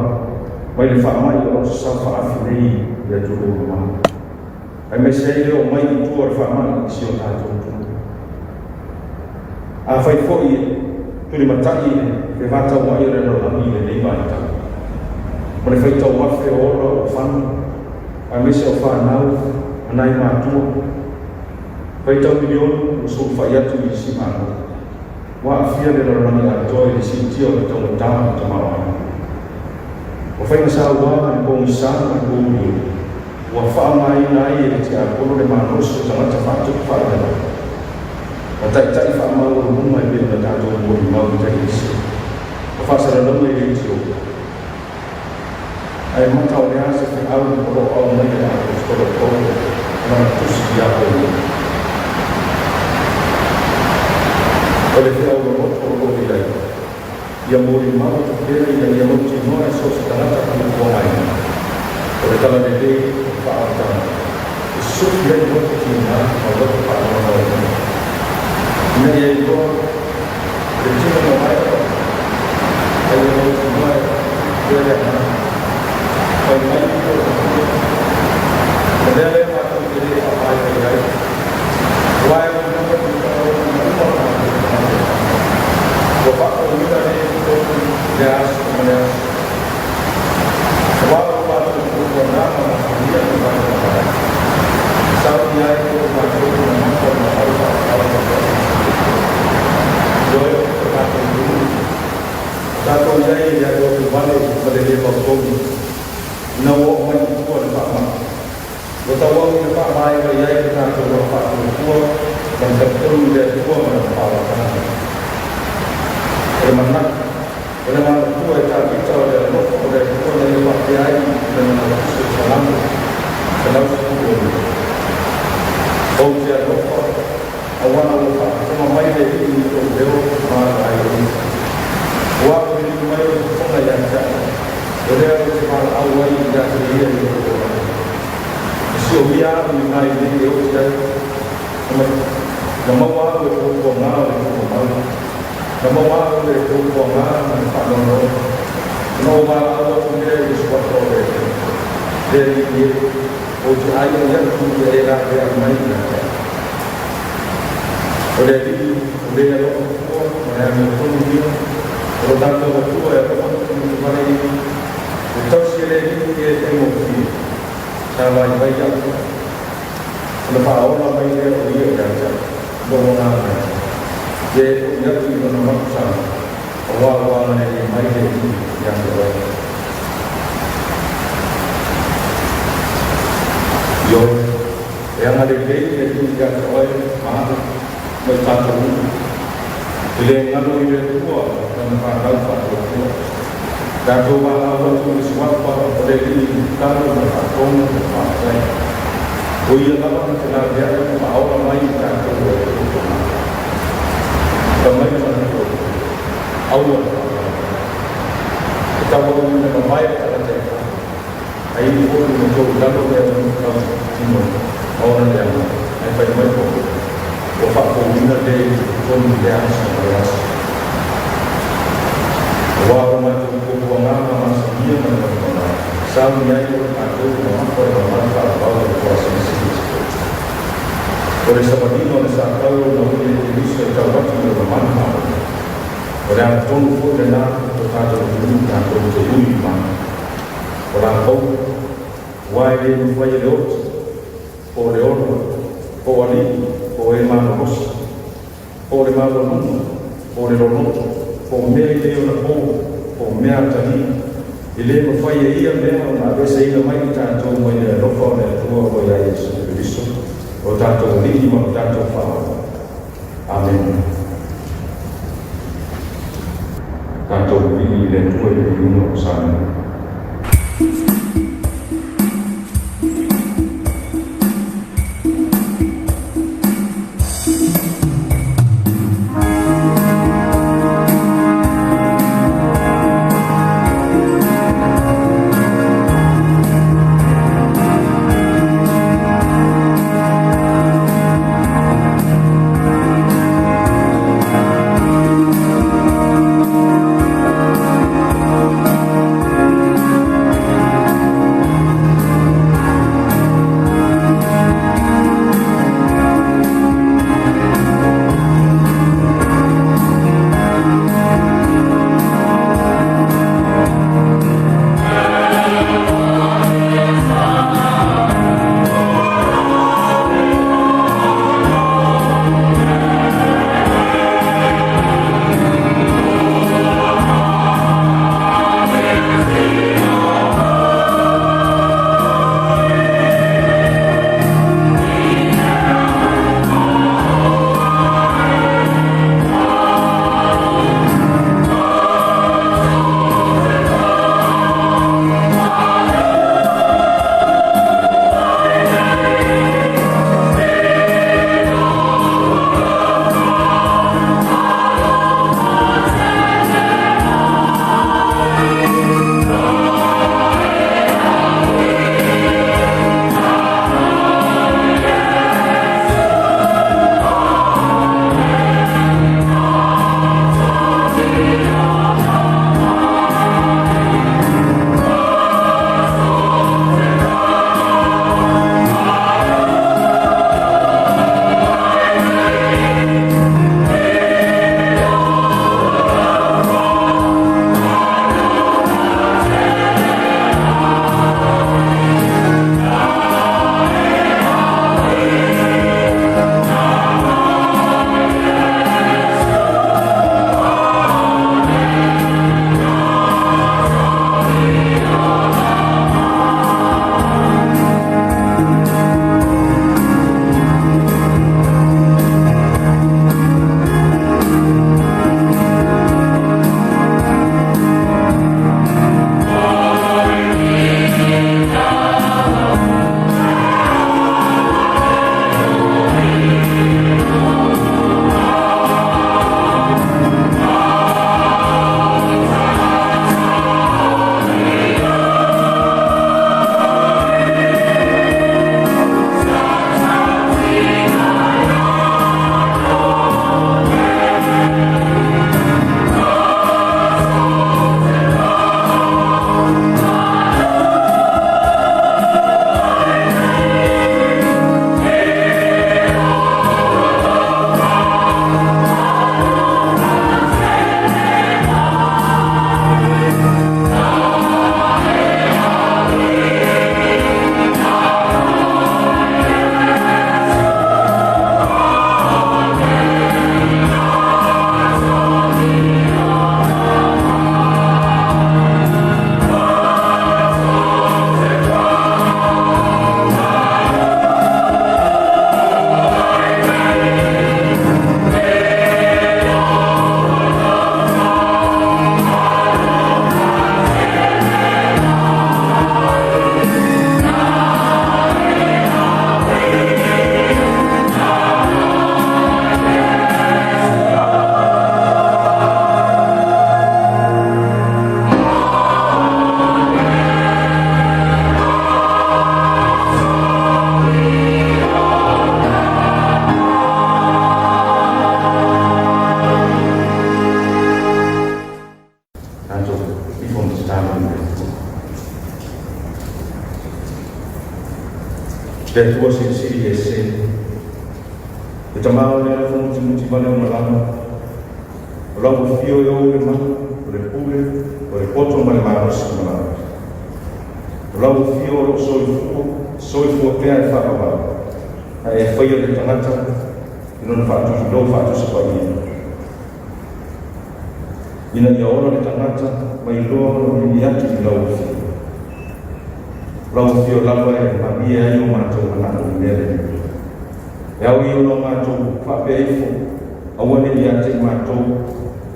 Mai le whaamai o sa whaafi nei le tūru o mau. Ai me se leo mai i tua le whaamai i si o tātou tūru. A whai fōi turi matai le vātau mai o le no lami le nei mai tau. Ma le whai tau wafe o ora o whanu, ai me se o whanau, anai mātua. Pai tau milion usul fayatu di simano. Wa afia de orang yang joy di sitio tau utama tamawa. Wa fai masawa an bong san an bong wa fa mai nai di tia kono de manus sama tafatu fa de. Wa tai tai fa mau rumah bi na tato mo mau tai isi. Wa fa sara no mai di tio. Ai matau dia se fa au ko au mai da ko ko na tu sia ko. Oleh kerana orang tidak, yang boleh mahu terjadi yang boleh cuma sosial tak boleh. Oleh kerana itu, fahamkan, sosial itu cuma Allah fahamkan. Ini itu cuma orang yang cuma dia orang itu. Kemudian apa jadi apa yang terjadi? Why Bapak kita ini jas kemudian sebab waktu itu nama dia bukan saya itu waktu Joy berkata dulu satu saya yang waktu balik pada waktu nawa itu pun sama betapa kita Pak Mai saya kita berapa tua dan betul dia tua berapa Kerana tua tak kita ada lokal ada tua dari waktu ini dengan sesalam dalam sebuah baunya lokal awal sama mai dari itu beliau malah ini waktu ini mai semua yang ada beliau cuma awal yang dia itu Sylvia mai dari itu sama nama itu pengal Nama orang itu orang tak normal. Nama orang itu sesuatu orang. Dari dia, uji ayam yang punya era yang mana? Oleh itu, oleh orang tua, orang pun dia, orang tua yang pun mana ini, terus ini dia emosi, sama baik aku. Lepas orang baik dia jaga, bangunan. Dia punya tujuan maksa awal-awal yang baik yang terbaik. Yo, yang ada di itu juga terbaik. Bercampur. Bila ngalu itu tua dan pandang pada tua. Dan coba awal tu semua pada ini kalau berkongsi berpakai. Buaya kalau kenal dia awal main campur. Ramai orang itu awal kita baru membayar pada mereka. Ini pun untuk lalu yang timur orang yang apa yang mereka wafat pun dari pun yang sebelas. Walaupun itu bukanlah masa dia menerima. Samanya itu aku memperoleh kalau kuasa sendiri. Oleh sebab itu, oleh saat kalau namun ini secara tidak bermanfaat. Orang tunggu dengan berkata dulu dan tunggu iman. Orang tahu, wajib membayar lot, oleh orang, oleh iman bos, oleh iman orang, oleh orang, oleh orang tadi. Ile membayar ia memang ada sehingga mai kita tahu membayar lokal dan tua membayar Yesus. O tanto lima, tanto fama. Amin. Tanto vini le tue di uno sana. le tua siri e se e tamao le fono ti vale una lama o la fio e o le ma le pule o le poto ma le mano si ma o la fio so il fuo che hai fatto e foi le tanata e non fatto si poi ina ia ora le tanata mai lo ni atu ni lau fio lava e mabia ai o matou manatu mele e au i o matou whapeifo awane i ate matou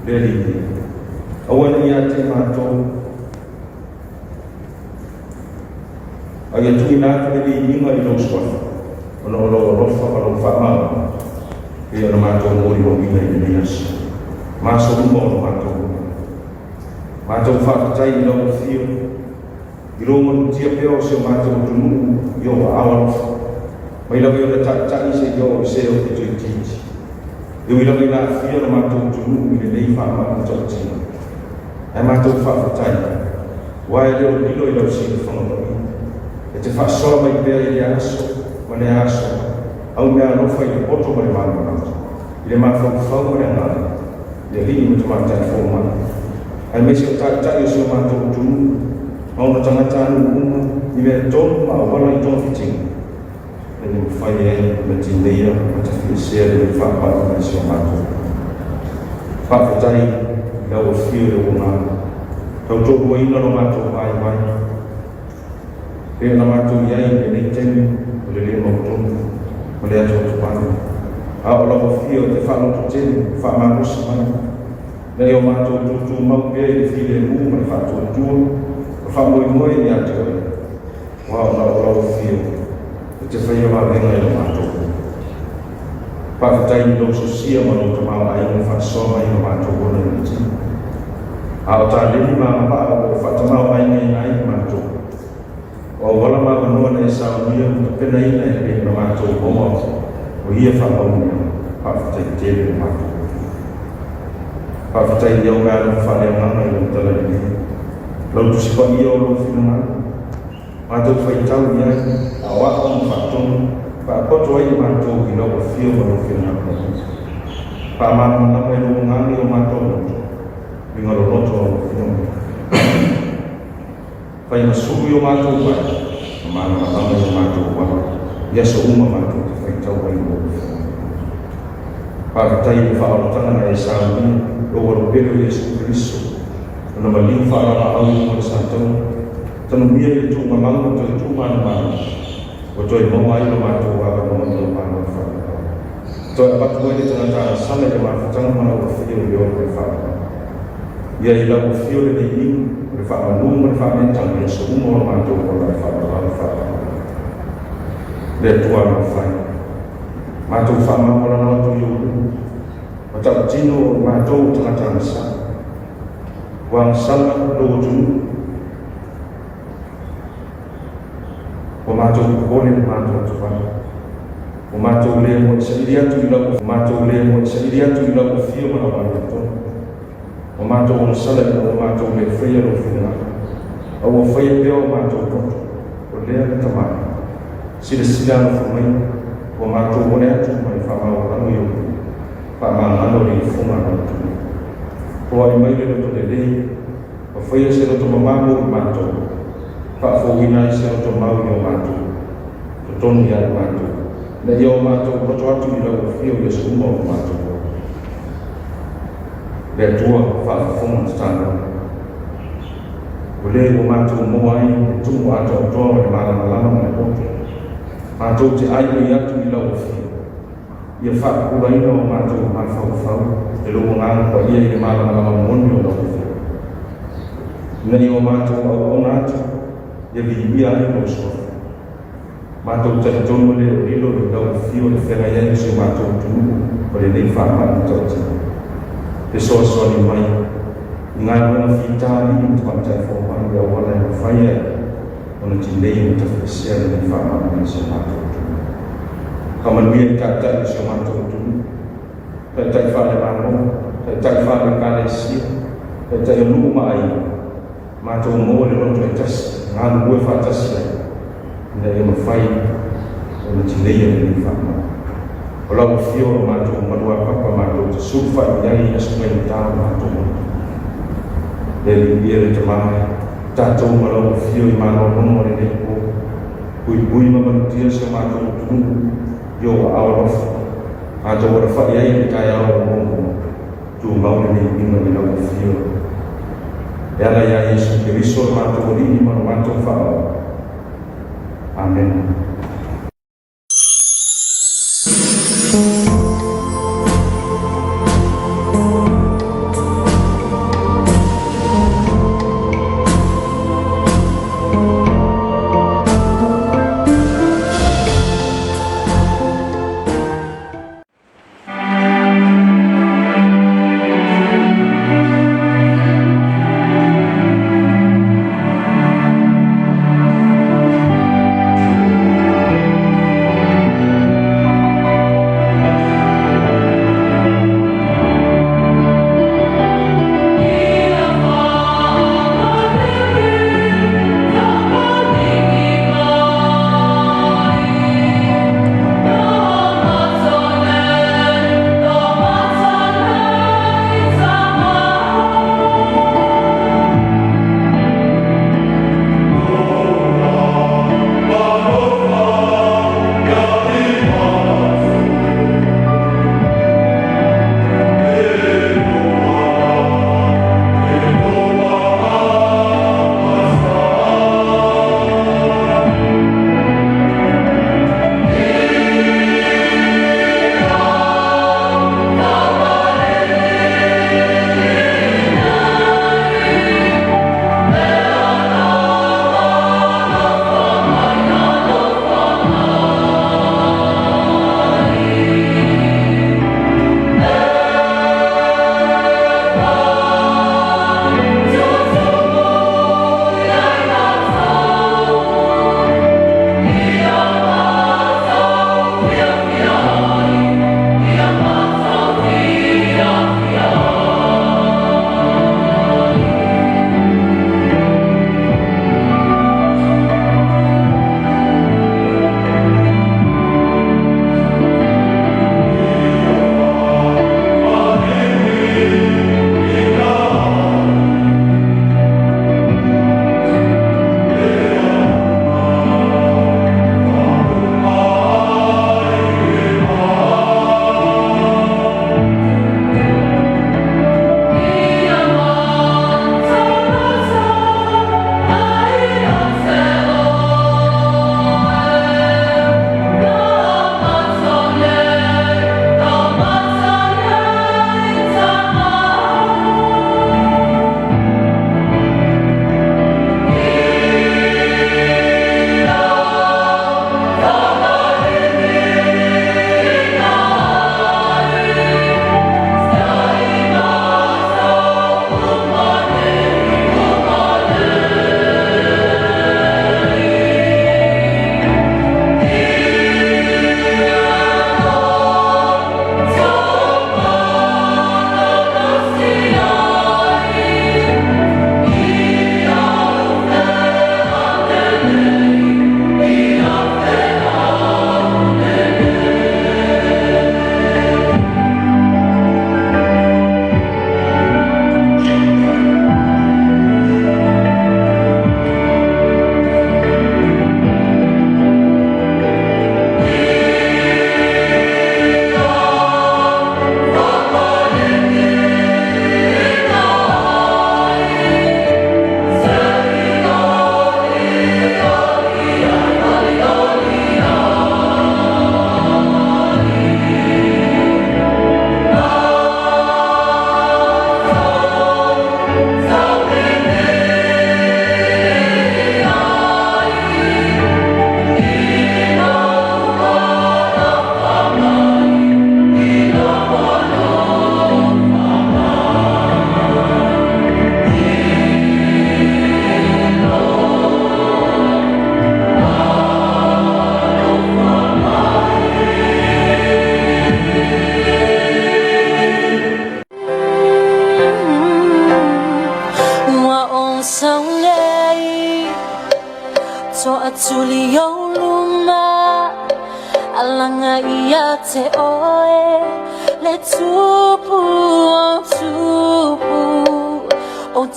le ringi awane i ate matou ai atu i nātu le ringa i lau swafa ono rofa palo whamau e ono matou mori o ina i minas maso uma o matou whakatai i lau fio i rongo tia peo se o mātou tunu i o awa mai lawa i o na tai se i o se o te tui titi i ui lawa i nā fia na mātou tunu i le nei whaama o tau tina ai mātou whaafatai wae leo lilo i lau si i whangatoi e te whaasoa mai pēr i le aso ma le aso au mea nofa i le poto ma le māma i le mawhau ma le ngāri i le lini ma te mātai fōmana ai mesi o tai o se o mātou tunu mauna tangata anu uma i mea tonu ma awala i tonu fitinga e ni mwhai e me tindeia ma ta whiasea le whapara me se o mātou whakatai i lau fio e o ngā tau tōku a ina no mātou vai e na mātou iai e nei temi o le leo mau tonu o le ato tupana a o lau fio te whanoto temi whamarusa mai nei o mātou tutu mau pia i while mu ma le whatou tua whamoi moi ni atu e. Wao lau fio. E te whaia wa venga e lo mātou. Pakatai ni lo sosia ma lo tamau ai mo whaasoma i lo mātou kona i ti. A o tā lini maa paa o whatamau ai nei ai mātou. O wala maa wanua nei sao nia mo pena ina e pēn lo mātou koma o ia whamau nia. Pakatai tēne lo mātou. Pakatai iau ngā lo whare nganga i lo tala ni. Lau tu sipa ia o lo whina mātou whaitau i ai, a waka mo whaatonu, whaapoto ai mātou i lau o whio o lo whina. Whaamama nama e lo ngāni o mātou noto, i ngaro noto o lo whina. Whai masuri o mātou wai, o māna matama o mātou wai, ia so uma mātou te whaitau ai o lo whina. Whakatai i whaarotanga na e sāmia, o waro pelo Jesu Christo, ona maliu whaarara au i mo sātou, tanu mia i tū mamanga toi tū mana mana, o toi maua i lo mātou waka noa i lo mana whaka. Toi abatu ai tana tā sana i mawhatanga mana o whio i o le whaka. Ia i lau whio le nei ing, le whaka nunga le whaka mentanga i so umo o mātou o le whaka. Le tua no whai. Mātou whamawara noa tu i o lu. O tau tino o mātou tangata sa. Wang sala lo tu o mātou kone mātou tuwana o mātou le mo sairia tu i lau mātou le mo sairia tu i lau fio mana wānato o mātou o sala o mātou le whaia lo whina o whaia peo o mātou koto o lea le tamai sila sila no whamai o mātou o le atu mai whamau anu i o whamau anu i whunga no tu o ai mai le to le lei o foi se lo to mamago i mato fa fo ina se lo to mau i o mato to tonu ya mato le yo mato ko to atu i lo fio ye su mo mato le tua fa fo mo stana o le o mato mo ai tu mo ato to le mala mala mo ko mato te ai i atu i lo fio ia fa ku rai no mato ma fa e lo ngana ko ia i mala mala mo no lo nani o mātou au nātu, ia vihia ai no so. Mātou tata tono le o lilo le lau whio le whenga iai se mātou tunu, o le nei whaamanu tautina. Te soa soa ni mai, i ngā runga whitāri i te mātai whomanu ia wana e whaia, o na ti nei o te whesea le nei whaamanu i se mātou tunu. Kamanuia i tātai i se mātou tunu, tātai whale māno, tātai whale kāle sia, tātai o nuku mai, mātou mo le roto e tasi, ngā ngue wha tasi ai, nda e mawhai, o na tileia ni whakama. O lau fio o mātou marua papa mātou te sulfa i iai a sumai ni tāo mātou. Le li ia le te mai, tātou malau fio i mātou nono re ne ko, pui mamanutia sa mātou tunu, yo a aolofa, mātou wara whai ai ni kai ao o mongo, tu maure ni ino ni lau fio. E ala ia Yesu Kiriso mātou rini manu mātou whao. Amen.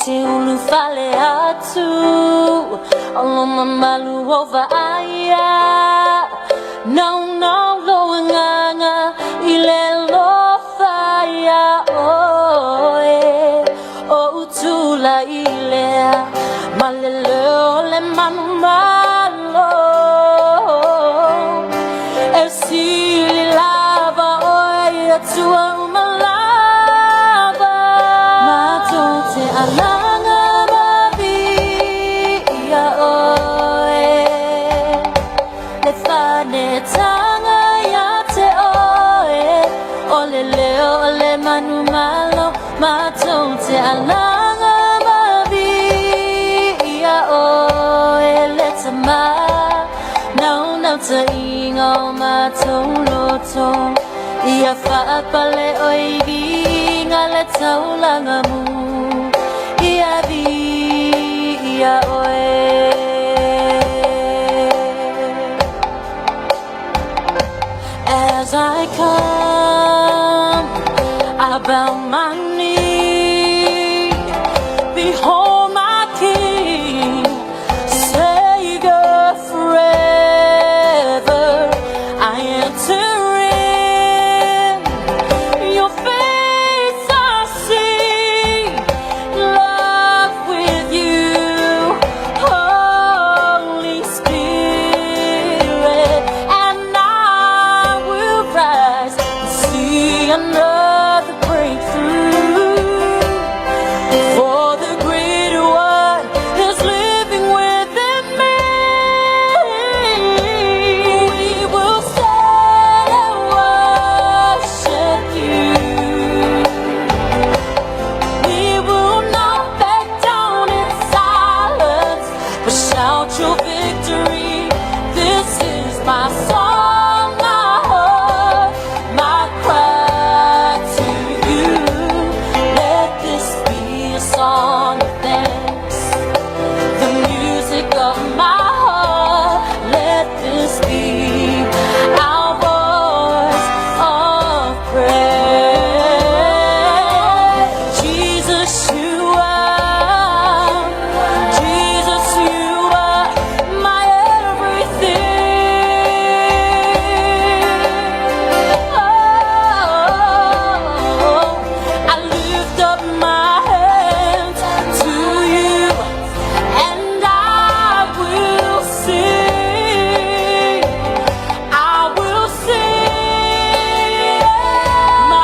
ulu fale atu Olo mamalu ova aya No lo nganga ile lo faya O utula ile Malele ole manumalo Esili lava oya tua umalava Matote alanga mabi ya oe Lefane tanga ya te oe Ole leo ole manumalo Matote alanga mabi ya oe Letama No te ingo matoloto Ia whaapale oivi ngale taulanga mu Ia vi ia oe As I come I bow my knee Behold my King Savior forever I enter in your face I see love with you Holy Spirit and I will rise and see another breakthrough for the greater one is living within me we will stand and worship you we will not back down in silence but shout your victory this is my song my heart my cry to you let this be a song of thanks the music of my heart let this be our voice of praise Jesus you are my everything oh I lift up my hands to you and I will sing my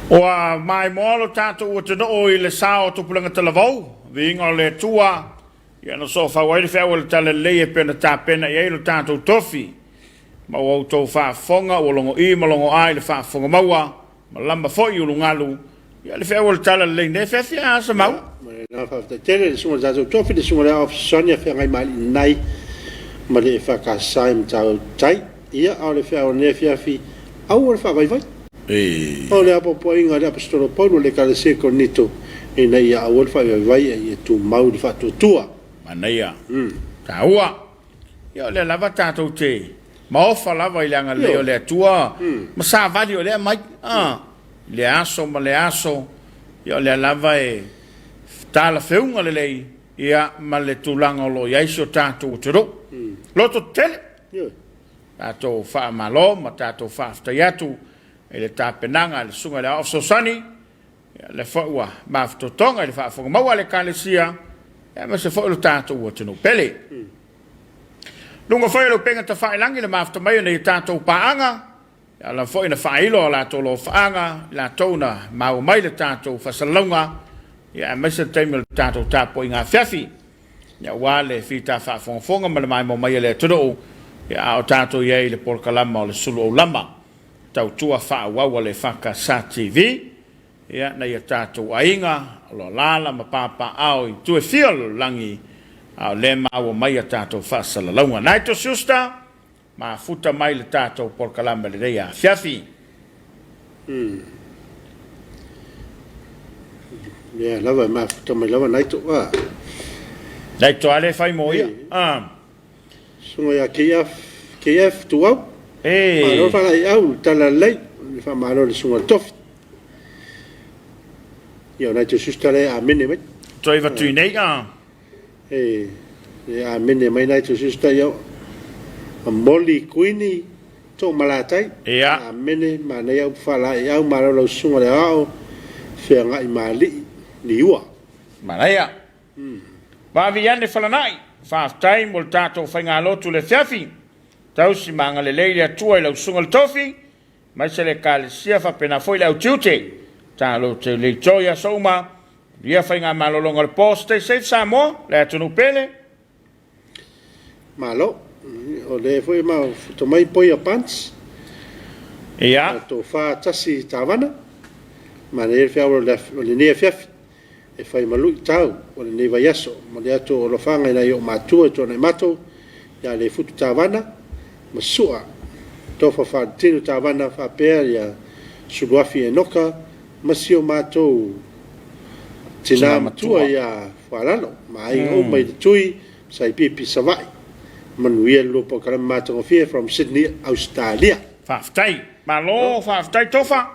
Wa mai molo tato o te no i le sao to pulanga te lavau, vinga le tua, ia no so fa wai fa wal tale le pe na ta pena ia lo tato tofi. Ma o to fa fonga o longo I ma longo ai le fa fonga maua, ma lamba fo i lungalu, ia le fa wal tale le ne fa fia sa mau. Na fa te tele so za zo tofi de so le of sonia fa ngai mai nai, ma le fa ka sai mta tai, ia au le fa o ne fia fi, au le fa vai vai. O le apo po inga le apostolo Paulo le kale se konito e na ia awol fa vai e tu mau di fa tu tua mana ia ta ua Ia le lava tātou te. Ma ofa lava i leanga leo le tua. Ma sa vali o lea mai. Le aso ma le aso. Ia le lava e tala feunga le lei. Ia ma le tulanga lo iaisi o tātou te ro. Loto tele. Tātou wha malo ma tātou wha aftaiatu. E le tāpenanga le sunga le aofsosani. Le whaua ma aftotonga le wha whanga maua le kālesia. Ia ma se whaua tātou o tenu pele. Lunga foi lo penga ta fai langi le mafta mai nei tātou paanga. Ya la foi na fai lo la to lo faanga la tona mau mai le tātou fasalonga. Ya mesa taimel tātou Tapuaiga Afiafi. Ya wale fita fa fonga ma le mai mo mai le todo. Ya o tātou ye le porkalama o le Suluaulama. Tau tua fa wa le faka sa TV. Ya na ya tātou ainga lo lala ma papa au i tu feel langi. Le mau mai a tātou whaasala launga. Nai to siusta, ma futa mai le tātou porkalama le reia Afiafi. Ia, lava, ma futa mai lava nai to. Nai to ale whai mo ia. Sunga ia KF tu au. Ma ro whana i au, tala lei, le wha maaro le sunga tofi. Ia, nai to siusta le a mene mai. Toi watu i nei, a mene mai nai to sister yo a moli queenie to malatai a mene ma nei au fala ya ma lo sunga le ao fe nga i mali ni ua malaya ba viane fala nai fa time mol tato fa nga lotu le fiafi tau si manga le leile tua le sunga le tofi mai se le kale sia fa pena foi le tiute ta lo te le joya soma ia fa nga malolonga le poste safe Samoa le tunu pele malo o le foi ma to mai poi a pants ia to fa tasi tavana ma le fia o le ne fia e fai malu tau o le ne vai aso ma le ato lo fanga ina yo matua to ne mato ya le futu tavana ma sua to fa tinu tavana fa per ya Suluafi e noka ma sio mato tina matua ya falalo mai o mai tui sai pipi savai manuia lo po kala matofia from Sydney Australia faftai malo faftai tofa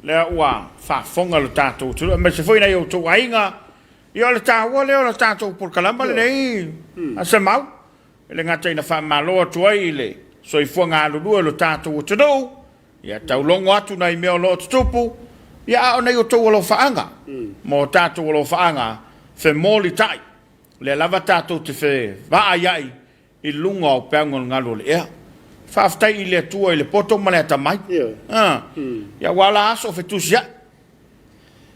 le wa fa fonga lo tato tu me se foi na yo tu ainga yo le tawa le o tato por kala mal nei a se mau le ngata ina fa malo tu ai le so i fonga lo tato tu do ya tau longo atu na i me lo tupu ya ona yo to lo faanga mo tato lo faanga fe moli tai le lava tato te fe va ai i lunga o pengon ngalo le ea faftai i le tua i le poto ma le tamai ya wala aso fe tusia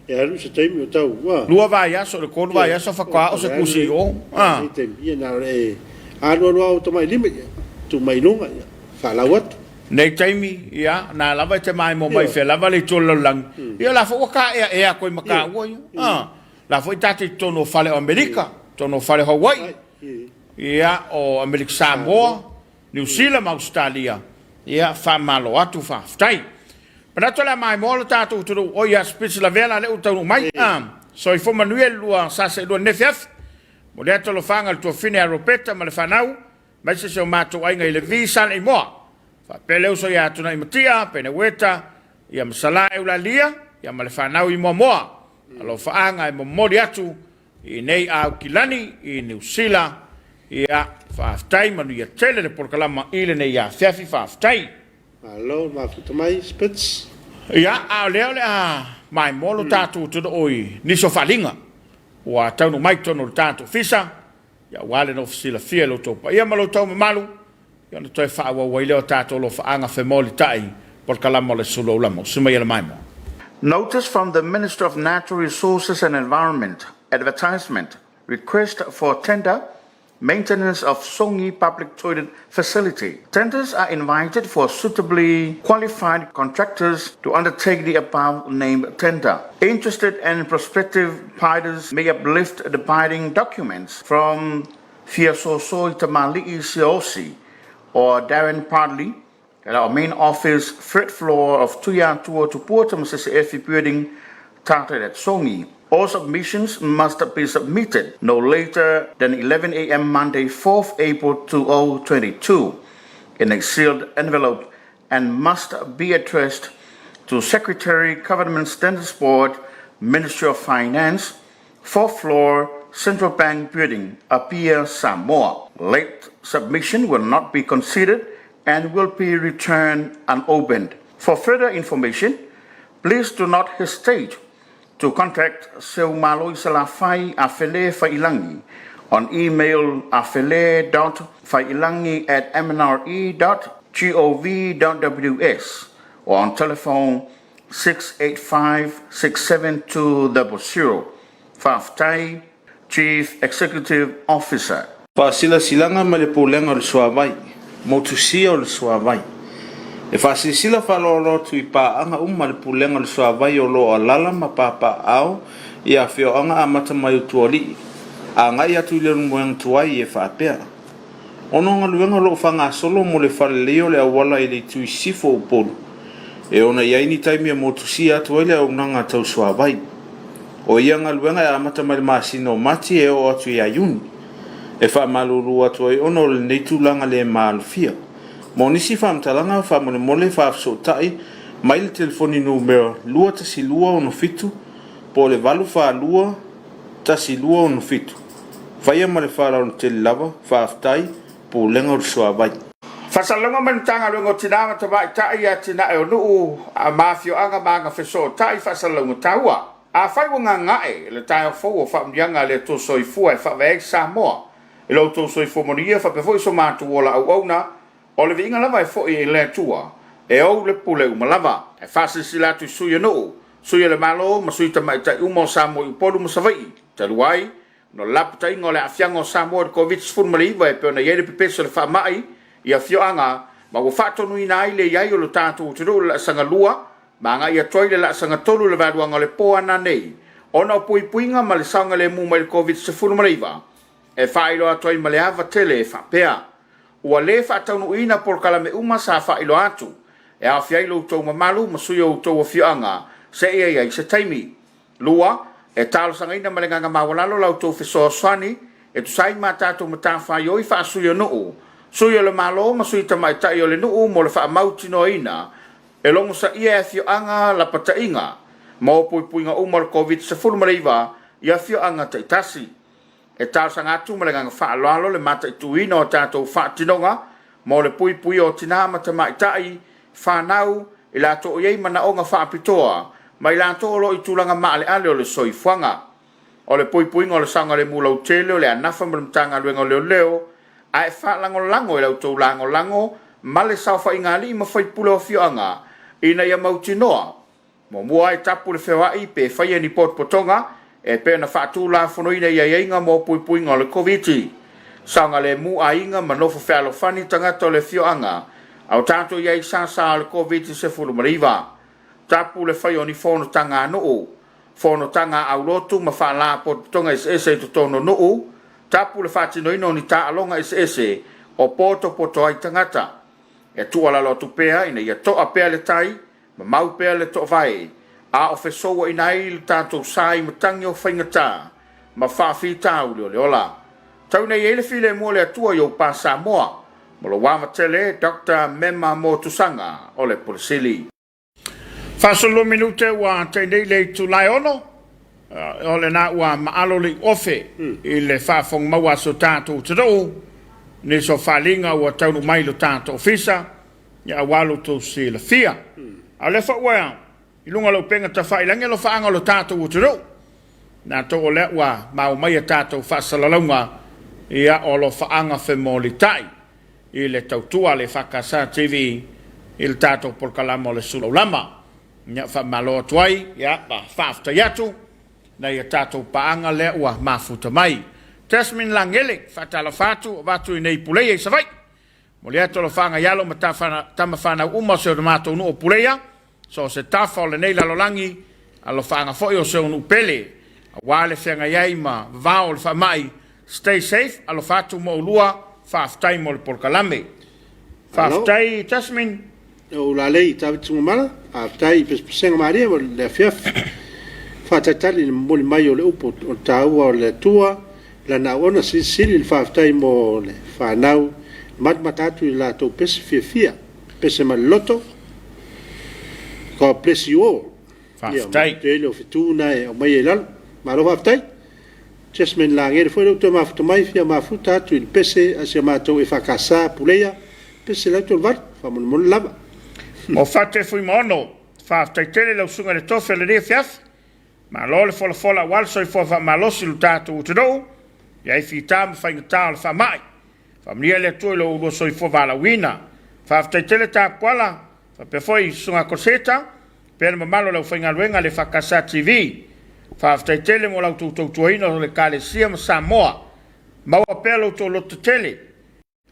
ya lu se taimi o tau lua vai aso le kono vai aso fa kwa o se kusi o ia na le alo o tamai lima tu mai lunga fa la wat nei taimi ya na lava te mai mo mai fe lava le tolo lang ia la fo ka e ko maka wo la fo tati tono fale o America tono fale Hawaii ia o America Samoa New Zealand Australia ia fa malo atu fa ftai para tola mai mo tatu tu o ia spits la vela le utu mai so i fo manuel lua sa se do nefef mo le tolo fanga il tuo fine aeropeta ma le fanau ma se o mato ai ngai le visa i mo fa pele so ia tu na imatia pene weta ia msala e la lia ia ma le fanau i mo alo faanga i mo mori atu i nei au kilani i New Zealand ia faftai manu ia tele le porkalama ile nei ia Afiafi faftai alo ma futa mai spits ia a leo le mai molo tatu tu oi ni so falinga wa tau mai tono tatu fisa ia wale no fisila fielo topa ia malo tau malu ia no toi fa wa leo tatu lo faanga fe moli tai porkalama le Suluaulama suma ia mai mo. Notice from the Minister of Natural Resources and Environment. Advertisement. Request for tender. Maintenance of Songi Public Toilet Facility. Tenders are invited for suitably qualified contractors to undertake the above-named tender. Interested and prospective bidders may uplift the bidding documents from Fiasosoi Tamali'i Siosi or Darren Partley at our main office, third floor of Tuya Tua to Porta Mrs. Efi building, started at Songi, All submissions must be submitted no later than 11 a.m. Monday, 4th April 2022 in a sealed envelope and must be addressed to Secretary Government Standards Board, Ministry of Finance, 4th floor, Central Bank Building, Afiafi, Samoa. Late submission will not be considered and will be returned unopened. For further information, please do not hesitate to contact Suluaulama Salafai Afele Failangi on email afele.failangi@mnre.gov.ws or on telephone 685-67200. Faftai, Chief Executive Officer. Silanga ma le pulenga le suavai, motusia o le suavai. E sila falolo tu i paanga le pulenga le suavai o lo alala ma papa au, ia feo anga amata mai utuoli. Anga ia tu le muang tuai e whapea. Ono nga luenga lo whanga solo mo le whale leo le awala i le tui sifo o polu. E ona iaini taimi a motusia tuai le au nanga tau suavai. O ia nga luenga e amata mai le masino mati e o atu i ayuni. E wha maluru atu ai ono le neitu langa le maalufia. Mo nisi wha mtalanga wha mole mole wha afsotai mai le telefoni numero lua tasi lua ono fitu po le valu wha lua tasi lua ono fitu. Whaia ma le wha rau te lava wha aftai po lenga o suavai. Fasalonga mantanga lungo tinama tabai tai a tina e onu a mafio anga manga feso tai fasalonga taua. A whai wanga ngae le tai o fo o wha mdianga le to soifua e wha veek Samoa. E lo to soifua moria wha pefo iso mātu wola au auna o le vinga lava e fo i le tua. E au le pule umalava. E fasi sila tu suya no. Suya le malo ma sui tamai tai umo Samoa i podu masawai. Taluai no lapu tai ngole a fiango Samoa COVID-19 maliva e peona yere pepeso le wha mai ia fioanga ma wo fatonu ina ile ia yo lutatu tudu la sanga lua ma nga ia toile la sanga tolu le vadua ngale po ana nei ona pui puinga ma le sanga le mu mai COVID-19 maliva e failo atoi ma le ava tele fa pea ua le fatonu ina por kala me uma sa failo atu e a fiailo to ma malu ma suyo to fioanga se ia se taimi lua e talo sanga ina ma le nga mawalalo la to feso swani e tu sai mata to mata fa yo i fa suyo no suyo le malo ma sui tamai tai o le nuu mo le wha mauti no ina e longo sa ia fio anga la patainga ma o pui puinga umar COVID-19 mariva ia fio anga taitasi e tau sa ngatu ma le nganga wha aloalo le mata i tuina o tātou wha tinonga ma o le pui pui o tinama tamai tai whanau i lato o iei mana o nga wha pitoa ma i lato o lo i tūlanga maale ale o le soifuanga o le pui puinga o le sanga le mula utele o le anafa ma le mtanga luenga o leo leo ai fa lango e lau lango male sa fa ingali ma fai pula o fioanga ina ia mautinoa mo mua e tapu le whewai pe whaia ni potonga e pe na whatu la fono ina ia inga mo pui ngā le COVID sanga le mu a inga ma nofo whalo whani tangata le fioanga au tātou ia i sa le COVID se fulu mariva tapu le whai o ni fono tanga noo fono tanga au lotu ma whala potonga e to tono noo tapu le fatino ino ni ta alonga ese o poto ai tangata e tu ala lo tupea ina ia to apea le tai ma mau pea le to vai a o feso ina il tanto sai matangi o faingata ma fa fita u le ola tau nei ele file mo le tua yo pa Samoa mo lo wa tele Dr. Mema Motusanga o le polisili fa solo minute wa tendei le tu laiono o le na ua maalo le ofe i le whafong maua so tātou taro ne so whalinga ua taunu mai lo tātou fisa ia walo to se la fia a le whaua i lunga lo penga ta whailange lo whaanga lo tātou taro na to o le ua mau mai a tātou whasalalunga ia o lo whaanga whemoli tai i le tautua le whakasa TV i le tātou porkalama o le Suluaulama ia whamalo tuai ia whafta yatu na ia tātou paanga le ua mafuta mai. Tasmin langele, fatala fatu, watu i nei puleia i savai. Mo le ato lo whanga yalo ma tama whana uma se o mato unu o puleia, so se tafa o le nei lalolangi, a lo whanga foi o se unu pele, a wale whianga iai ma vao le whamai, stay safe, a lo fatu mo ulua, whaftai mo le porkalame. Whaftai, Tasmin? O la lei, tawitunga mara, whaftai, pesenga maria, mo le Afiafi. whātatali moli mai o le upo o tāua o le tua, la na ona sili le whaafitai mo le whanau, matatu I la tau pese fia, pese maloto, ko plesi o. Whaafitai. Te ele o fituna e o mai e lalo, maro whaafitai. Jasmine la ngere foi to mafuta mai fia mafuta atu il pese asia matou e whakasa puleia, pese la to var, mon lava. O fate fui mono, whaafitai tele lau sunga le tofe le Afiafi, ma lo le fola wal soi fo malosi lu tatu utino, ia I fitam fa ngata le fa mai. Fa mnia le tu lo lo soi fo vala wina. Fa tele ta kwala, fa pe foi sunga koseta, per malo le fa ngalwenga le fakasa TV. Fa tele mo la tu ino le kale sia Samoa. Ma wa pelo to lo tele.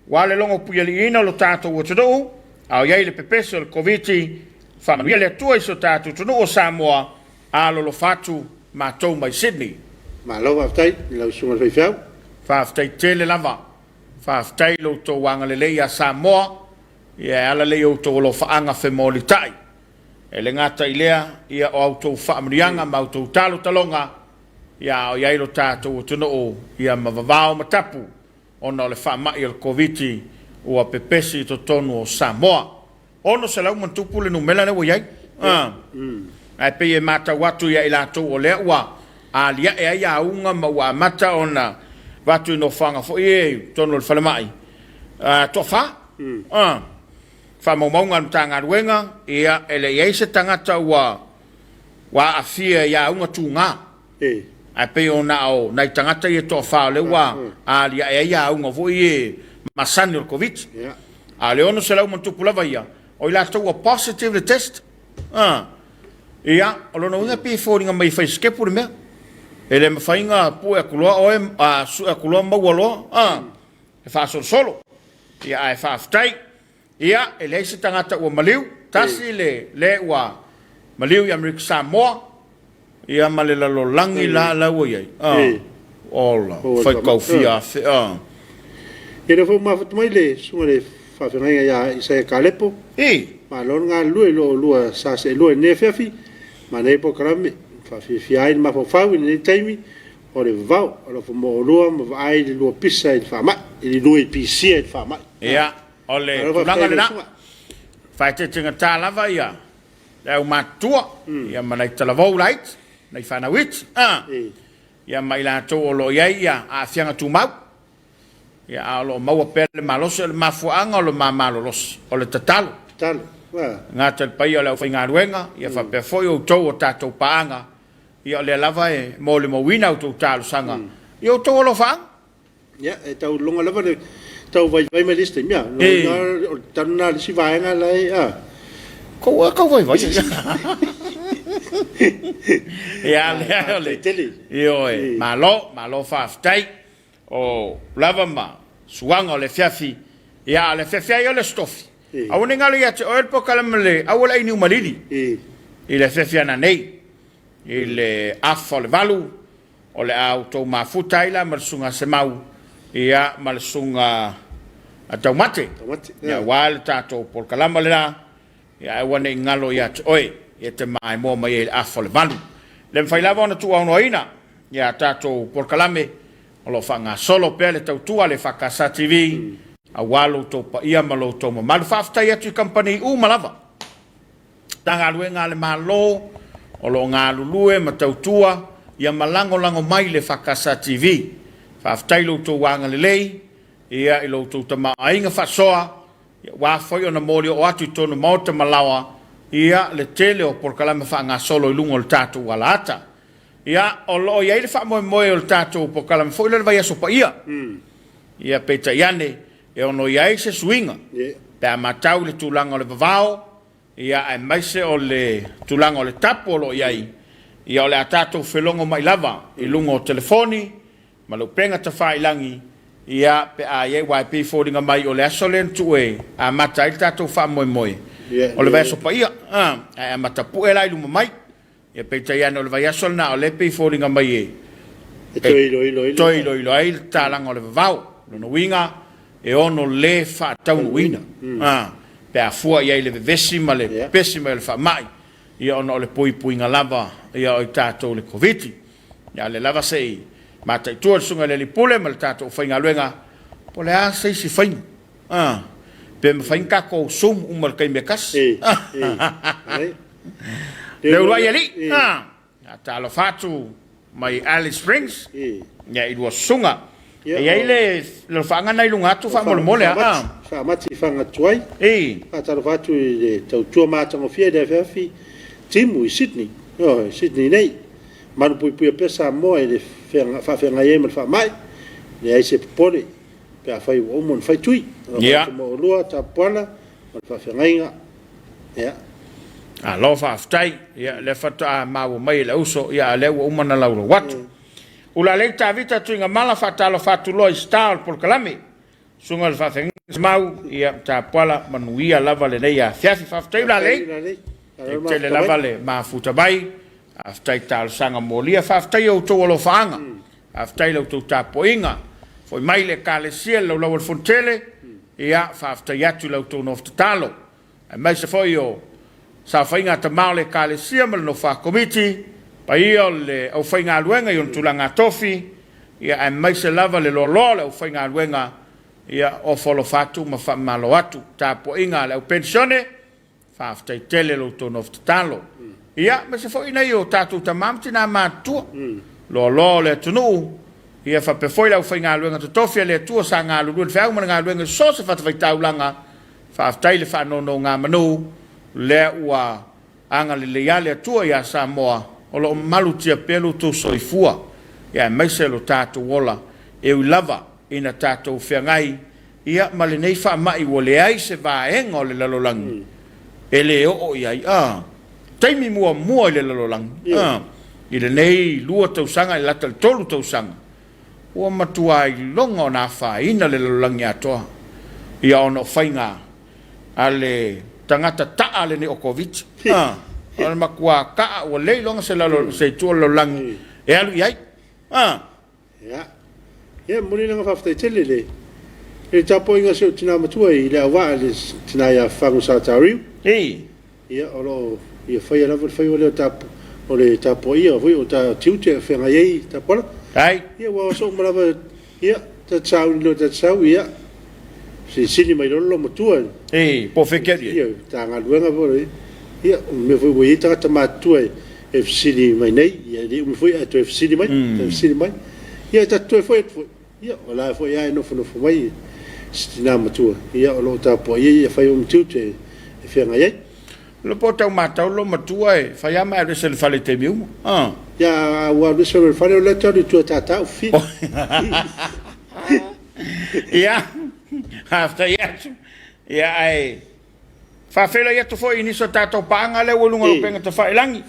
Wale longo puyeli ino lo tatu utino, au ia le pepeso le Komiti Faamisionare le tu iso tatu utino Samoa. Alo lo fatu ma tau mai Sydney. Ma lo whaafitai, lau sunga le whaifiau. Whaafitai tele lava. Whaafitai lo tō wanga le leia Samoa. Ia ala lei o tō lo whaanga whemoli tai. E le ngata I lea, ia o au tō whaamrianga ma au tō talo talonga. Ia o iai lo tātou o tuno o, ia mawawao matapu. Ona o le whaamai o Komiti ua pepesi to tonu o Samoa. Ono se lau mantupu le numela ne wo iai. Ai pe e mata watu ia ila to o le wa a lia e ia unga ma wa mata ona watu no fanga fo e tono le falamai to fa fa mo monga tanga ruenga ia ele ia se tangata wa afia ia unga tunga ai pe ona o nai tangata ia to fa le wa a lia e ia unga fo e masani o covid a le ono se la mo tupula ia o ila to wa positive test ia, o lona unga pi fōringa mai whai skepu le mea. Ele me whainga pu e kuloa oe, su e kuloa maualoa, e whaasoro solo. Ia, e whaafitai. Ia, e leise tangata ua maliu, tasi le ua maliu I Amerika Samoa. Ia, male lalo langi la ua iai. Ola, whai kaufia. Ia na fō mawhatu mai le, sunga le whawhenga ia Isaiah Kalepo. Ma lor ngā lue lua sase lue ne Afiafi. Ma nei po karame, whawhiai ma fo whau I nei taimi, o le vau, o le mo lua, ma vai le lua pisa I whamai, I lua I pisia I whamai. Ia, o le tulanga le na, whai te tinga tā lava ia, le au mātua, ia ma nei talavou lait, nei whanawit, ia mai la tō o lo iai ia, a whianga tū mau, ia a lo maua pele ma loso, le mafuanga o le mamalo loso, o le tatalo. Ngā te pai o le au whainga ruenga, ia whapea foi o tau o tātou paanga, ia o le lava e mo le mawina o tau tālu sanga, ia o tau o lo whaanga. Ia, e tau longa lava le tau vai me liste, mia, o tanu nā lisi vaenga lai, Kau vai vai. Ia lea o le tele. Ia oe, malo whaafitai, o lava ma, suanga o le Afiafi, ia le Afiafi o le stofi. Au ne ngalo ia te oel po kalamale, au la inu malili. I le Afiafi ana nei. I le afa o le valu, o le au tau mafuta ila, ma le sunga semau, ia ma le sunga a tau mate. Ia wale tato por kalamale la, ia e wane ngalo ia te oe, ia te mai mo mai le afa o le valu. Le mwhailava ona tua ono aina, ia tato por kalame, o lo whanga solo pea le tau tua le whakasa TV, a walo to pa ia malo to ma mal fafta ia tu company u malava tanga luenga le malo o lo nga lulue ma tautua ia malango lango mai le Whakasa TV fafta lo to wanga le lei ia ilo to tama ainga fasoa wa foi ona mori o atu to no mota malawa ia le tele o por kala me fa nga solo lungo le tatu wala ata ia o lo ia le fa mo o tatu por kala me foi le vai so pa ia ia peta yane e ono iai se swinga. Pea matau le tulanga o le vavao, ia ai maise o le tulanga o le tapo lo iai, ia o le atato whelongo mai lava, I lungo o telefoni, ma lo penga ta whailangi, ia pe a iei YP fōringa mai o le aso le ntue, a mata il tato wha moe moe. O le vai so pa ia, a mata pu e lai luma mai, ia pe ta iana o le vai aso na o le pe fōringa mai e. Toi ilo ai le talanga o le vavao, lono winga, e ono le fa tau wina pe a fua ia le vesi ma le pesi ma le fa mai ia ona o le puipuiga lava ia o i tatou le koviti ia le lava seʻi mataitua le suga le lipule ma le tatou faigaluega po le a seisi faiga pe mafaiga kakou sumu uma le kaimea kasi le uluai alii a talofa atu mai Alice Springs ia i lua suga iai le faagana i luga atu faamolemole faamati fagatu ai faatalofa atu i le tautua matagofia i le Afiafi timu i Sydney Sydney nei malupuipui pe Samoa i le faafeagai ai ma le faamai leai se popole pe afai ua uma na faitui mo lua tapuala ma le faafeagaiga ia alo faafetai ia le fataa maua mai le uso ia le ua uma na laulau atu ula lei tavita tuiga mala faatalofa atu loa i star o le polokalame suga le faafeagaiga mau ia tapuala manuia lava lenei a Afiafi faafetai ula lei tele lava le mafuta mai aftai talosaga molia faafetai outou alofaaga afetai loutou tapoiga foi mai le kalesia laulau o le fontele ia faafetai atu i loutou nofu tatalo e mai se foi o saofaiga tamao le kalesia ma le nofa komiti paia o le aufaigaluega i ona tulaga tofi ia e mai se lava le loaloa o le aufaigaluega ia o folofa atu ma faamalo atu tapoiga le au pensione faafetai tele loutou nofu tatalo ia ma se foʻi nei o tatou tamama tinā matua loaloa le atunuu ia faapefoi le aufaigaluega totofi a le atua sa galulua le feau ma le galuega so se fatavaitaulaga faafetai le faanonouga manu lea ua aga leleia le atua iā Samoa o loo malutia pea loutou soifua ia e maise lo tatou ola e ui lava ina tatou feagai ia ma lenei faamaʻi ua leai se vaega o le lalolagi e lē oo iai taimi muamua i le lalolagi i lenei lua tausaga i lata le tolu tausaga ua matua i loga ona afāina le lalolagi atoa ia ona o faiga a le tagata taa lenei o koviti o le makuakaa ua lei loga se itua lalolagi e alu i ai ia molilaga faafetaitele le tapoiga se o tinā matua i le auā le tinā ia fagu sa tariu ia o loo ia faia lava le faia o le tapoia foi o tiute feagai ai tapola ia ua so ma lava ia tatasau lo tatasau ia sili mai lolo matua po fekeri ia tagaluega po ia me foi ua tagata matua e fesili mai nei ia le me foi atu e fesili mai ia tatu foi ia o la foi ai no mai stina matua ia o lo tapoia ia faia o tiute e feagai ai lo pota matau lo matua e faia mai le sel fale te miu ya wa le sel fale le tatu tu tata fi ia after ia ai fa fela ia to foi ni so tato panga le wolunga lo penga to fa langi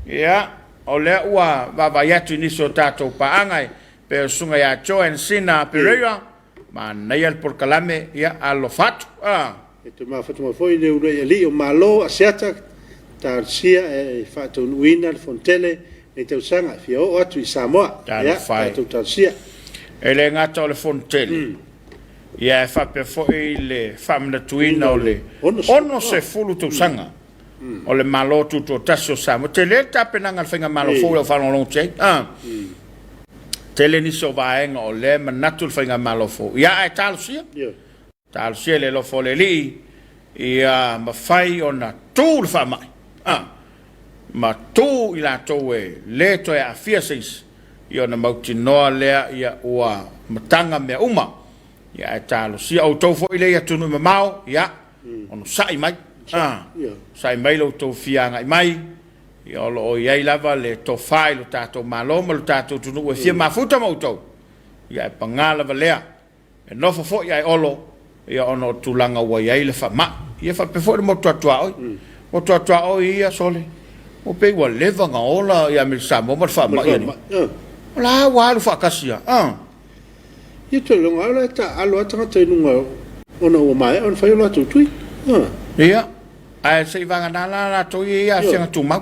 ia o le ua va ia tu ni so tato panga pe sunga ya joen sina pereira ma nei al por kalame ia allo fatu e te mawhatu foi le ura li o malo a seata ta sia e fatu uina le fontele e te usanga fia o atu i Samoa ia fatu ta sia e le ngata o le fontele ia e fape foi le famna tuina o le ono se fulu te usanga o le malo tu to taso Samoa te le tapenanga le whinga malo fulu o whanau long te tele ni so vaenga o le manatu le whinga malo fulu ia e talo sia tal siele lo foleli ia mafai ona tu le famai ma tu ila to e le to e afiasis ia na mautinoa lea ia ua matanga me uma ia e talo sia o to fo ile ia tunu me mau ia ono sai mai sai mai lo to fianga mai ia lo ia lava le to fai lo tato malo lo tato tunu e fia mafuta mo to ia pangala valea e no fo ia olo ia ono tulanga wa ia le fa ma ia fa pe fo mo tua o ia sole o pe wa leva nga ola ia me sa mo fa ma ia la wa lu fa kasia ia to lo ngala ta alo ta ta nunga ona o mai on fa yo tu tui ia ai se va nga la to ia se tu ma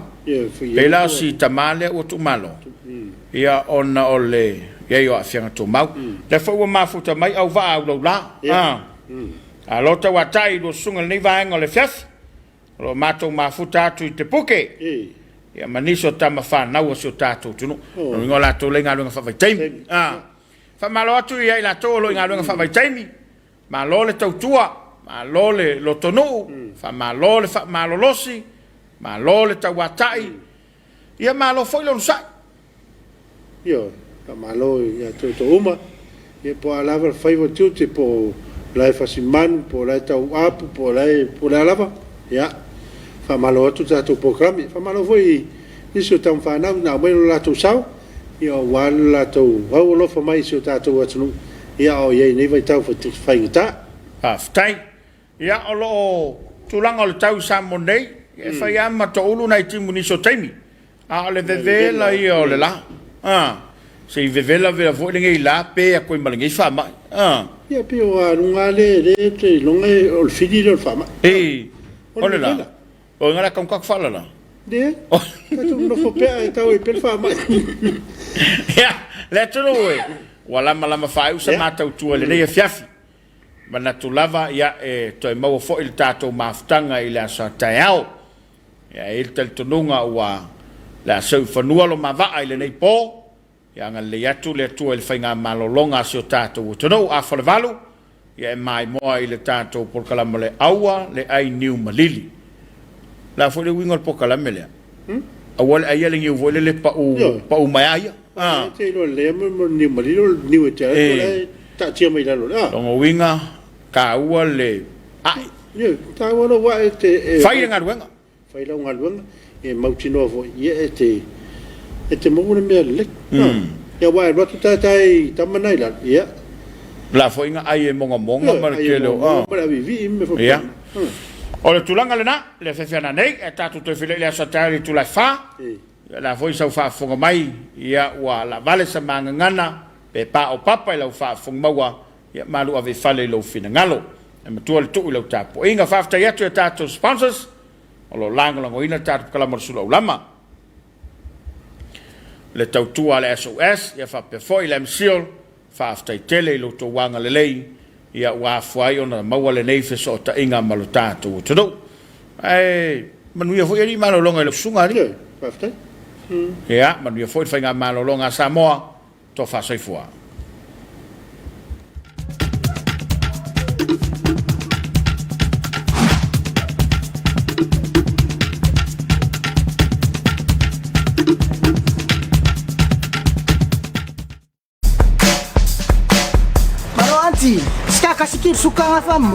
pe la si tamale o tu malo ia ona ole ia yo afia tu ma le fo wa mafuta mai au va au la a lota watai do sunga nei vaenga le fiaf lo matou mafuta atu I te puke ia maniso tama whanau o sio tātou tunu no ingo latou le ngā luenga whawhaitaimi whamalo atu ia I latou lo ngā luenga whawhaitaimi malo le tautua malo le lotonu whamalo le whamalolosi malo le tauatai ia malo foi lo nsai Yo, malo ia to uma ia po alava faiva tuti po lai fasiman po lai tau apu po lai alava ia famalo atu tātou programi famalo foi iso tam whanau na mai lo latou sau ia wala latou wau lofa mai iso tātou atunu ia o iei nei vai tau whaingata whai ia o lo tulanga o le tau Samonei ia whai ama to ulu nei timu niso taimi a le vevela ia o le la se vevela vela vo le ngai la pe a koe malangi whamai ia pe o arunga le te longa o le fidi le whamai o le la o ngara kam kak fala la de katu no fo pe ai tau I pel whamai ia le tunu e wala malama whai usa matau tua le nei Afiafi mana tu lava ia toi mau fo il tatou mafutanga I le asa taiao ia il tel tununga ua la sau whanua lo mawaa I le nei po ia nga le atu le atua I le whainga malolonga si o tātou o tano a whalewalu ia mai moa I le tātou porkalama le aua le ai niu malili la fo le winga le porkalama lea awale ai alingi uvoile le pau mai aia te lo le mo niu malili niu e te ta tia mai lalo longo winga ka ua le ai ta wana wa e te whaile ngā ruenga whaile ngā ruenga e mautino vo ia e te mōna mea le ia wa e ratu tātai tamanai la ia la fo inga ai e monga ma le kele ia o le tulanga le na le whewhiana nei e tātou toi while le asatari tu lai wha la fo I sau whaafonga mai ia ua la vale sa mangangana pe pa o papa I lau whaafonga maua ia malu ave whale I lau whina ngalo e matua le tuu I lau tāpo inga whaaftai atu e tātou sponsors o lo langolango ina tātou kalamar Suluaulama le tautua le SOS ia whapefo I le msiol whaaftai tele I lo to wanga le lei ia ua fuai ona maua le nei feso o ta inga malo tātou tano manuia fo I malolonga I le sunga ri whaaftai ia manuia fo I whainga malolonga Samoa to whasaifua Ska kasi suka nga famu